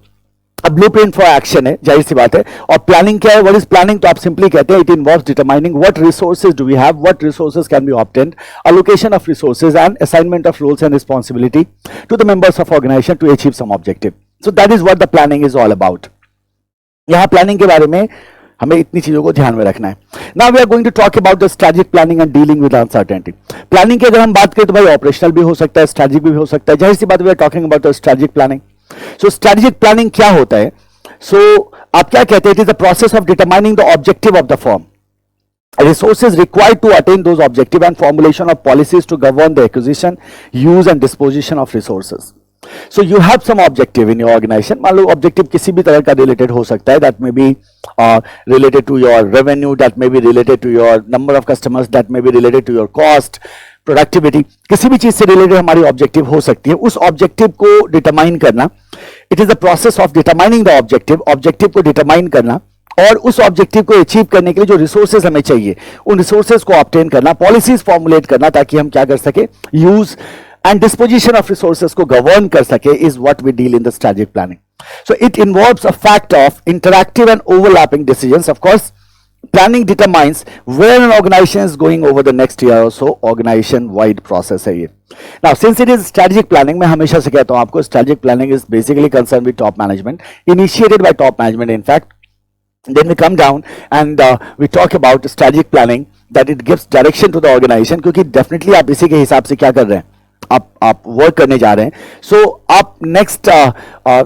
ब्लूप्रिंट फॉर एक्शन है, जाहिर सी बात है. और प्लानिंग क्या है, व्हाट इज प्लानिंग? तो आप सिंपली कहते हैं it involves determining what resources do we have, what resources can be obtained, allocation of resources and assignment of roles and responsibility to the members of organization to achieve some objective. So that is what the planning is all about. यहां planning के बारे में हमें इतनी चीजों को ध्यान में रखना है. Now we are going to talk about the strategic planning and dealing with uncertainty. Planning की अगर हम बात करें तो भाई ऑपरेशनल भी हो सकता है, स्ट्रेटेजिक भी हो सकता है. जाहिर सी बात, we are talking about the strategic planning. So strategic planning क्या होता है? सो आप क्या कहते हैं? It is the process of determining the objective of the firm, resources required to attain those objectives, and formulation of policies to govern the acquisition, use and disposition of resources. So you have some objective in your organization. मान लो objective किसी भी तरह का related हो सकता है. that may be related to your revenue, that may be related to your number of customers, that may be related to your cost, productivity. किसी भी चीज से रिलेटेड हमारी ऑब्जेक्टिव हो सकती है. उस ऑब्जेक्टिव को डिटरमाइन करना, it is the process of determining the objective. Objective को डिटरमाइन करना और उस ऑब्जेक्टिव को अचीव करने के लिए जो रिसोर्सेज हमें चाहिए उन रिसोर्सेज को ऑब्टेन करना, पॉलिसीज फॉर्मुलेट करना ताकि हम क्या कर सके, use and disposition of resources को गवर्न कर सके, is what we deal in the strategic planning. So it involves a fact of interactive and overlapping decisions. Of course planning determines where an organization is going over the next year or so. organization wide process है ये. Now since it is strategic planning, मैं हमेशा से कहता हूं आपको, strategic planning is basically concerned with top management, initiated by top management in fact. Then we come down and we talk about strategic planning, that it gives direction to the organization, क्योंकि definitely आप इसी के हिसाब से क्या कर रहे हैं, आप वर्क करने जा रहे हैं. सो आप नेक्स्ट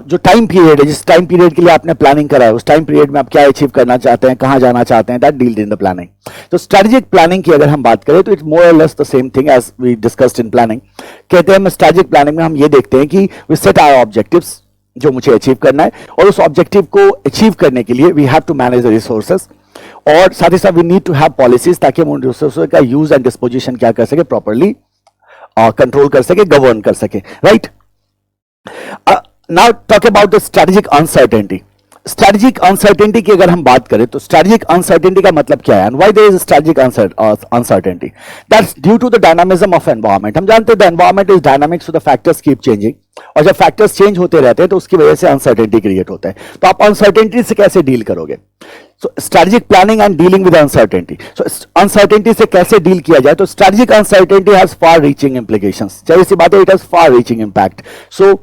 जो टाइम पीरियड है, जिस टाइम पीरियड के लिए आपने प्लानिंग करा है, उस टाइम पीरियड में आप क्या अचीव करना चाहते हैं, कहां जाना चाहते हैं, that dealt in the planning. तो स्ट्रेटेजिक प्लानिंग की अगर हम बात करें तो it's more or less the same thing as we discussed in planning. कहते हैं स्ट्रेटेजिक प्लानिंग में हम ये देखते हैं कि वी सेट आवर ऑब्जेक्टिव्स जो मुझे अचीव करना है, और उस ऑब्जेक्टिव को अचीव करने के लिए we have to manage the resources, और साथ ही साथ we need to have policies ताकि हम उन रिसोर्सेज का यूज एंड डिस्पोजिशन क्या कर सके, प्रॉपरली कंट्रोल कर सके, गवर्न कर सके, right. Now talk about the strategic uncertainty. Strategic uncertainty की अगर हम बात करें तो स्ट्रेटेजिक अनसर्टेनिटी का मतलब क्या है, and why there is strategic uncertainty? That's due to the dynamism of environment. हम जानते हैं the environment is dynamic, so the factors keep changing, और जब फैक्टर्स चेंज होते रहते हैं तो उसकी वजह से अनसर्टेनिटी क्रिएट होता है. तो आप अनसर्टेनिटी से कैसे डील करोगे? So strategic planning and dealing with uncertainty. So uncertainty से कैसे डील किया जाए? तो strategic uncertainty has far reaching implications. जाहिर सी बात है, it has far reaching impact. So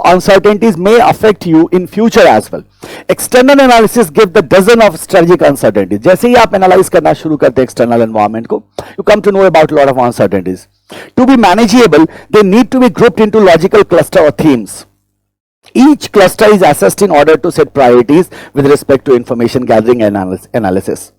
uncertainties may affect you in future as well. External analysis give the dozen of strategic uncertainties. जैसे ही आप एनालाइज करना शुरू करते हैं एक्सटर्नल एनवायरनमेंट को, you come to know about a lot of uncertainties. To be manageable, they need to be grouped into logical cluster or themes. Each cluster is assessed in order to set priorities with respect to information gathering and analysis.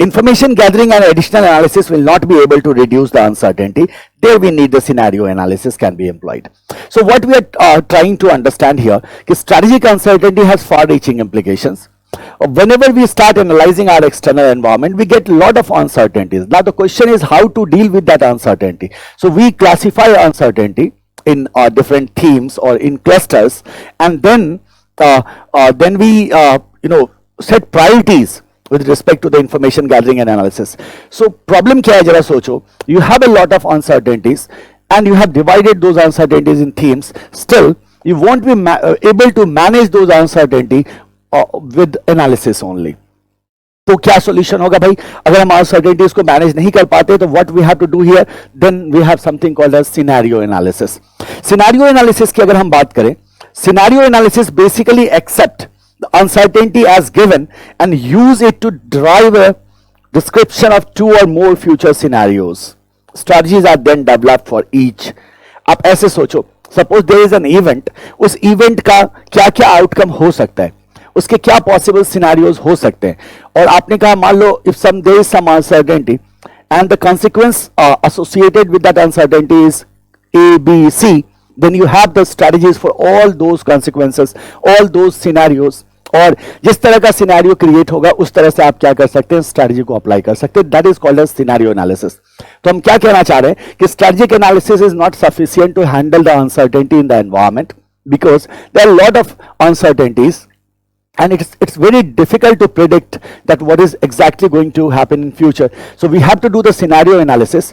Information gathering and additional analysis will not be able to reduce the uncertainty. There we need the scenario analysis can be employed. So what we are trying to understand here is strategic uncertainty has far-reaching implications. Whenever we start analyzing our external environment, we get a lot of uncertainties. Now the question is how to deal with that uncertainty. So we classify uncertainty in different themes or in clusters, and then we set priorities with respect to the information gathering and analysis. So problem kya hai, jara socho, you have a lot of uncertainties and you have divided those uncertainties in themes. Still you won't be able to manage those uncertainty with analysis only. तो क्या solution होगा भाई? अगर हम uncertainties को manage नहीं कर पाते तो what we have to do here, then we have something called as scenario analysis. Scenario analysis की अगर हम बात करें, scenario analysis basically accept the uncertainty as given and use it to drive a description of two और more future scenarios. Strategies are then developed for each. आप ऐसे सोचो, suppose there is an event, उस event का क्या क्या outcome हो सकता है, उसके क्या पॉसिबल सिनेरियोज हो सकते हैं. और आपने कहा मान लो if some there is some uncertainty and the consequence associated with that uncertainty is A, B, C, then you have the strategies for all those consequences, all those scenarios. और जिस तरह का सिनेरियो क्रिएट होगा उस तरह से आप क्या कर सकते हैं, स्ट्रेटजी को अप्लाई कर सकते हैं. That is called as scenario analysis. तो हम क्या कहना चाह रहे हैं कि strategic analysis is not sufficient to handle the uncertainty in the environment because there are lot of uncertainties and it's very difficult to predict that what is exactly going to happen in future. So we have to do the scenario analysis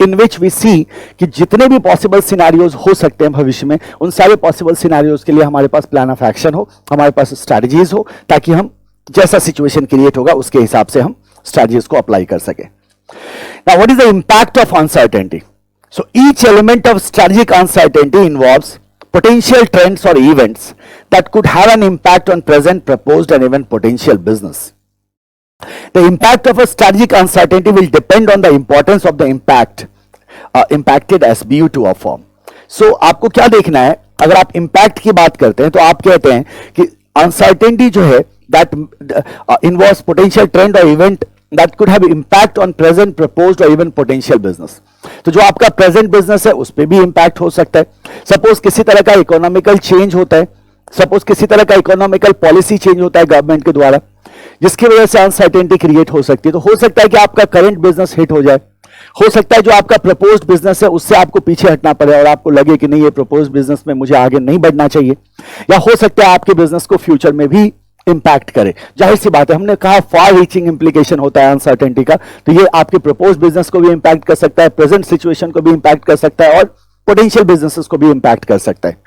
in which we see कि जितने भी possible scenarios हो सकते हैं भविष्य में, उन सारे possible scenarios के लिए हमारे पास plan of action हो, हमारे पास strategies हो, ताकि हम जैसा situation create होगा उसके हिसाब से हम strategies को apply कर सकें. Now what is the impact of uncertainty? So each element of strategic uncertainty involves potential trends or events that could have an impact on present, proposed and even potential business. The impact of a strategic uncertainty will depend on the importance of the impacted SBU to a firm. So आपको क्या देखना है, अगर आप impact की बात करते हैं तो आप कहते हैं कि uncertainty जो है that involves potential trend or event that could have impact on present, proposed or even potential business. तो जो आपका प्रेजेंट बिजनेस है उस पर भी इंपैक्ट हो सकता है. सपोज किसी तरह का इकोनॉमिकल चेंज होता है, सपोज किसी तरह का इकोनॉमिकल पॉलिसी चेंज होता है गवर्नमेंट के द्वारा, जिसकी वजह से अनसर्टेनिटी क्रिएट हो सकती है. तो हो सकता है कि आपका करंट बिजनेस हिट हो जाए, हो सकता है जो आपका प्रपोज्ड बिजनेस है उससे आपको पीछे हटना पड़े और आपको लगे कि नहीं ये प्रपोज्ड बिजनेस में मुझे आगे नहीं बढ़ना चाहिए, या हो सकता है आपके बिजनेस को फ्यूचर में भी इंपैक्ट करे. जाहिर सी बात है, हमने कहा फार रीचिंग इंप्लीकेशन होता है अनसर्टेनिटी का, तो ये आपके प्रपोज बिजनेस को भी इंपैक्ट कर सकता है, प्रेजेंट सिचुएशन को भी इंपैक्ट कर सकता है और पोटेंशियल बिजनेसेस को भी इंपैक्ट कर सकता है.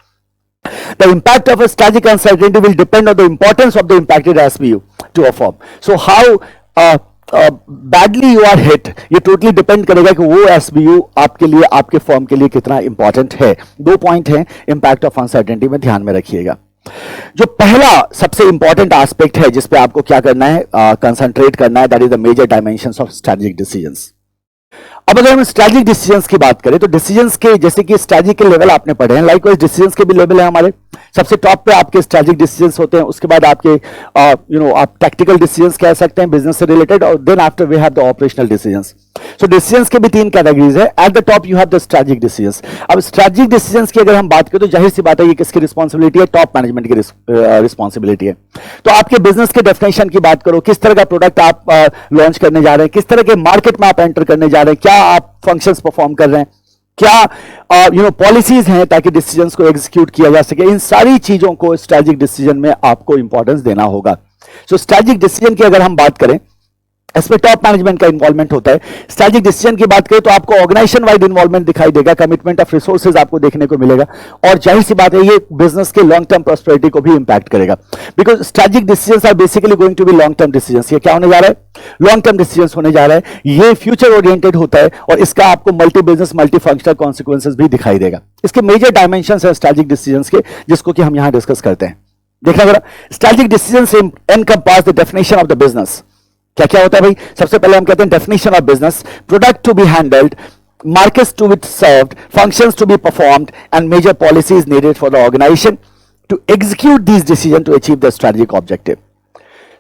The impact of a strategic uncertainty will depend on the importance of the impacted SBU to a firm. So how badly you are hit, ये totally depend करेगा कि वो SBU आपके लिए, आपके फर्म के लिए कितना इंपॉर्टेंट है. 2 पॉइंट हैं इम्पैक्ट ऑफ अनसर्टेनिटी में, ध्यान में रखिएगा. जो पहला सबसे इंपॉर्टेंट एस्पेक्ट है जिस पे आपको क्या करना है, कंसंट्रेट करना है, that is the major dimensions of strategic decisions. अब अगर हम स्ट्रेटेजिक डिसीजंस की बात करें तो डिसीजंस के जैसे कि स्ट्रेटेजी के लेवल आपने पढ़े हैं, लाइकवाइज डिसीजंस के भी लेवल है हमारे. सबसे टॉप पे आपके स्ट्रेटेजिक डिसीजंस होते हैं, उसके बाद आपके आप टैक्टिकल डिसीजंस कह सकते हैं बिजनेस से रिलेटेड, और then after we have the operational decisions. So decisions के भी 3 कैटेगरीज है. At the top you have the strategic decisions. अब स्ट्रेटेजिक डिसीजंस की अगर हम बात करें तो जाहिर सी बात है ये किसकी रिस्पॉन्सिबिलिटी है, टॉप मैनेजमेंट की रिस्पॉन्सिबिलिटी है. तो आपके बिजनेस के डेफिनेशन की बात करो, किस तरह का प्रोडक्ट आप लॉन्च करने जा रहे हैं, किस तरह के मार्केट में आप एंटर करने जा रहे हैं, क्या आप फंक्शंस परफॉर्म कर रहे हैं, क्या पॉलिसीज हैं ताकि डिसीजंस को एग्जीक्यूट किया जा सके, इन सारी चीजों को स्ट्रेटेजिक डिसीजन में आपको इंपॉर्टेंस देना होगा. सो स्ट्रेटेजिक डिसीजन की अगर हम बात करें, इसमें टॉप मैनेजमेंट का इन्वॉल्वमेंट होता है. स्ट्रेटेजिक डिसीजन की बात करें तो आपको ऑर्गेनाइजेशन वाइड इन्वॉल्वमेंट दिखाई देगा, कमिटमेंट ऑफ रिसोर्सेज आपको देखने को मिलेगा, और जाहिर सी बात है ये बिजनेस के लॉन्ग टर्म प्रॉस्पेरिटी को भी इंपैक्ट करेगा. Because strategic decisions are basically going to be long term decisions. ये क्या होने जा रहा है, लॉन्ग टर्म डिसीजंस होने जा रहा है. ये फ्यूचर ओरिएंटेड होता है और इसका आपको multi business multi functional consequences भी दिखाई देगा. इसके मेजर डायमेंशंस है स्ट्रेटेजिक डिसीजंस के, जिसको कि हम यहां डिस्कस करते हैं. देखना जरा, strategic decisions encompass the definition of the business. क्या क्या होता है भाई, सबसे पहले हम कहते हैं definition of business, product to be handled markets to be served, functions to be performed, and major policies needed for the organization to execute these decisions to achieve the strategic objective.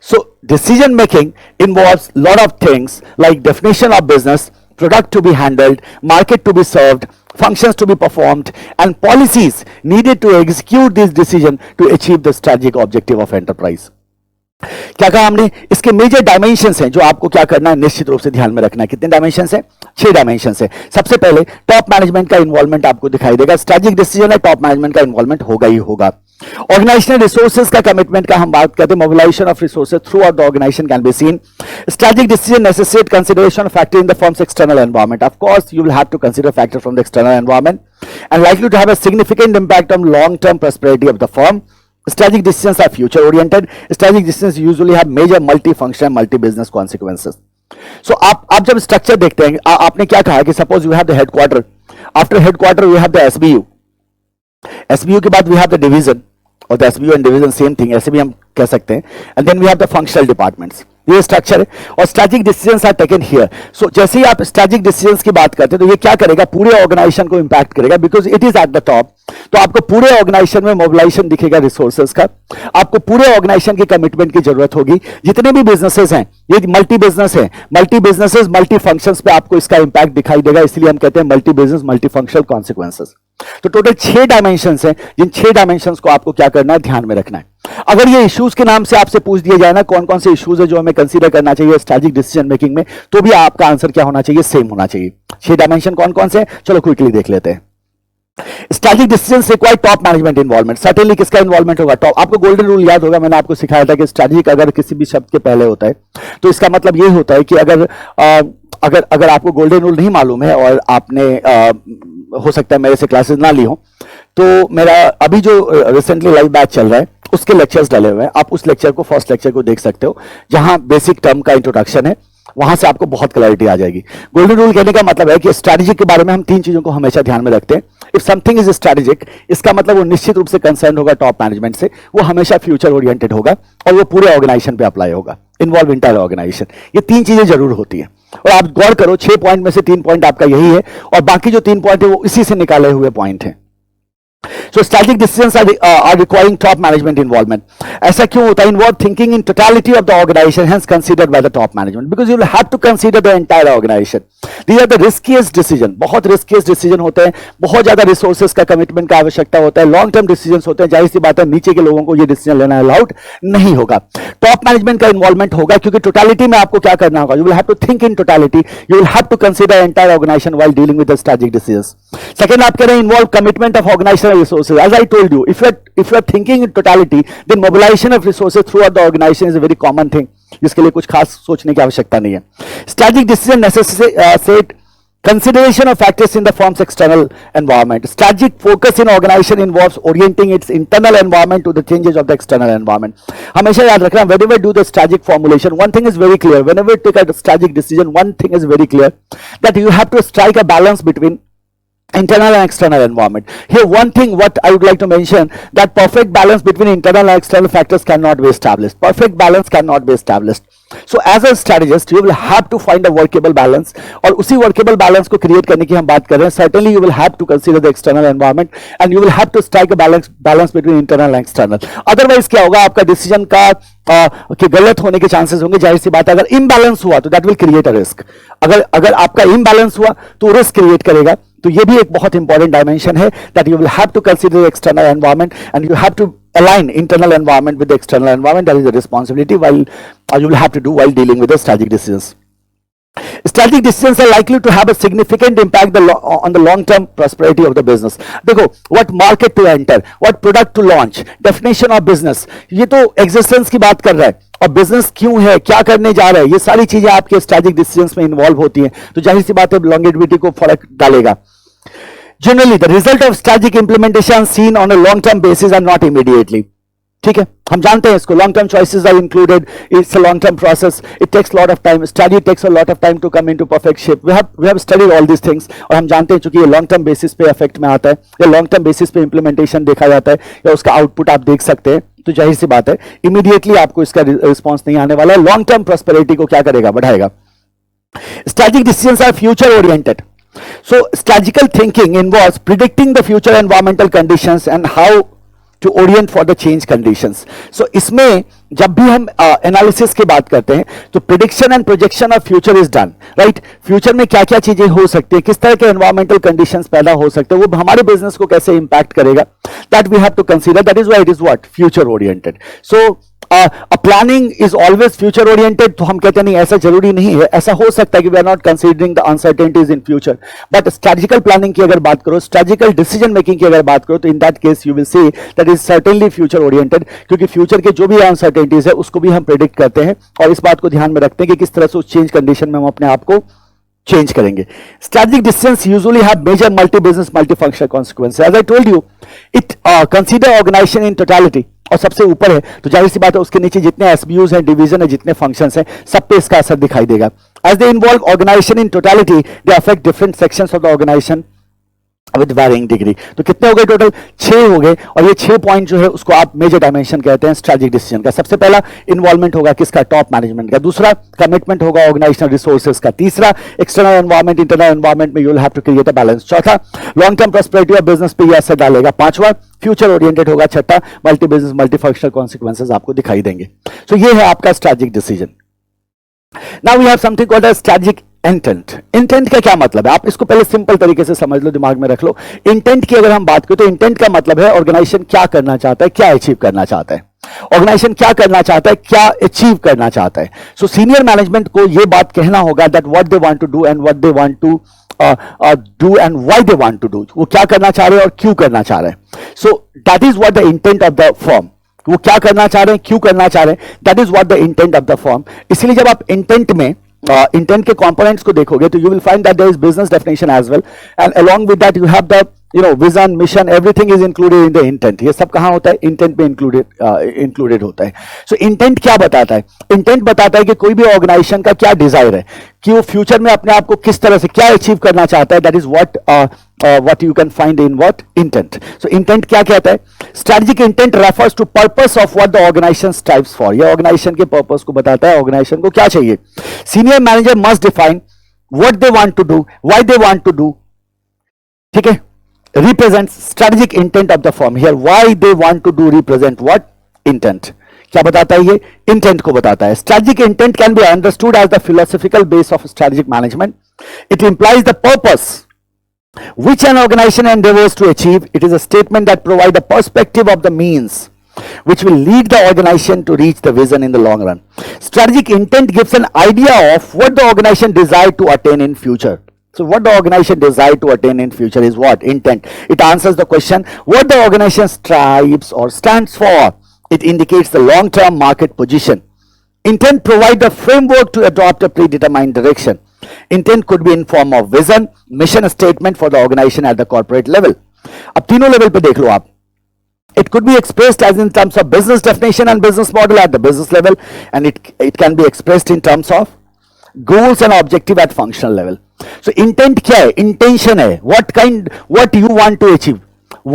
So decision making involves lot of things like definition of business, product to be handled, market to be served, functions to be performed, and policies needed to execute these decisions to achieve the strategic objective of enterprise. क्या कहा हमने? इसके major dimensions हैं जो आपको क्या करना है, निश्चित रूप से ध्यान में रखना है. कितने डायमेंशंस हैं? 6 डायमेंशंस हैं. सबसे पहले टॉप मैनेजमेंट का इन्वॉल्वमेंट आपको दिखाई देगा. स्ट्रेटेजिक डिसीजन है, टॉप मैनेजमेंट का इन्वॉल्वमेंट होगा ही होगा. ऑर्गेनाइजेशनल रिसोर्सेज का कमिटमेंट का हम बात करते हैं. Mobilisation of resources throughout the organisation can be seen. Strategic decision necessitate consideration of factor in the firm's external environment. Of course you will have to consider factor from the external environment and likely to have a significant impact on long-term prosperity of the firm. Strategic decisions are future-oriented. Strategic decisions usually have major multi-function, multi-business consequences. So आप जब structure देखते हैं, आपने क्या कहा कि suppose you have the headquarter, after headquarter we have the SBU, SBU के बाद वी हैव द डिवीजन, और the SBU and division same thing, ऐसे भी हम कह सकते हैं. And then we have the functional departments. ये स्ट्रक्चर है और strategic decisions are taken here. So जैसे ही आप स्ट्रेटेजिक डिसीजंस की बात करते हैं तो ये क्या करेगा, पूरे ऑर्गेनाइजेशन को इंपैक्ट करेगा, because it is eight the top. तो आपको पूरे ऑर्गेनाइजेशन में मोबिलाइजेशन दिखेगा रिसोर्सेज का. आपको पूरे ऑर्गेनाइजेशन की कमिटमेंट की जरूरत होगी. जितने भी बिजनेसेस हैं, ये मल्टी बिजनेस है, मल्टी बिजनेसेस मल्टी फंक्शंस पे आपको इसका इंपैक्ट दिखाई देगा. इसलिए हम कहते हैं multi business multi functional consequences. तो टोटल 6 डायमेंशंस हैं, जिन 6 डायमेंशंस को आपको क्या करना है, ध्यान में रखना है. अगर ये इश्यूज के नाम से आपसे पूछ दिया जाए ना, कौन कौन से इश्यूज है जो हमें कंसीडर करना चाहिए स्ट्रेटेजिक डिसीजन मेकिंग में, तो भी आपका आंसर क्या होना चाहिए, सेम होना चाहिए. 6 डायमेंशन कौन कौन से हैं, चलो क्विकली देख लेते हैं. Strategic decisions require top management involvement. Certainly किसका इन्वॉल्वमेंट होगा, टॉप. आपको गोल्डन रूल याद होगा, मैंने आपको सिखाया था कि स्ट्रेटेजिक अगर किसी भी शब्द के पहले होता है तो इसका मतलब ये होता है कि अगर आपको गोल्डन रूल नहीं मालूम है और आपने हो सकता है मेरे से क्लासेस ना ली हो, तो मेरा अभी जो रिसेंटली लाइव बैच चल रहा है उसके लेक्चर्स डाले हुए हैं. आप उस लेक्चर को, फर्स्ट लेक्चर को देख सकते हो, जहां बेसिक टर्म का इंट्रोडक्शन है. वहां से आपको बहुत क्लैरिटी आ जाएगी. गोल्डन रूल कहने का मतलब है कि स्ट्रैटेजी के बारे में हम 3 चीजों को हमेशा ध्यान में रखते हैं. इफ समथिंग इज स्ट्रैटेजिक, इसका मतलब वो निश्चित रूप से कंसर्न होगा टॉप मैनेजमेंट से, वो हमेशा फ्यूचर ओरिएंटेड होगा और वो पूरे ऑर्गेनाइजेशन पे अप्लाई होगा, इन्वॉल्व इंटायर ऑर्गेनाइजेशन. ये 3 चीजें जरूर होती है और आप गौर करो 6 पॉइंट में से 3 पॉइंट आपका यही है और बाकी जो 3 पॉइंट है वो इसी से निकाले हुए पॉइंट है. So strategic decisions are requiring top management involvement. ऐसा क्यों होता है? Involve thinking in totality of the organization, hence considered by the top management, because you will have to consider the entire organization. These are the riskiest decision. बहुत riskiest decision होते हैं, बहुत ज्यादा resources का commitment का आवश्यकता होता है, long term decisions होते हैं. जाहिर सी बात है नीचे के लोगों को ये decision लेना allowed नहीं होगा. Top management का involvement होगा क्योंकि totality में आपको क्या करना होगा? You will have to think in totality. You will have to consider entire organization while dealing with the strategic decisions. Second, आप कह रहे हैं involve commitment of organizational resources. As I told you, if you are thinking in totality, then mobilization of resources throughout the organization is a very common thing. जिसके लिए कुछ खास सोचने की आवश्यकता नहीं है. Strategic decision necessitate consideration of factors in the firm's external environment. Strategic focus in organization involves orienting its internal environment to the changes of the external environment. हमेशा याद रखना, whenever do the strategic formulation, one thing is very clear. Whenever you take a strategic decision, one thing is very clear, that you have to strike a balance between internal and external environment. Here one thing what I would like to mention, that perfect balance between internal and external factors cannot be established. Perfect balance cannot be established. So as a strategist you will have to find a workable balance, और उसी workable balance को create करने की हम बात कर रहे हैं. Certainly you will have to consider the external environment and you will have to strike a balance between internal and external. Otherwise क्या होगा, आपका decision का कि गलत होने के चांसेस होंगे. जाहिर सी बात है, अगर imbalance हुआ तो that will create a risk. अगर आपका imbalance हुआ तो risk create करेगा. तो ये भी एक बहुत इंपॉर्टेंट डायमेंशन है, that you will have to consider the external environment and you have to align internal environment with the external environment. That is the responsibility you will have to do while dealing with the strategic decisions. Strategic decisions are likely to have a significant impact on the long-term prosperity of the business. देखो, what market to enter, what product to launch, definition of business, ये तो existence की बात कर रहा है. और business क्यों है, क्या करने जा रहा है, ये सारी चीजें आपके स्ट्रेटेजिक डिसीजंस में इन्वॉल्व होती हैं. तो जाहिर सी बात है लॉन्गेविटी को फर्क डालेगा. Generally the result of strategic implementation seen on a long term basis are not immediately. ठीक है, हम जानते हैं इसको. Long term choices are included. It's a long term process. It takes lot of time. Strategy takes a lot of time to come into perfect shape. We have studied all these things और हम जानते हैं चूंकि ये long term basis पे effect में आता है या लॉन्ग टर्म बेसिस पे इंप्लीमेंटेशन देखा जाता है या उसका आउटपुट आप देख सकते हैं. तो जाहिर सी बात है इमीडिएटली आपको इसका रिस्पॉन्स नहीं आने वाला है. लॉन्ग टर्म प्रॉस्पेरिटी को क्या करेगा, बढ़ाएगा. Strategic decisions are future oriented. So strategical thinking involves predicting the future environmental conditions and how to orient for the change conditions. So इसमें जब भी हम एनालिसिस की बात करते हैं तो prediction and projection of future is done, right. Future में क्या क्या चीजें हो सकती है, किस तरह के एनवायरमेंटल कंडीशंस पैदा हो सकते हैं, वो हमारे बिजनेस को कैसे इंपैक्ट करेगा, that we have to consider. That is why it is what future oriented. So planning is always future oriented. तो हम कहते हैं नहीं, ऐसा जरूरी नहीं है. ऐसा हो सकता है कि we are not considering the uncertainties in future, but strategical planning की अगर बात करो, स्ट्रेटेजिकल डिसीजन मेकिंग की अगर बात करो, तो in that case you will see that is certainly future oriented, क्योंकि फ्यूचर के जो भी अनसर्टेनिटीज है उसको भी हम प्रेडिक्ट करते हैं और इस बात को ध्यान में रखते हैं कि किस तरह से उस चेंज कंडीशन में हम अपने आप को चेंज करेंगे. Strategic decisions usually have major multi-business, multi-functional consequences. As I told you, it consider organization in totality. और सबसे ऊपर है तो जाहिर सी बात है उसके नीचे जितने SBUs हैं, डिवीजन है, जितने फंक्शंस हैं, सब पे इसका असर दिखाई देगा. As they involve organization in totality, they affect different sections of the organization with varying degree. तो कितने हो गए टोटल? 6 हो गए. और ये 6 पॉइंट जो है उसको आप मेजर डायमेंशन कहते हैं स्ट्रेटेजिक डिसीजन का. सबसे पहला इन्वॉल्वमेंट होगा किसका? टॉप मैनेजमेंट का. दूसरा कमिटमेंट होगा ऑर्गेनाइजेशनल रिसोर्सेज का. तीसरा एक्सटर्नल एनवायरमेंट, इंटरनल एनवायरमेंट में you will have to create a balance. चौथा long term prosperity of business पे ये असर डालेगा. पांचवा फ्यूचर ओरिएंटेड होगा. छठा multi business multi functional consequences आपको दिखाई देंगे. सो ये है आपका strategic decision. Now we have something called as strategic intent. Intent का क्या मतलब है? आप इसको पहले सिंपल तरीके से समझ लो, दिमाग में रख लो. इंटेंट की अगर हम बात करें तो इंटेंट का मतलब है ऑर्गेनाइजेशन क्या करना चाहता है, क्या अचीव करना चाहता है. ऑर्गेनाइजेशन क्या करना चाहता है, क्या अचीव करना चाहता है. सो सीनियर मैनेजमेंट को यह बात कहना होगा that what they want to do and what they want to do and why they want to do. वो क्या करना चाह रहे हैं और क्यों करना चाह रहे हैं. सो that is what the intent of the firm. वो क्या करना चाह रहे हैं, क्यों करना चाह रहे हैं, that is what the intent of the firm. इसलिए जब आप इंटेंट में इंटेंट के कंपोनेंट्स को देखोगे तो you will find that there is business definition as well and along with that you have the vision, mission, everything is included in the intent. ये सब कहां होता है? इंटेंट में इंक्लूडेड होता है. सो इंटेंट क्या बताता है? इंटेंट बताता है कि कोई भी ऑर्गेनाइजेशन का क्या डिजायर है, कि वो फ्यूचर में अपने आप को किस तरह से क्या अचीव करना चाहता है. That is what you can find in what intent. So intent क्या कहता है? Strategic intent refers to purpose of what the organization strives for. यह organization के purpose को बताता है, organization को क्या चाहिए. Senior manager must define what they want to do, why they want to do. ठीक है? Represents strategic intent of the firm. Here why they want to do represent what? Intent. क्या बताता है ये? Intent को बताता है. Strategic intent can be understood as the philosophical base of strategic management. It implies the purpose which an organization endeavors to achieve. It is a statement that provides the perspective of the means which will lead the organization to reach the vision in the long run. Strategic intent gives an idea of what the organization desires to attain in future. So what the organization desires to attain in future is what? Intent. It answers the question what the organization strives or stands for. It indicates the long-term market position. Intent provides the framework to adopt a predetermined direction. Intent could be in form of vision, mission statement for the organization at the corporate level. अब तीनों level पे देख लो आप. It could be expressed as in terms of business definition and business model at the business level, and it can be expressed in terms of goals and objective at functional level. So intent क्या है? Intention है. What you want to achieve.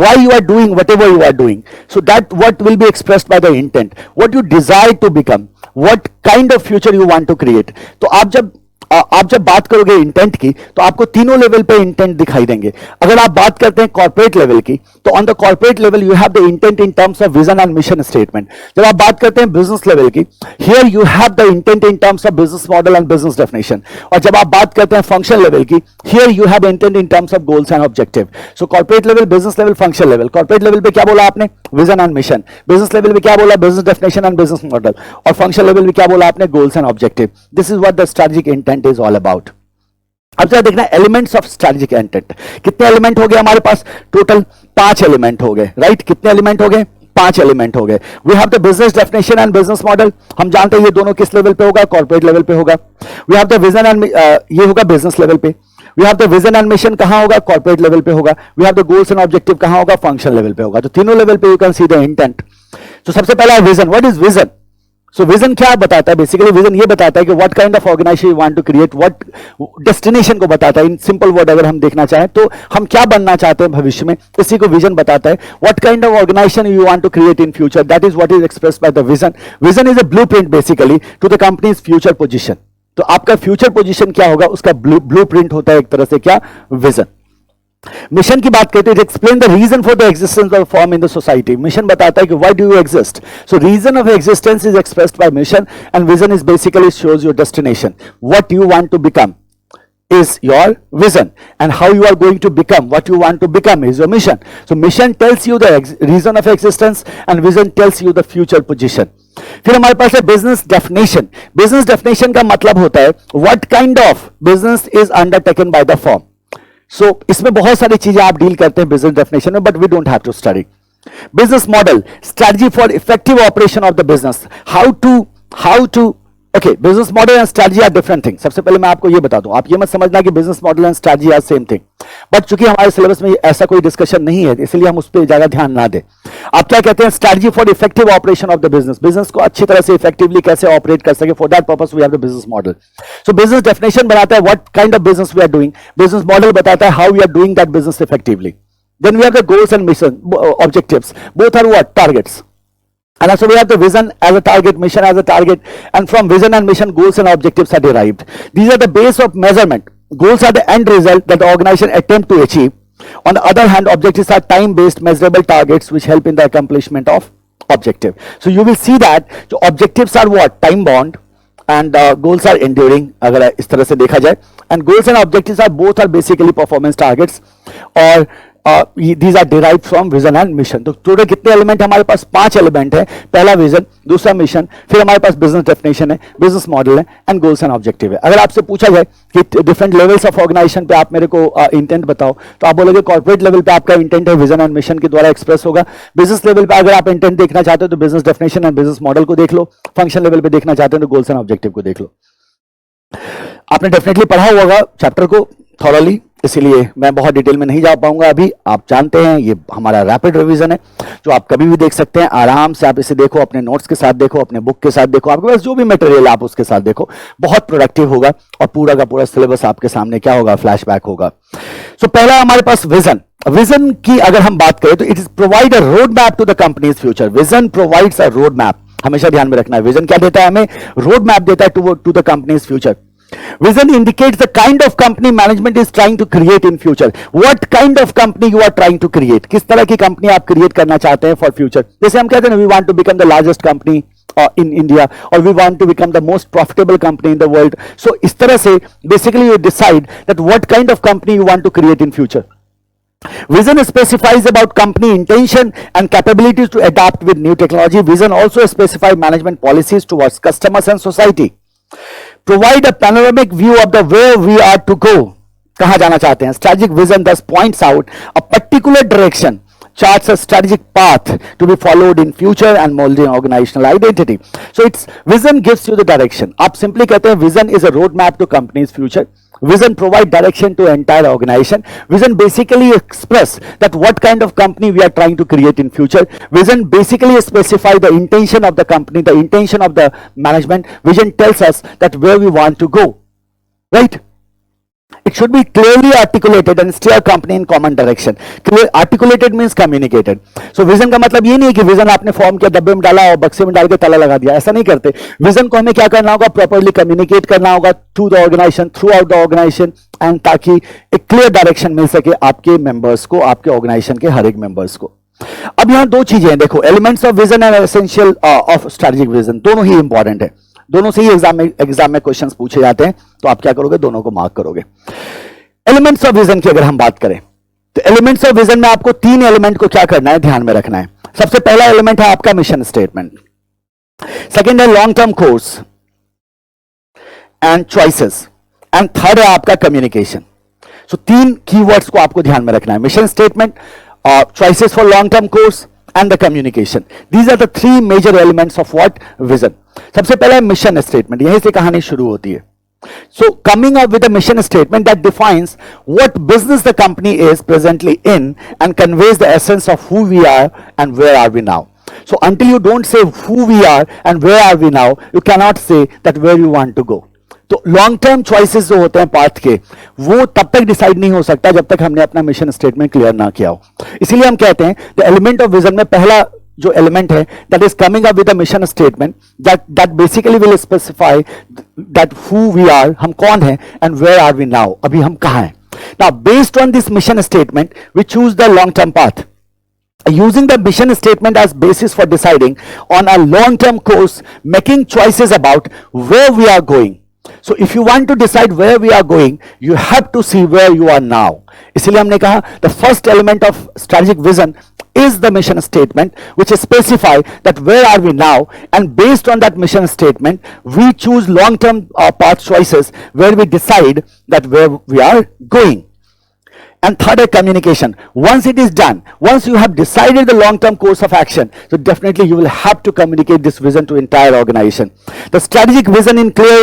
Why you are doing whatever you are doing. So that what will be expressed by the intent. What you desire to become. What kind of future you want to create. तो आप जब बात करोगे intent की तो आपको तीनों level पे इंटेंट दिखाई देंगे. अगर आप बात करते हैं कॉर्पोरेट लेवल की तो on the corporate level you have the intent in terms of vision and mission statement. जब आप बात करते हैं बिजनेस लेवल की, here you have the intent in terms of business model and business definition. और जब आप बात करते हैं फंक्शन लेवल की, here you have intent in terms of goals and objective. So corporate level, business level, function level. Corporate level पे क्या बोला आपने? Vision and mission. Business level पे क्या बोला? Business definition and business model. और function level पे क्या बोला आपने? Goals and objective. This is what the strategic intent is all about. अब जरा देखना एलिमेंट्स ऑफ स्ट्रेटेजिक इंटेंट. कितने एलिमेंट हो गए हमारे पास? टोटल 5 एलिमेंट हो गए, राइट? कितने एलिमेंट हो गए? 5 एलिमेंट हो गए. We have the business definition and business model. हम जानते हैं ये दोनों किस लेवल पे होगा? कॉर्पोरेट लेवल पे होगा. We have the vision and ये होगा बिजनेस लेवल पे. We have the vision and mission कहां होगा? कॉर्पोरेट लेवल पे होगा. We have the goals and objective कहां होगा? फंक्शन लेवल पे होगा. तो तीनों लेवल पे you can see the intent. तो सबसे पहला vision. What is vision? So vision क्या बताता है? बेसिकली विजन ये बताता है कि what kind of organization you want to create, what destination को बताता है. इन सिंपल वर्ड अगर हम देखना चाहें तो हम क्या बनना चाहते हैं भविष्य में, इसी को विजन बताता है. What kind of organization you want to create in future, that is what is expressed by the vision. Vision is a blueprint basically to the company's future position. तो आपका फ्यूचर पोजीशन क्या होगा, उसका blueprint होता है एक तरह से क्या, विजन। मिशन की बात करते हैं, explain the reason for the existence of form in the society. Mission बताता है कि why do you exist, so reason of existence is expressed by mission and vision is basically shows your destination, what you want to become is your vision and how you are going to become what you want to become is your mission. So mission tells you the reason of existence and vision tells you the future position. फिर हमारे पास है business definition. Business definition का मतलब होता है what kind of business is undertaken by the firm. So इसमें बहुत सारी चीजें आप डील करते हैं बिजनेस डेफिनेशन में, but we don't have to study. Business model, strategy for effective operation of the business, how to okay, business model and strategy are different thing. सबसे पहले मैं आपको ये बता दूं, आप ये मत समझना कि business model and strategy are same thing, but चूंकि हमारे सिलेबस में ऐसा कोई डिस्कशन नहीं है इसलिए हम उस पर ज्यादा ध्यान ना दें। आप क्या कहते हैं, strategy for effective operation of the business, business को अच्छी तरह से इफेक्टिवली कैसे ऑपरेट कर सके, for that purpose we have the business model. So business definition बनाता है what kind of business we are doing, business model बताता है how we are doing that business effectively. Then we have the goals and mission objectives, both are what, targets. And also we have the vision as a target, mission as a target, and from vision and mission, goals and objectives are derived. These are the base of measurement. Goals are the end result that the organization attempt to achieve. On the other hand, objectives are time-based measurable targets which help in the accomplishment of objective. So you will see that so objectives are what, time bound, and goals are enduring. अगर इस तरह से देखा जाए, and goals and objectives are both are basically performance targets, or these are derived from vision and mission. तो total कितने element हमारे पास, 5 element है। पहला विजन, दूसरा मिशन, फिर हमारे पास बिजनेस डेफिनेशन है, बिजनेस मॉडल है, एंड गोल्स एंड ऑब्जेक्टिव है। अगर आपसे पूछा जाए कि डिफरेंट लेवल्स ऑफ ऑर्गेनाइजेशन पे आप मेरे को इंटेंट बताओ, तो आप बोलोगे कॉर्पोरेट लेवल पे आपका इंटेंट है विजन एंड मिशन के द्वारा एक्सप्रेस होगा। बिजनेस लेवल पे अगर आप इंटेंट देखना चाहते हो तो business definition and business model को देख लो। फंक्शन लेवल पे देखना चाहते हो तो गोल्स एंड ऑब्जेक्टिव को देख लो। आपने डेफिनेटली पढ़ा होगा चैप्टर को थॉरली, इसलिए मैं बहुत डिटेल में नहीं जा पाऊंगा अभी। आप जानते हैं ये हमारा रैपिड रिवीजन है जो आप कभी भी देख सकते हैं, आराम से आप इसे देखो, अपने नोट्स के साथ देखो, अपने बुक के साथ देखो, आपके पास जो भी मटेरियल आप उसके साथ देखो, बहुत प्रोडक्टिव होगा और पूरा का पूरा सिलेबस आपके सामने क्या होगा, फ्लैशबैक होगा। सो पहला हमारे पास विजन। विजन की अगर हम बात करें तो it is provide a road map to the company's future. Vision provides a road map, हमेशा ध्यान में रखना है। विजन क्या देता है हमें, रोड मैप देता है to the company's future. Vision indicates the kind of company management is trying to create in future. What kind of company you are trying to create? किस तरह की कंपनी आप क्रिएट करना चाहते हैं फॉर फ्यूचर। जैसे हम कहते हैं we want to become the largest company in India or we want to become the most profitable company in the world. So इस तरह से basically you decide that what kind of company you want to create in future. Vision specifies about company intention and capabilities to adapt with new technology. Vision also specifies management policies towards customers and society. Provide a panoramic view of the where we are to go. कहां जाना चाहते हैं। Strategic vision thus points out a particular direction, charts a strategic path to be followed in future and molding organizational identity. So its vision gives you the direction. आप simply कहते हैं vision is a roadmap to company's future. Vision provide direction to entire organization. Vision basically express that what kind of company we are trying to create in future. Vision basically specify the intention of the company, the intention of the management. Vision tells us that where we want to go, right? It should be clearly articulated and steer company in common direction. Clear articulated means communicated. So vision का मतलब ये नहीं है कि vision आपने form के डब्बे में डाला और बक्से में डाल के ताला लगा दिया, ऐसा नहीं करते। विजन को हमें क्या करना होगा, प्रॉपर्ली कम्युनिकेट करना होगा through the organization, throughout the organization, and ताकि एक क्लियर डायरेक्शन मिल सके आपके मेंबर्स को, आपके ऑर्गेनाइजेशन के हर एक मेंबर्स को। अब यहाँ दो चीजें हैं, देखो, elements of vision and essential of strategic vision, दोनों ही इंपॉर्टेंट है। दोनों से ही एग्जाम में क्वेश्चंस पूछे जाते हैं, तो आप क्या करोगे, दोनों को मार्क करोगे। एलिमेंट्स ऑफ विजन की अगर हम बात करें तो एलिमेंट्स ऑफ विजन में आपको 3 एलिमेंट को क्या करना है, ध्यान में रखना है। सबसे पहला एलिमेंट है आपका मिशन स्टेटमेंट, सेकंड है long term course and choices, and third है आपका कम्युनिकेशन। सो 3 कीवर्ड्स को आपको ध्यान में रखना है, mission statement, choices for long term course and the communication. These are the 3 major elements of what, vision. सबसे पहला है मिशन स्टेटमेंट, यहीं से कहानी शुरू होती है। So coming up with a mission statement that defines what business the company is presently in and conveys the essence of who we are and where are we now. So until you don't say who we are and where are we now, you cannot say that where you want to go. तो long term choices जो होते हैं path के, वो तब तक decide नहीं हो सकता जब तक हमने अपना मिशन स्टेटमेंट क्लियर ना किया हो। इसीलिए हम कहते हैं द एलिमेंट ऑफ विजन में पहला जो एलिमेंट है that is coming up with a mission statement that basically will specify that who we are, हम कौन है, and where are we now, अभी हम कहां हैं. Now based on this mission statement we choose the long term path. Using the mission statement as basis for deciding on a long term course, making choices about where we are going. So if you want to decide where we are going, you have to see where you are now. इसलिए हमने कहा the first element of strategic vision is the mission statement, which specify that where are we now, and based on that mission statement we choose long term path choices where we decide that where we are going. And third is communication. Once it is done, once you have decided the long term course of action, so definitely you will have to communicate this vision to entire organization. The strategic vision in clear,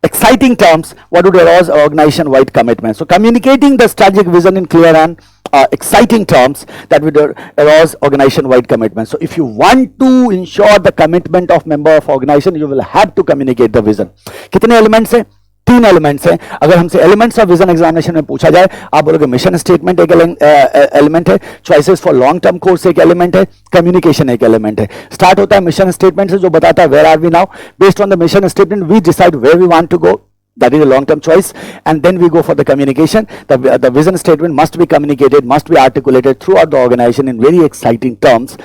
exciting terms, what would arouse organization wide commitment. So communicating the strategic vision in clear and exciting terms, that would arouse organization wide commitment. So if you want to ensure the commitment of member of organization, you will have to communicate the vision. कितने elements हैं? 3 elements हैं. अगर हमसे elements of vision examination में पूछा जाए, आप बोलोगे मिशन स्टेटमेंट एक एलिमेंट है, choices for long term course एक एलिमेंट है, कम्युनिकेशन एक एलिमेंट है. स्टार्ट होता है मिशन स्टेटमेंट से जो बताता है where are we now. Based on the mission statement we decide where we want to go, that is a long term choice, and then we go for the communication. The vision statement must be communicated, must be articulated throughout the organization in very exciting terms,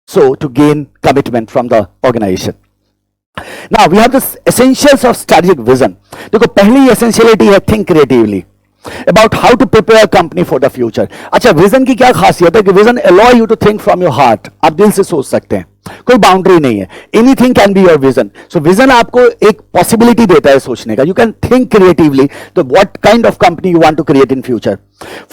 so to gain commitment from the organization. Now we have the essentials of strategic vision. देखो पहली essentiality है think creatively about how to prepare a company for the future. अच्छा vision की क्या खासियत है कि vision allow you to think from your heart. आप दिल से सोच सकते हैं, कोई बाउंड्री नहीं है. Anything can be your vision. So vision आपको एक पॉसिबिलिटी देता है सोचने का. यू कैन थिंक क्रिएटिवली तो what kind of company you want to create in future.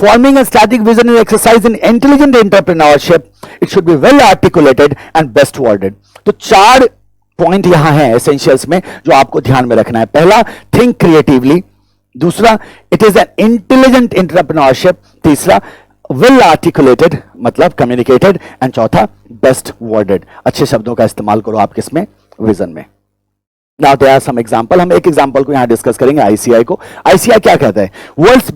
Forming a strategic vision is exercise in intelligent entrepreneurship. It should be well articulated and best worded. तो 4 point यहां है essentials में जो आपको ध्यान में रखना है. पहला थिंक क्रिएटिवली, दूसरा it is an intelligent entrepreneurship, तीसरा वेल आर्टिकुलेटेड मतलब कम्युनिकेटेड, एंड चौथा बेस्ट वर्डेड. अच्छे शब्दों का इस्तेमाल करो आप किसमें, विजन में. Now there are some example. हम एक एग्जांपल को यहां डिस्कस करेंगे. आईसीआई को. आईसीआई क्या कहता है? World's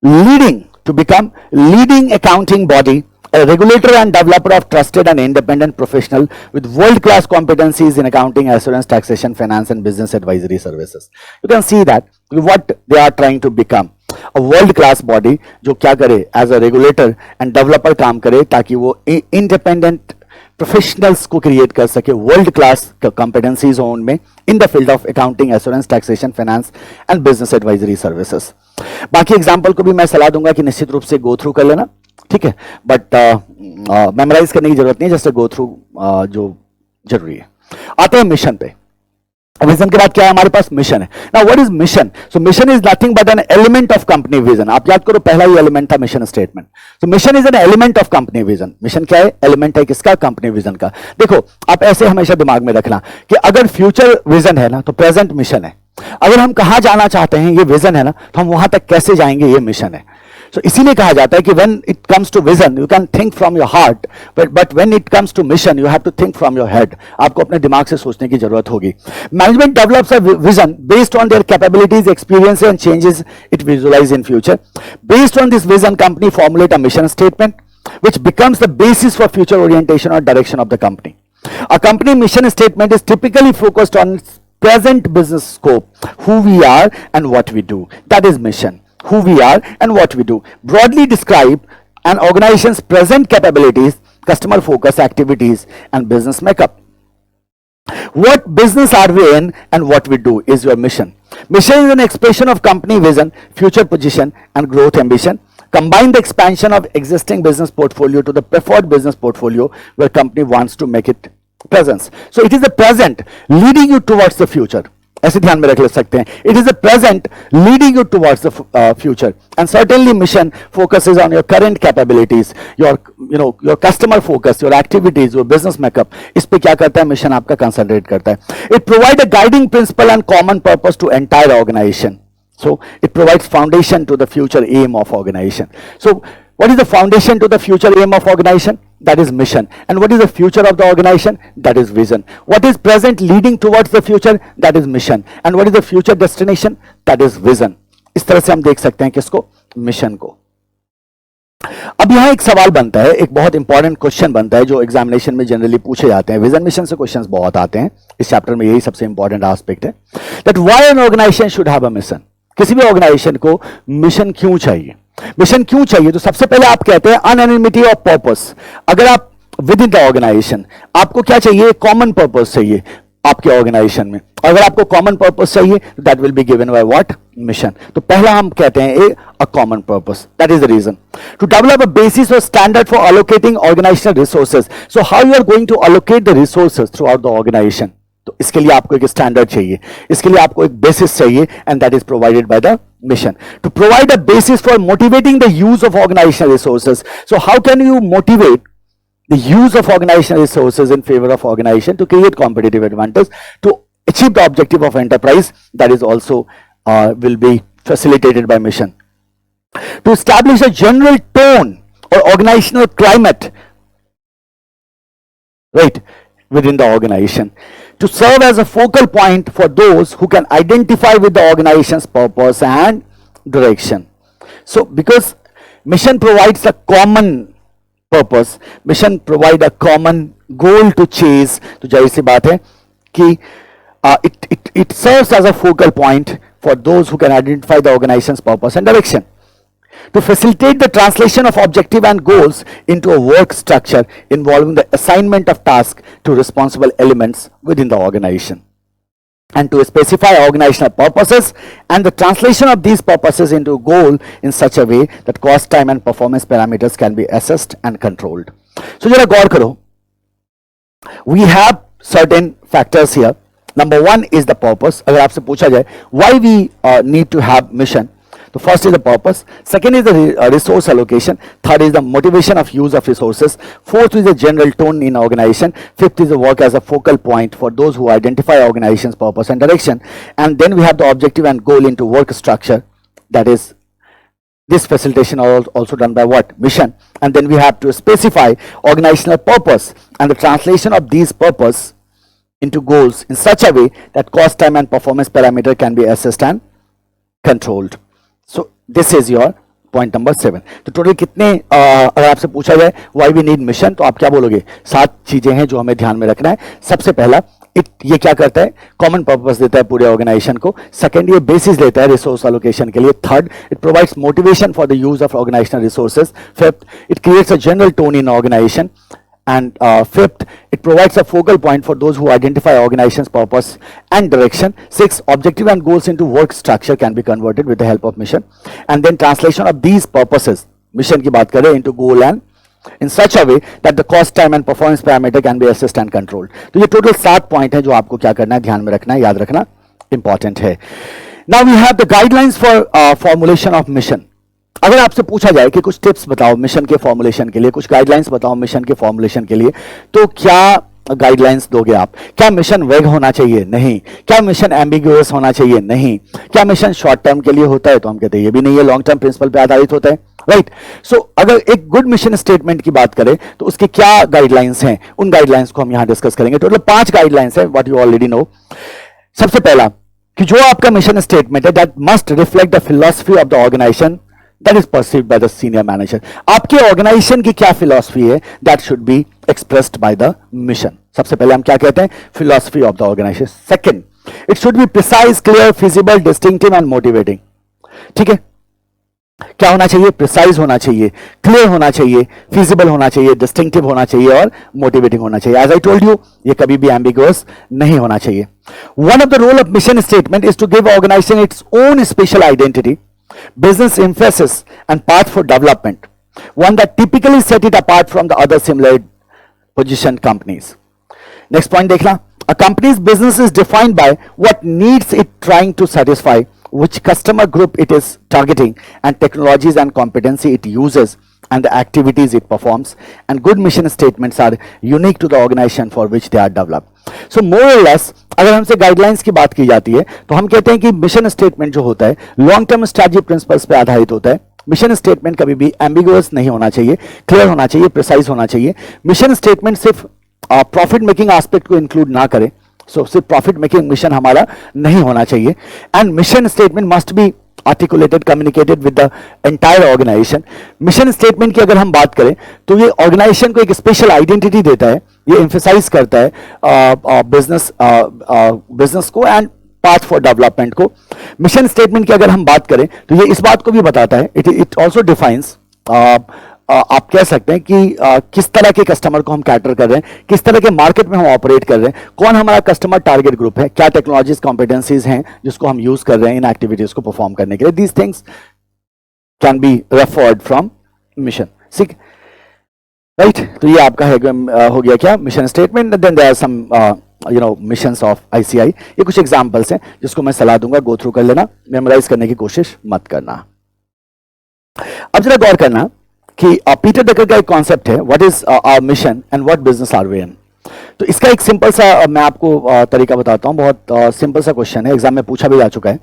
leading to become leading accounting body, a regulator and developer of trusted and independent professional with world-class competencies in accounting, assurance, taxation, finance and business advisory services. You can see that what they are trying to become. A world-class body जो क्या करे, as a regulator and developer काम करे ताकि वो independent professionals को create कर सके, world-class competencies हो उनमें in the field of accounting, assurance, taxation, finance and business advisory services. बाकी एग्जाम्पल को भी मैं सलाह दूंगा कि निश्चित रूप से गो थ्रू कर लेना, ठीक है, बट मेमोराइज करने की जरूरत नहीं है, जस्ट गो थ्रू जो जरूरी है. आते हैं मिशन पे. विजन के बाद क्या है हमारे पास? मिशन है. Now what is mission? So mission is nothing but an element of company vision. आप याद करो पहला ही एलिमेंट था mission statement. So mission is an element of company vision. Mission क्या है? एलिमेंट है किसका? कंपनी विजन का. देखो आप ऐसे हमेशा दिमाग में रखना कि अगर फ्यूचर विजन है ना तो प्रेजेंट मिशन है. अगर हम कहां जाना चाहते हैं ये विजन है ना, तो हम वहां तक कैसे जाएंगे ये मिशन है. So, इसीलिए कहा जाता है कि when it comes to vision you can think from your heart, but when it comes to mission you have to think from your head. आपको अपने दिमाग से सोचने की जरूरत होगी. Management develops a vision based on their capabilities, experience and changes it visualize in future. Based on this vision, company formulate a mission statement which becomes the basis for future orientation or direction of the company. A company mission statement is typically focused on its present business scope, who we are and what we do. That is mission. Who we are and what we do. Broadly describe an organization's present capabilities, customer focus activities and business makeup. What business are we in and what we do is your mission. Mission is an expression of company vision, future position and growth ambition. Combine the expansion of existing business portfolio to the preferred business portfolio where company wants to make it presence. So it is the present leading you towards the future. ऐसे ध्यान में रख ले सकते हैं. It is the present leading you towards the future, and certainly mission focuses on your current capabilities, your customer focus, your activities, your business makeup. इस पे क्या करता है mission? आपका concentrate करता है. It provides a guiding principle and common purpose to entire organization. So it provides foundation to the future aim of organization. So what is the foundation to the future aim of organization? That is mission. And what is the future of the organization? That is vision. What is present leading towards the future? That is mission. And what is the future destination? That is vision. इस तरह से हम देख सकते हैं किसको? Mission को. अब यहां एक सवाल बनता है, एक बहुत इंपॉर्टेंट क्वेश्चन बनता है जो एग्जामिनेशन में जनरली पूछे जाते हैं, विजन मिशन से क्वेश्चंस बहुत आते हैं इस चैप्टर में, यही सबसे इंपॉर्टेंट एस्पेक्ट है that why an organization should have a mission. किसी भी ऑर्गेनाइजेशन को मिशन क्यों चाहिए, मिशन क्यों चाहिए? तो सबसे पहले आप कहते हैं अनएनिमिटी ऑफ पर्पस। अगर आप विद इन द ऑर्गेनाइजेशन आपको क्या चाहिए, कॉमन पर्पस चाहिए आपके ऑर्गेनाइजेशन में। अगर आपको कॉमन पर्पस चाहिए that will be given by what, mission. तो पहला हम कहते हैं a common purpose, that is the reason to develop a basis और standard for allocating organisational resources. So how you are going to allocate the resources throughout the organisation. तो इसके लिए आपको एक स्टैंडर्ड चाहिए, इसके लिए आपको एक बेसिस चाहिए, and that is provided by the mission to provide a basis for motivating the use of organizational resources. So how can you motivate the use of organizational resources in favor of organization to create competitive advantage to achieve the objective of enterprise? That is also will be facilitated by mission. To establish a general tone or organizational climate, right, within the organization, to serve as a focal point for those who can identify with the organization's purpose and direction. So because mission provides a common purpose, mission provide a common goal to chase, तो जाहिर सी बात है कि it serves as a focal point for those who can identify the organization's purpose and direction. To facilitate the translation of objective and goals into a work structure involving the assignment of tasks to responsible elements within the organization, and to specify organizational purposes and the translation of these purposes into a goal in such a way that cost, time and performance parameters can be assessed and controlled. So जरा गौर करो, we have certain factors here. Number one is the purpose. अगर आपसे पूछा जाए why we need to have mission, so first is the purpose, second is the resource allocation, third is the motivation of use of resources, fourth is the general tone in organization, fifth is the work as a focal point for those who identify organization's purpose and direction, and then we have the objective and goal into work structure, that is this facilitation also done by what, mission. And then we have to specify organizational purpose and the translation of these purpose into goals in such a way that cost, time and performance parameter can be assessed and controlled. So this is your point number 7. तो total कितने अगर आपसे पूछा जाए why we need mission, तो आप क्या बोलोगे? 7 चीजें हैं जो हमें ध्यान में रखना है। सबसे पहला, ये क्या करता है, कॉमन पर्पस देता है पूरे ऑर्गेनाइजेशन को। सेकंड, ये बेसिस देता है रिसोर्स एलोकेशन के लिए। Third, it provides motivation for the use of organizational resources. Fifth, it creates a general tone in organization, and fifth, it provides a focal point for those who identify organization's purpose and direction. Six, objective and goals into work structure can be converted with the help of mission, and then translation of these purposes, mission की बात करें, into goal and in such a way that the cost, time and performance parameter can be assessed and controlled. तो ये total 7 point है जो आपको क्या करना है, ध्यान में रखना है, याद रखना इंपॉर्टेंट है। Now we have the guidelines for formulation of mission. अगर आपसे पूछा जाए कि कुछ टिप्स बताओ मिशन के फॉर्मुलेशन के लिए, कुछ गाइडलाइंस बताओ मिशन के फॉर्मुलेशन के लिए, तो क्या गाइडलाइंस दोगे आप? क्या मिशन वेग होना चाहिए? नहीं। क्या मिशन एम्बिगुअस होना चाहिए? नहीं। क्या मिशन शॉर्ट टर्म के लिए होता है? तो हम कहते हैं ये भी नहीं है, लॉन्ग टर्म प्रिंसिपल पे आधारित होता है, राइट। सो अगर एक गुड मिशन स्टेटमेंट की बात करें तो उसके क्या गाइडलाइंस हैं, उन गाइडलाइंस को हम यहां डिस्कस करेंगे। टोटल 5 गाइडलाइंस है, व्हाट यू ऑलरेडी नो। सबसे पहला कि जो आपका मिशन स्टेटमेंट है that must reflect the philosophy of the organization that is perceived by the senior manager. आपके ऑर्गेनाइजेशन की क्या फिलॉसफी है, that should be expressed by the mission. सबसे पहले हम क्या कहते हैं, philosophy of the organization. Second, it should be precise, clear, feasible, distinctive and motivating. ठीक है, क्या होना चाहिए? प्रिसाइज होना चाहिए, क्लियर होना चाहिए, फिजिबल होना चाहिए, डिस्टिंक्टिव होना चाहिए और मोटिवेटिंग होना चाहिए। एज आई टोल्ड यू, ये कभी भी एम्बिगुअस नहीं होना चाहिए। One of the role of mission statement is to give organization its own special identity, business emphasis and path for development, one that typically set it apart from the other similar positioned companies. Next point देखना, a company's business is defined by what needs it trying to satisfy, which customer group it is targeting, and technologies and competency it uses, and the activities it performs, and good mission statements are unique to the organization for which they are developed. So more or less, अगर हमसे guidelines की बात की जाती है तो हम कहते हैं कि मिशन स्टेटमेंट जो होता है लॉन्ग टर्म स्ट्रैटेजी प्रिंसिपल्स पे आधारित होता है। मिशन स्टेटमेंट कभी भी एम्बिगुअस नहीं होना चाहिए, क्लियर होना चाहिए, प्रिसाइज होना चाहिए। मिशन स्टेटमेंट सिर्फ प्रॉफिट मेकिंग एस्पेक्ट को इंक्लूड ना करे, सिर्फ प्रॉफिट मेकिंग मिशन हमारा नहीं होना चाहिए। And mission statement must be articulated, communicated with the entire organization. Mission statement की अगर हम बात करें तो ये ऑर्गेनाइजेशन को एक स्पेशल आइडेंटिटी देता है, ये एम्फेसाइज करता है बिजनेस को एंड पाथ फॉर डेवलपमेंट को। मिशन स्टेटमेंट की अगर हम बात करें तो ये इस बात को भी बताता है, इट ऑल्सो डिफाइंस, आप कह सकते हैं कि किस तरह के कस्टमर को हम कैटर कर रहे हैं, किस तरह के मार्केट में हम ऑपरेट कर रहे हैं, कौन हमारा कस्टमर टारगेट ग्रुप है, क्या टेक्नोलॉजीज कॉम्पिटेंसीज हैं जिसको हम यूज कर रहे हैं इन एक्टिविटीज को परफॉर्म करने के लिए। These things can be referred from mission. ठीक, राइट। तो ये आपका है हो गया क्या mission statement. Then there are some missions of ICI. ये कुछ एग्जांपल्स हैं जिसको मैं सलाह दूंगा, गो थ्रू कर लेना, मेमोराइज करने की कोशिश मत करना। अब जरा गौर करना कि पीटर ड्रकर का एक कॉन्सेप्ट है, what is our mission and what business are we in. तो इसका एक सिंपल सा मैं आपको तरीका बताता हूं, बहुत सिंपल सा क्वेश्चन है, एग्जाम में पूछा भी जा चुका है,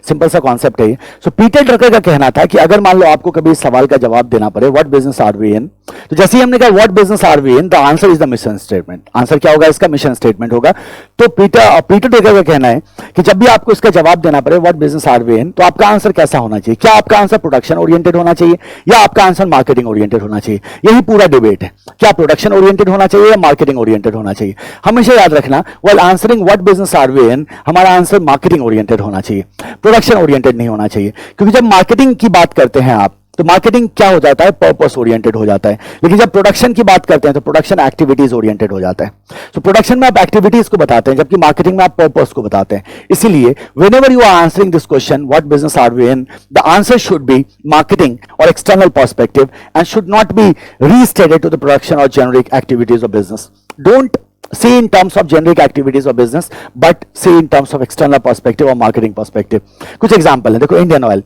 सिंपल सा कॉन्सेप्ट है ये। सो पीटर ड्रकर का कहना था कि अगर मान लो आपको कभी इस सवाल का जवाब देना पड़े, what business are we in, तो जैसे ही हमने कहा what business are we in, the answer is the mission statement. Answer क्या होगा इसका? मिशन स्टेटमेंट होगा। तो पीटर ड्रकर का कहना है कि जब भी आपको इसका जवाब देना पड़े what business are we in, तो आपका आंसर कैसा होना चाहिए? क्या आपका आंसर प्रोडक्शन ओरिएंटेड होना चाहिए या आपका आंसर मार्केटिंग ओरिएंटेड होना चाहिए? यही पूरा डिबेट है, क्या प्रोडक्शन ओरिएंटेड होना चाहिए या मार्केटिंग ओरिएंटेड होना चाहिए। हमेशा याद रखना, while answering what business are we in, हमारा आंसर मार्केटिंग ओरिएंटेड होना चाहिए, प्रोडक्शन ओरिएंटेड नहीं होना चाहिए। क्योंकि जब मार्केटिंग की बात करते हैं आप, तो मार्केटिंग क्या हो जाता है? पर्पस ओरिएंटेड हो जाता है। लेकिन जब प्रोडक्शन की बात करते हैं तो प्रोडक्शन एक्टिविटीज ओरिएंटेड हो जाता है। तो प्रोडक्शन में आप एक्टिविटीज को बताते हैं, जबकि मार्केटिंग में आप पर्पस को बताते हैं। इसीलिए whenever you are answering this question what business are we in, the answer should be marketing or external perspective and should not be restated to the production or generic activities of business. Don't see in terms of generic activities of business, but see in terms of external perspective or marketing perspective. कुछ example है, देखो Indian oil,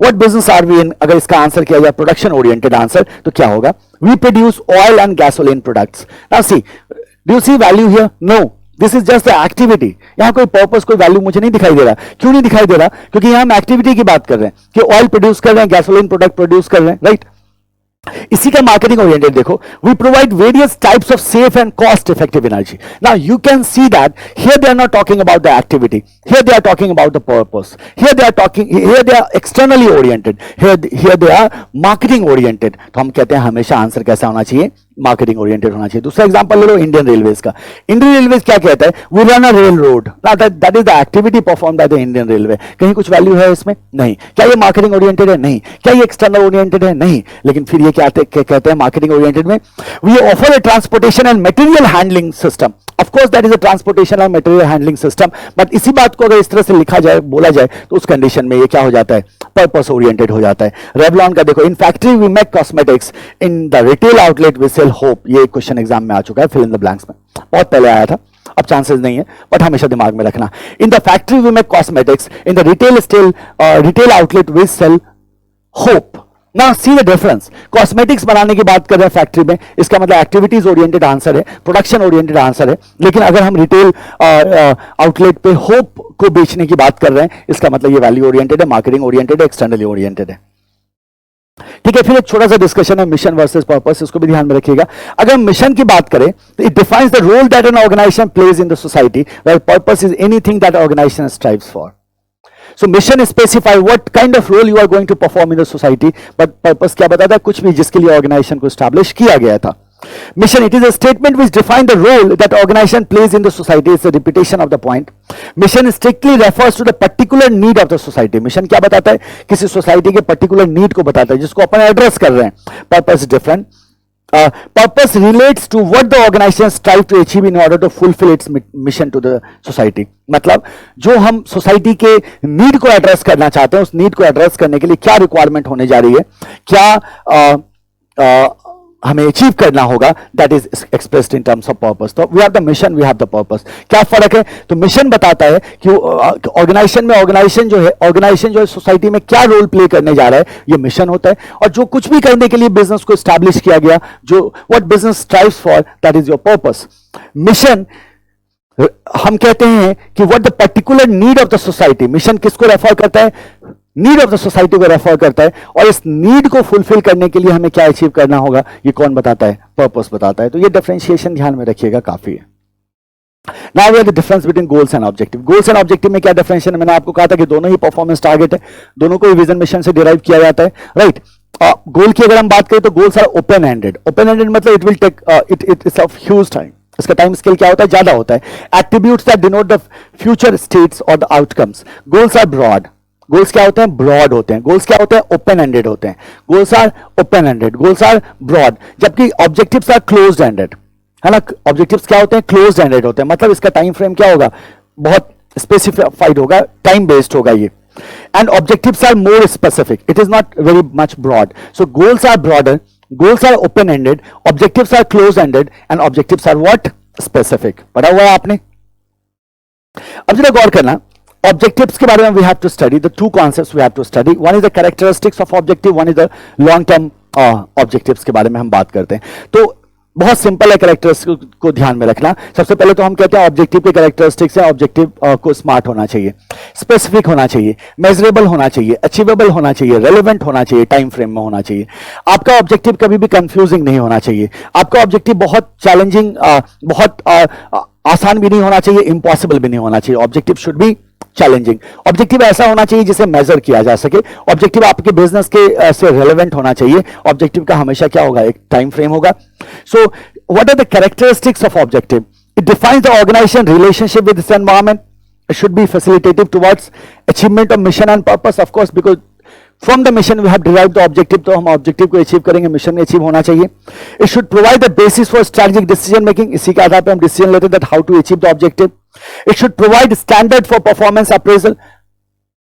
what business are we in, अगर इसका answer किया जाए production oriented answer, तो क्या होगा? We produce oil and gasoline products. Now see, do you see value here? No, this is just the activity. यहां कोई पर्पस, कोई वैल्यू मुझे नहीं दिखाई दे रहा। क्यों नहीं दिखाई दे रहा? क्योंकि यहां हम एक्टिविटी की बात कर रहे हैं कि ऑयल प्रोड्यूस कर रहे हैं, गैसोलीन प्रोडक्ट प्रोड्यूस कर रहे हैं, राइट? इसी का मार्केटिंग ओरिएंटेड देखो, we provide various types of safe and cost effective energy. Now you can see that here they are not talking about the activity, here they are talking about the purpose, here they are externally oriented, here they are marketing oriented. तो हम कहते हैं हमेशा answer कैसा होना चाहिए? Marketing oriented होना चाहिए। दूसरा एग्जांपल ले लो इंडियन रेलवेज का। इंडियन रेलवेज क्या कहता है? We run a railroad, that is the activity perform by the Indian railway. कहीं कुछ वैल्यू है इसमें? नहीं। क्या ये मार्केटिंग ओरिएंटेड है? नहीं। क्या ये एक्सटर्नल ओरिएंटेड है? नहीं। लेकिन फिर ये क्या कहते हैं मार्केटिंग ओरिएंटेड में? We offer a transportation and material handling system. Of course that is a transportation and material handling system, but इसी बात को अगर इस तरह से लिखा जाए, बोला जाए, तो उस कंडीशन में ये क्या हो जाता है? पर्पस ओरिएंटेड हो जाता है। रेवलॉन का देखो, in factory we make cosmetics, in the retail outlet we sell hope. ये क्वेश्चन एग्जाम में आ चुका है, फिल इन द ब्लैंक्स में, बहुत पहले आया था, अब चांसेस नहीं है, बट हमेशा दिमाग में रखना। In the factory we make cosmetics, in the retail outlet we sell hope. ना सी द डिफरेंस, कॉस्मेटिक्स बनाने की बात कर रहे हैं फैक्ट्री में, इसका मतलब एक्टिविटीज ओरिएंटेड आंसर है, प्रोडक्शन ओरिएंटेड आंसर है। लेकिन अगर हम रिटेल आउटलेट पे होप को बेचने की बात कर रहे हैं, इसका मतलब ये वैल्यू ओरिएंटेड है, मार्केटिंग ओरिएंटेड है, एक्सटर्नली ओरिएंटेड है। ठीक है, फिर एक छोटा सा डिस्कशन है मिशन वर्सेस पर्पस, इसको भी ध्यान में रखिएगा। अगर मिशन की बात करें तो it defines the role that an organization plays in the society, where purpose is anything that organization strives for. So mission specify what kind of role you are going to perform in the society, but purpose क्या बताता है? कुछ भी जिसके लिए organization को establish किया गया था। Mission, it is a statement which defines the role that organization plays in the society. It's a repetition of the point. Mission strictly refers to the particular need of the society. Mission क्या बताता है? किसी society के particular need को बताता है जिसको अपन address कर रहे हैं। Purpose is different. Purpose relates to what the organization strive to achieve in order to fulfill its mission to the society. मतलब जो हम सोसाइटी के नीड को एड्रेस करना चाहते हैं, उस नीड को एड्रेस करने के लिए क्या रिक्वायरमेंट होने जा रही है, क्या हमें अचीव करना होगा, that is expressed in terms of purpose. तो we have the mission, we have the purpose. क्या फर्क है? तो मिशन बताता है कि ऑर्गेनाइजेशन जो है सोसाइटी में क्या रोल प्ले करने जा रहा है, ये मिशन होता है। और जो कुछ भी करने के लिए बिजनेस को एस्टैब्लिश किया गया, जो what business strives for, that is your purpose. Mission हम कहते हैं कि what the particular need of the society, mission किसको रेफर करता है? नीड ऑफ द सोसाइटी को रेफर करता है। और इस नीड को फुलफिल करने के लिए हमें क्या अचीव करना होगा, ये कौन बताता है? पर्पस बताता है। तो ये डिफरेंशिएशन ध्यान में रखिएगा, काफी है। Now we have the difference between goals and objective. Goals and objective में क्या डिफरेंशिएशन है? मैंने आपको कहा था कि दोनों ही परफॉर्मेंस टारगेट है, दोनों को विजन मिशन से डिराइव किया जाता है, राइट। गोल की अगर हम बात करें तो goals are open ended. Open ended मतलब it will take its of huge time, इसका टाइम स्केल क्या होता है? ज्यादा होता है। Attributes that denote the future states or the outcomes. Goals are broad. Goals क्या होते हैं? ब्रॉड होते हैं। गोल्स क्या होते हैं? ओपन एंडेड होते हैं। Goals are open ended, goals are broad, जबकि ऑब्जेक्टिव्स आर क्लोज्ड एंडेड, है ना। ऑब्जेक्टिव्स क्या होते हैं? क्लोज्ड एंडेड होते हैं, मतलब इसका टाइम फ्रेम क्या होगा? बहुत स्पेसिफाइड होगा, टाइम बेस्ड होगा ये। And objectives are more specific, it is not very much broad. So goals are broader, goals are open ended, objectives are close ended and objectives are what? Specific. पढ़ा हुआ है आपने? अब जरा गौर करना, ऑब्जेक्टिव्स के बारे में we have to study the two concepts we have to study. One is the characteristics of objective, one is the long term objectives के बारे में हम बात करते हैं। तो बहुत सिंपल है कैरेक्टरिस्टिक्स को ध्यान में रखना। सबसे पहले तो हम कहते हैं ऑब्जेक्टिव के कैरेक्टरिस्टिक्स है, ऑब्जेक्टिव को स्मार्ट होना चाहिए, स्पेसिफिक होना चाहिए, मेजरेबल होना चाहिए, अचीवेबल होना चाहिए, रेलेवेंट होना चाहिए, टाइम फ्रेम में होना चाहिए। आपका ऑब्जेक्टिव कभी भी कंफ्यूजिंग नहीं होना चाहिए। आपका ऑब्जेक्टिव बहुत चैलेंजिंग, बहुत आसान भी नहीं होना चाहिए, इम्पॉसिबल भी नहीं होना चाहिए। Objective should be challenging. Objective ऐसा होना चाहिए जिसे मेजर किया जा सके। ऑब्जेक्टिव आपके बिजनेस के से रेलेवेंट होना चाहिए। ऑब्जेक्टिव का हमेशा क्या होगा? एक टाइम फ्रेम होगा। So what are the characteristics of objective? It defines the organization relationship with this environment. It should be facilitative towards achievement of mission and purpose, of course, because from the mission we have derived the objective. तो हम objective को achieve करेंगे, mission में achieve होना चाहिए। It should provide the basis for strategic decision making, इसी के आधार पर हम डिसीजन लेते हैं that how to achieve the objective. It should provide standard for performance appraisal,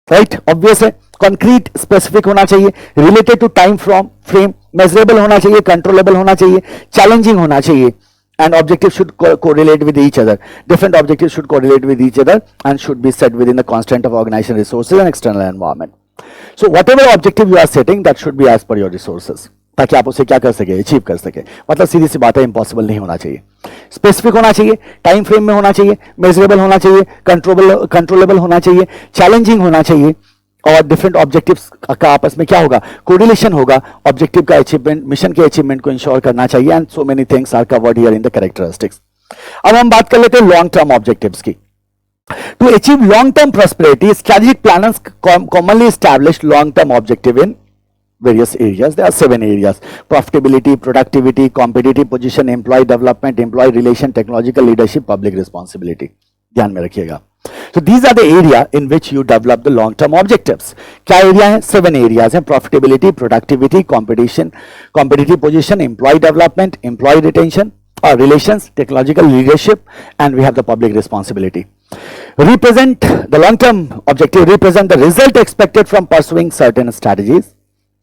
right, obvious है। कंक्रीट स्पेसिफिक होना चाहिए, related to time frame, measurable होना चाहिए, कंट्रोलेबल होना चाहिए, चैलेंजिंग होना चाहिए, and objectives should correlate with each other. Different objectives should correlate with each other and should be set within the constraint of organization resources and external environment. So whatever objective you are setting, that should be as per your resources, ताकि आप उसे क्या कर सके? Achieve कर सके। मतलब सीधी सी बात है, इम्पॉसिबल नहीं होना चाहिए, स्पेसिफिक होना चाहिए, टाइम फ्रेम में होना चाहिए, मेजरेबल होना चाहिए, कंट्रोलेबल होना चाहिए, चैलेंजिंग होना चाहिए, और डिफरेंट ऑब्जेक्टिव्स का आपस में क्या होगा? कोरिलेशन होगा। ऑब्जेक्टिव का अचीवमेंट, मिशन के अचीवमेंट को इंश्योर करना चाहिए। And so many things are covered here in the characteristics. अब हम बात कर लेते हैं लॉन्ग टर्म ऑब्जेक्टिव्स की। To achieve long term prosperity, strategic planners commonly established long term objective in various areas. There are 7 areas: profitability, productivity, competitive position, employee development, employee relation, technological leadership, public responsibility. ध्यान में रखिएगा। So these are the area in which you develop the long term objectives. क्या area है? 7 areas हैं: profitability, productivity, competition, competitive position, employee development, employee retention, relations, technological leadership, and we have the public responsibility. Represent the long term objective represent the result expected from pursuing certain strategies.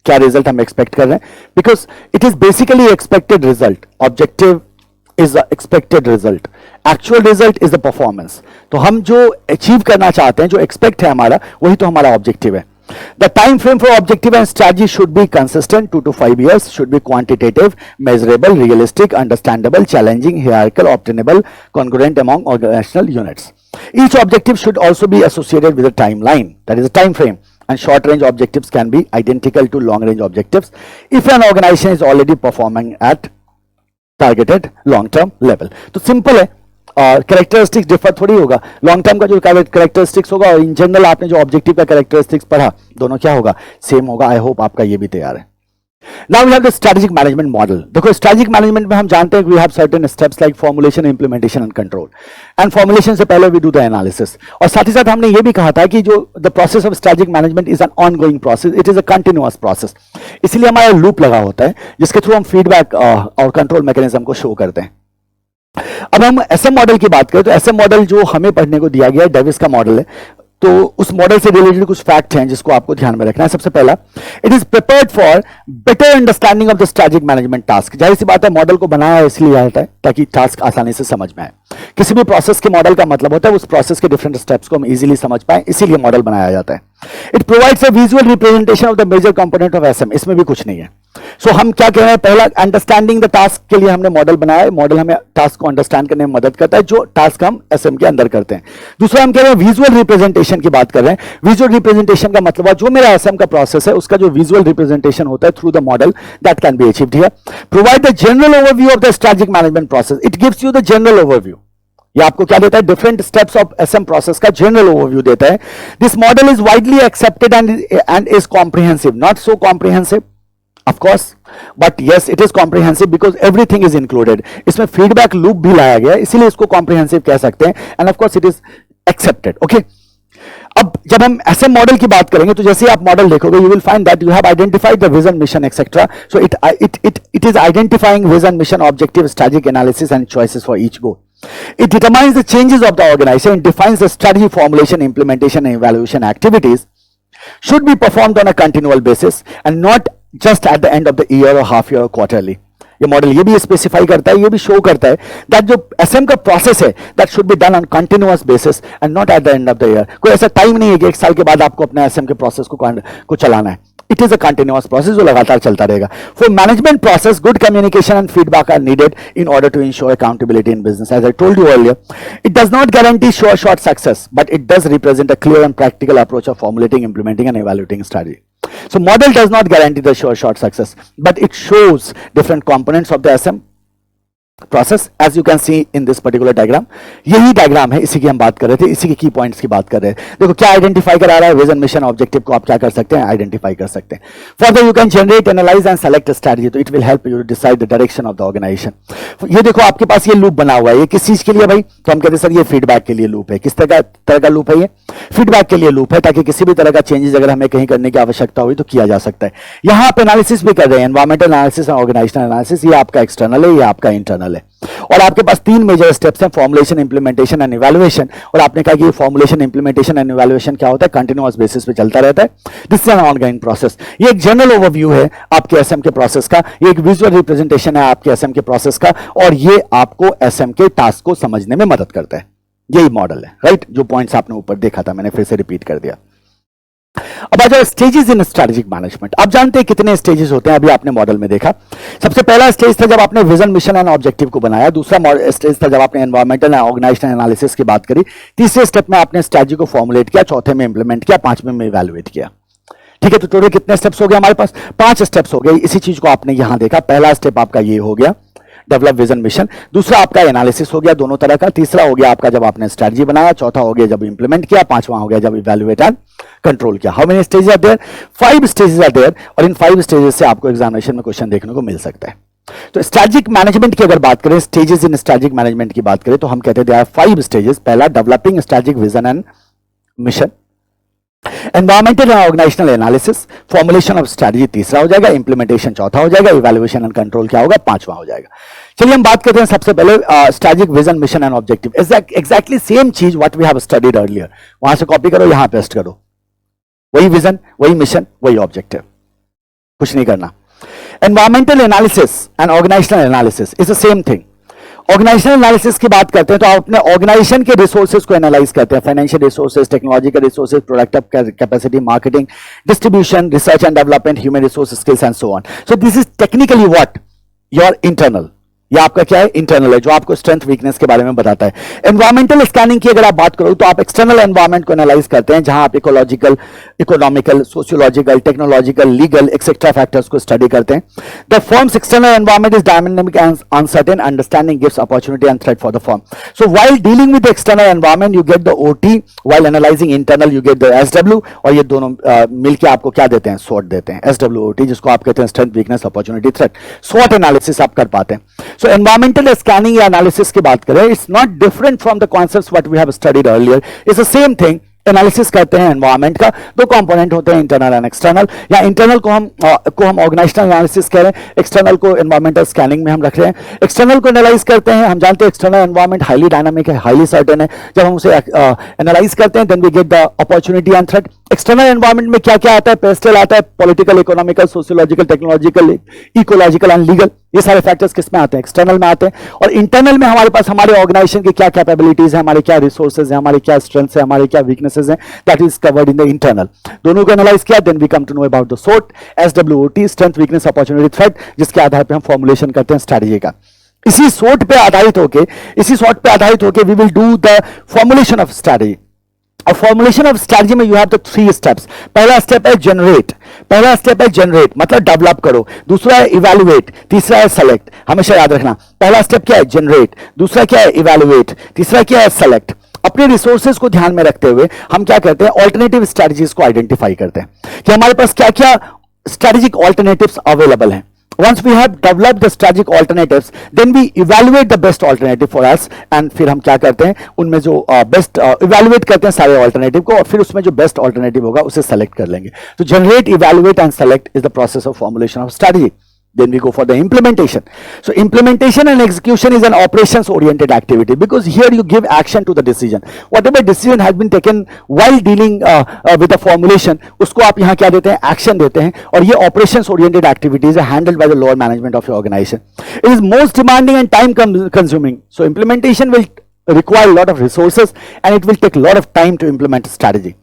क्या result हम expect कर रहे हैं? Because it is basically expected result. Objective is the expected result, actual result is the performance. तो हम जो achieve करना चाहते हैं, जो एक्सपेक्ट है हमारा, वही तो हमारा ऑब्जेक्टिव है। The time frame for objective and strategy should be consistent, 2 to 5 years, should be quantitative, measurable, realistic, understandable, challenging, hierarchical, obtainable, congruent among organizational units. Each objective should also be associated with a timeline, that is a time frame. And short range objectives can be identical to long range objectives if an organization is already performing at targeted long term level. तो simple है, characteristics differ थोड़ी होगा। Long term का जो characteristics होगा और in general आपने जो ऑब्जेक्टिव का कैरेक्टरिस्टिक्स पढ़ा, दोनों क्या होगा? सेम होगा। आई होप आपका ये भी तैयार है। Now we have the strategic management model. देखो strategic management में हम जानते हैं कि we have certain steps like formulation, implementation and control. And formulation से पहले we do the analysis. और साथ ही साथ हमने ये भी कहा था कि जो the process of strategic management is an ongoing process. It is a continuous process. इसीलिए हमारा loop लगा होता है जिसके थ्रू हम feedback और control mechanism को show करते हैं। अब हम SM मॉडल की बात करें तो SM मॉडल जो हमें पढ़ने को दिया गया है, डेविस का मॉडल है। तो उस मॉडल से रिलेटेड कुछ फैक्ट हैं जिसको आपको ध्यान में रखना है। सबसे पहला, it is prepared for better understanding of the strategic management task. जाहिर सी बात है, मॉडल को बनाया इसलिए जाता है ताकि टास्क आसानी से समझ में आए। किसी भी प्रोसेस के मॉडल का मतलब होता है उस प्रोसेस के डिफरेंट स्टेप्स को हम इजीली समझ पाए, इसीलिए मॉडल बनाया जाता है। It provides a visual representation of the major component of SM. इसमें भी कुछ नहीं है। सो हम क्या कह रहे हैं, पहला अंडरस्टैंडिंग द टास्क के लिए हमने मॉडल बनाया है। मॉडल हमें टास्क को अंडरस्टैंड करने में मदद करता है, जो टास्क हम एसएम के अंदर करते हैं। दूसरा हम कह रहे हैं विजुअल रिप्रेजेंटेशन की बात कर रहे हैं। विजुअल रिप्रेजेंटेशन का मतलब जो मेरा एसएम का प्रोसेस है उसका जो विजुअल रिप्रेजेंटेशन होता है through the model, that can be achieved here. Provide the general overview of the strategic management process. It gives you the general overview. ये आपको क्या देता है? Different steps of SM process का जनरल ओवरव्यू देता है. This model is widely accepted and is comprehensive. Not so comprehensive of course, but yes, it is comprehensive because everything is included. इसमें feedback loop भी लाया गया है, इसीलिए इसको कॉम्प्रिहेंसिव कह सकते हैं. And of course it is accepted. Okay, अब जब हम एसएम मॉडल की बात करेंगे तो जैसे आप मॉडल देखोगे you will find that you have identified the vision, mission etcetera. So it is identifying vision, mission, objective, strategic analysis and choices for each goal. It determines the changes of the organization. It defines the strategy, formulation, implementation and evaluation activities should be performed on a continual basis and not just at the end of the year or half year or quarterly. ये model ये भी specify करता है, ये भी show करता है that जो एसएम का प्रोसेस है that should be done on continuous basis and not at the end of the year. कोई ऐसा टाइम नहीं है कि एक साल के बाद आपको अपने एसएम के प्रोसेस को चलाना है. It is a continuous process जो लगातार चलता रहेगा. For management process, good communication and feedback are needed in order to ensure accountability in business. As I told you earlier, it does not guarantee sure shot success, but it does represent a clear and practical approach of formulating, implementing, and evaluating strategy. So model does not guarantee the sure shot success, but it shows different components of the SM process as you can see in this particular diagram. यही diagram है, इसी की हम बात कर रहे थे, इसी के की पॉइंट्स की बात कर रहे हैं. देखो क्या आइडेंटिफाई करा रहा है, विजन, मिशन, ऑब्जेक्टिव को आप क्या कर सकते हैं, आइडेंटिफाई कर सकते हैं. Further you can generate, analyse and select strategy. तो it will help you to decide the direction of the organisation. ये देखो आपके पास ये लूप बना हुआ है, ये किस चीज के लिए भाई? तो हम कहते हैं सर ये फीडबैक के लिए लूप है. किस तरह का लूप है? ये फीडबैक के लिए लूप है, ताकि किसी भी तरह का चेंजेस अगर हमें कहीं करने की आवश्यकता हुई तो किया जा सकता है. यहां आप एनालिसिस भी कर रहे हैं, एनवायरमेंटल एनालिसिस और ऑर्गेनाइजेशनल एनालिसिस. ये आपका एक्सटर्नल है, ये आपका इंटरनल है. और आपके पास तीन मेजर स्टेप्स हैं, फॉर्मुलेशन, इंप्लीमेंटेशन एंड इवैल्यूएशन. और आपने कहा कि ये फॉर्मुलेशन, इंप्लीमेंटेशन एंड इवैल्यूएशन क्या होता है? कंटिन्यूअस बेसिस पे चलता रहता है. This is an ongoing process. ये एक जनरल ओवरव्यू है आपके एसएम के प्रोसेस का, ये एक विजुअल रिप्रेजेंटेशन है आपके एसएम के प्रोसेस का, और ये आपको एसएम के टास्क को समझने में मदद करता है. यही मॉडल है, राइट? जो पॉइंट्स आपने ऊपर देखा था मैंने फिर से रिपीट कर दिया. अब आ जाओ स्टेजेस इन स्ट्रेटेजिक मैनेजमेंट. आप जानते हैं कितने स्टेजेस होते हैं, अभी आपने मॉडल में देखा. सबसे पहला स्टेज था जब आपने विजन, मिशन एंड ऑब्जेक्टिव को बनाया. दूसरा स्टेज था जब आपने एनवायरमेंटल एंड ऑर्गेनाइजेशनल एनालिसिस की बात करी. तीसरे स्टेप में आपने स्ट्रेटजी को फॉर्मुलेट किया. चौथे में इंप्लीमेंट किया. पांचवें में इवैल्यूएट किया. ठीक है, तो टोटल कितने स्टेप्स हो गए हमारे पास? 5 स्टेप्स हो गए. इसी चीज को आपने यहां देखा. पहला स्टेप आपका ये हो गया, डेवलप विजन, मिशन. दूसरा आपका एनालिसिस हो गया दोनों तरह का. तीसरा हो गया आपका जब आपने स्ट्रेटजी बनाया. चौथा हो गया जब इंप्लीमेंट किया. पांचवा हो गया जब इवैल्यूएट एंड कंट्रोल किया. How many stages are there? 5 stages are there. और इन 5 स्टेजेस से आपको एग्जामिनेशन में क्वेश्चन देखने को मिल सकता है. तो स्ट्रेटेजिक मैनेजमेंट की अगर बात करें, स्टेजेस इन स्ट्रेटेजिक मैनेजमेंट की बात करें, तो हम कहते हैं 5 स्टेजेस. पहला developing strategic vision and mission, environmental and organisational analysis, formulation of strategy तीसरा हो जाएगा, इंप्लीमेंटेशन चौथा हो जाएगा, इवैल्यूएशन एंड कंट्रोल क्या होगा? पांचवा हो जाएगा. चलिए हम बात करते हैं सबसे पहले strategic vision, mission and objective. Exactly same चीज what we have studied earlier. वहां से कॉपी करो, यहां पेस्ट करो. वही विजन, वही मिशन, वही ऑब्जेक्टिव, कुछ नहीं करना. Environmental analysis and organisational analysis is the same thing. Organisational analysis की बात करते हैं तो आप अपने ऑर्गेनाइजेशन के रिसोर्सेज को एनालाइज करते हैं. Financial resources, technological resources, productive capacity, marketing, distribution, research and development, human resource, skills and so on. So this is technically what your internal. ये आपका क्या है? इंटरनल है, जो आपको स्ट्रेंथ वीकनेस के बारे में बताता है. एनवायरमेंटल स्कैनिंग की अगर आप बात करो तो आप एक्सटर्नल एनवायरमेंट को एनालाइज करते हैं, जहां आप ecological, economical, sociological, technological, legal, etcetera factors को स्टडी करते हैं. The firm's external environment is dynamic and uncertain. Understanding gives opportunity and threat for the firm. So while dealing with external environment you get the OT, while analysing internal you get the SW. और ये दोनों मिलकर आपको क्या देते हैं? SWOT देते हैं. एसडब्ल्यू, ओटी, जिसको आप कहते हैं strength, weakness, opportunity, threat. SWOT analysis आप कर पाते हैं. सो एनवायरमेंटल स्कैनिंग या एनालिसिस की बात करें, it's not different from the concepts what we have studied earlier. It's the same thing. Analysis करते हैं एनवायरमेंट का. 2 कंपोनेंट होते हैं, इंटरनल एंड एक्सटर्नल. या इंटरनल को हम ऑर्गेनाइजेशनल एनालिसिस कह रहे हैं, एक्सटर्नल को एनवायरमेंटल स्कैनिंग में हम रख रहे हैं. एक्सटर्नल को एनालाइज करते हैं, हम जानते हैं एक्सटर्नल एनवायरमेंट हाईली डायनामिक है, हाईली सर्टेन है. जब हम उसे एनालाइज करते हैं then we get the opportunity and threat. External environment में क्या क्या आता है? पेस्टल आता है, political, economical, sociological, technological, ecological and legal. ये सारे फैक्टर्स किस में आते हैं? एक्सटर्नल में आते हैं. और इंटरनल में हमारे पास हमारे ऑर्गेनाइजेशन की क्या कैपेबिलिटीज है, हमारे क्या रिसोर्सेज है, हमारे क्या स्ट्रेंथ्स है, हमारे क्या वीकनेसेस हैं, that is covered in the internal. दोनों को एनालाइज किया, then we come to know about the SWOT, SWOT, strength, weakness, opportunity, threat, जिसके आधार पर हम फॉर्मुलेशन करते हैं स्ट्रेटजी का. इसी SWOT पे आधारित होकर we will do the formulation of strategy. और फॉर्मुलेशन ऑफ स्ट्रैटेजी में यू हैव द 3 स्टेप्स। पहला स्टेप है जनरेट, मतलब डेवलप करो। दूसरा है इवैल्यूएट, तीसरा है सेलेक्ट। हमेशा याद रखना, पहला स्टेप क्या है जनरेट, दूसरा क्या है इवैल्यूएट, तीसरा क्या है सेलेक्ट। अपने रिसोर्सेज को ध्यान में रखते हुए हम क्या करते हैं, ऑल्टरनेटिव स्ट्रैटेजीज को आइडेंटिफाई करते हैं कि हमारे पास क्या क्या स्ट्रैटेजिक ऑल्टरनेटिव्स अवेलेबल हैं। Once we have developed the strategic alternatives, then we evaluate the best alternative for us, and फिर हम क्या करते हैं, उनमें जो बेस्ट इवैल्यूएट करते हैं सारे ऑल्टरनेटिव को, और फिर उसमें जो बेस्ट ऑल्टरनेटिव होगा उसे सेलेक्ट कर लेंगे। तो generate, evaluate and select is the process of formulation of strategy. Then we go for the implementation. So implementation and execution is an operations oriented activity, because here you give action to the decision. Whatever decision has been taken while dealing with the formulation, उसको आप यहाँ क्या देते हैं, action देते हैं, और ये operations oriented activities are handled by the lower management of your organization. It is most demanding and time consuming. So implementation will require a lot of resources, and it will take a lot of time to implement a strategy.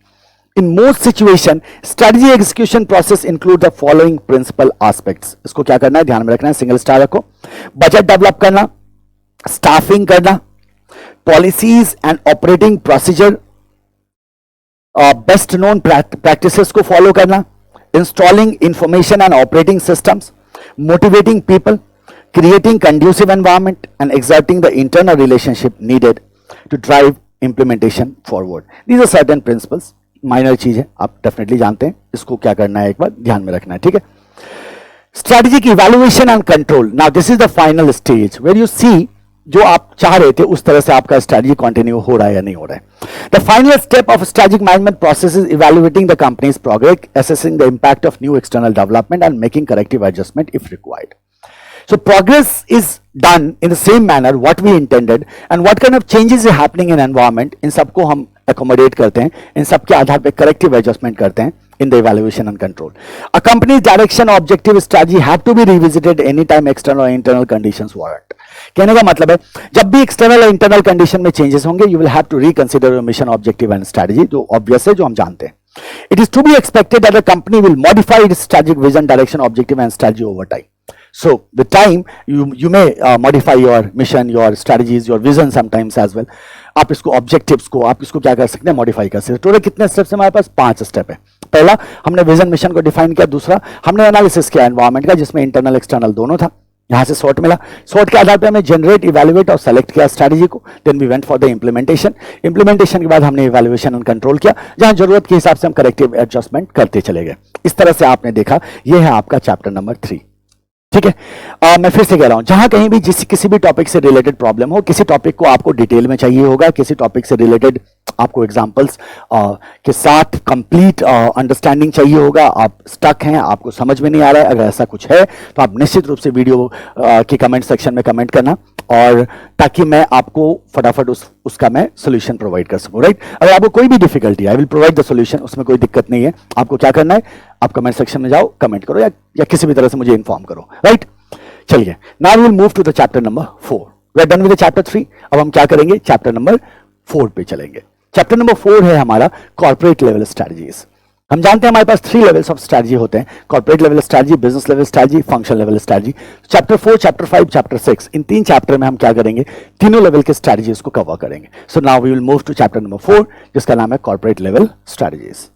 In most situation, strategy execution process include the following principal aspects. इसको क्या करना है, ध्यान में रखना है, single star रखो। Budget develop करना, स्टाफिंग करना, policies and operating procedure, best known practices को फॉलो करना, installing information and operating systems, motivating people, creating conducive environment, and exerting the internal relationship needed to drive implementation forward. These are certain principles. Minor चीज है, आप definitely जानते हैं, इसको क्या करना है एक बार ध्यान में रखना है, ठीक है। Strategic evaluation and control. Now this is the final stage where you see जो आप चाह रहे थे उस तरह से आपका स्ट्रेटेजी कंटिन्यू हो रहा है या नहीं हो रहा है। The final step of strategic management process is evaluating the companies progress, assessing the impact of new external development and making corrective adjustment if required. So progress is done in the same manner what we intended, and what kind of changes are happening in environment, इन सबको हम accommodate करते हैं, इन सब के आधार पे corrective adjustment करते हैं in the evaluation and control. A company's direction or objective strategy have to be revisited anytime external or internal conditions warrant. कहने का मतलब है जब भी external और internal condition में changes होंगे, you will have to reconsider your mission, objective and strategy, जो obvious है, जो हम जानते हैं। It is to be expected that the company will modify its strategic vision, direction, objective and strategy over time. So with time you may modify your mission, your strategies, your vision sometimes as well. आप इसको objectives को आप इसको क्या कर सकते हैं, modify कर सकते हैं। टोटल कितने स्टेप्स हमारे पास, 5 स्टेप है। पहला हमने विजन मिशन को डिफाइन किया, दूसरा हमने एनालिसिस किया एनवायरमेंट का, जिसमें इंटरनल एक्सटर्नल दोनों था। यहां से सॉर्ट मिला, सॉर्ट के आधार पर हमें जनरेट, इवैल्यूएट और सेलेक्ट किया स्ट्रैटेजी को। Then we went for the implementation. Implementation के बाद हमने इवैल्यूएशन एंड कंट्रोल किया, जहां जरूरत के हिसाब से हम करेक्टिव एडजस्टमेंट करते चले गए। इस तरह से आपने देखा, यह है आपका चैप्टर नंबर 3, ठीक है। मैं फिर से कह रहा हूं, जहां कहीं भी किसी भी टॉपिक से रिलेटेड प्रॉब्लम हो, किसी टॉपिक को आपको डिटेल में चाहिए होगा, किसी टॉपिक से रिलेटेड आपको एग्जांपल्स के साथ कंप्लीट अंडरस्टैंडिंग चाहिए होगा, आप स्टक हैं, आपको समझ में नहीं आ रहा है, अगर ऐसा कुछ है तो आप निश्चित रूप से वीडियो के कमेंट सेक्शन में कमेंट करना, और ताकि मैं आपको फटाफट उसका मैं सोल्यूशन प्रोवाइड कर सकूं, राइट। अगर आपको कोई भी difficulty, I will provide the solution, उसमें कोई दिक्कत नहीं है। आपको क्या करना है, आप कमेंट सेक्शन में जाओ, कमेंट करो, या किसी भी तरह से मुझे इन्फॉर्म करो, राइट। चलिए, now we will move to the chapter number 4। We are done with the chapter 3। अब हम क्या करेंगे, चैप्टर नंबर 4 पे चलेंगे। चैप्टर नंबर 4 है हमारा कॉर्पोरेट लेवल स्ट्रैटेजीज। हम जानते हैं हमारे पास 3 लेवल्स ऑफ स्ट्रैटेजी होते हैं, corporate level strategy, business level strategy, function level strategy. Chapter 4, chapter 5, chapter 6, इन 3 चैप्टर में हम क्या करेंगे, तीनों लेवल के स्ट्रैटेजीज को कवर करेंगे। So now we will move to chapter number 4, जिसका नाम है कॉर्पोरेट लेवल स्ट्रैटेजीज।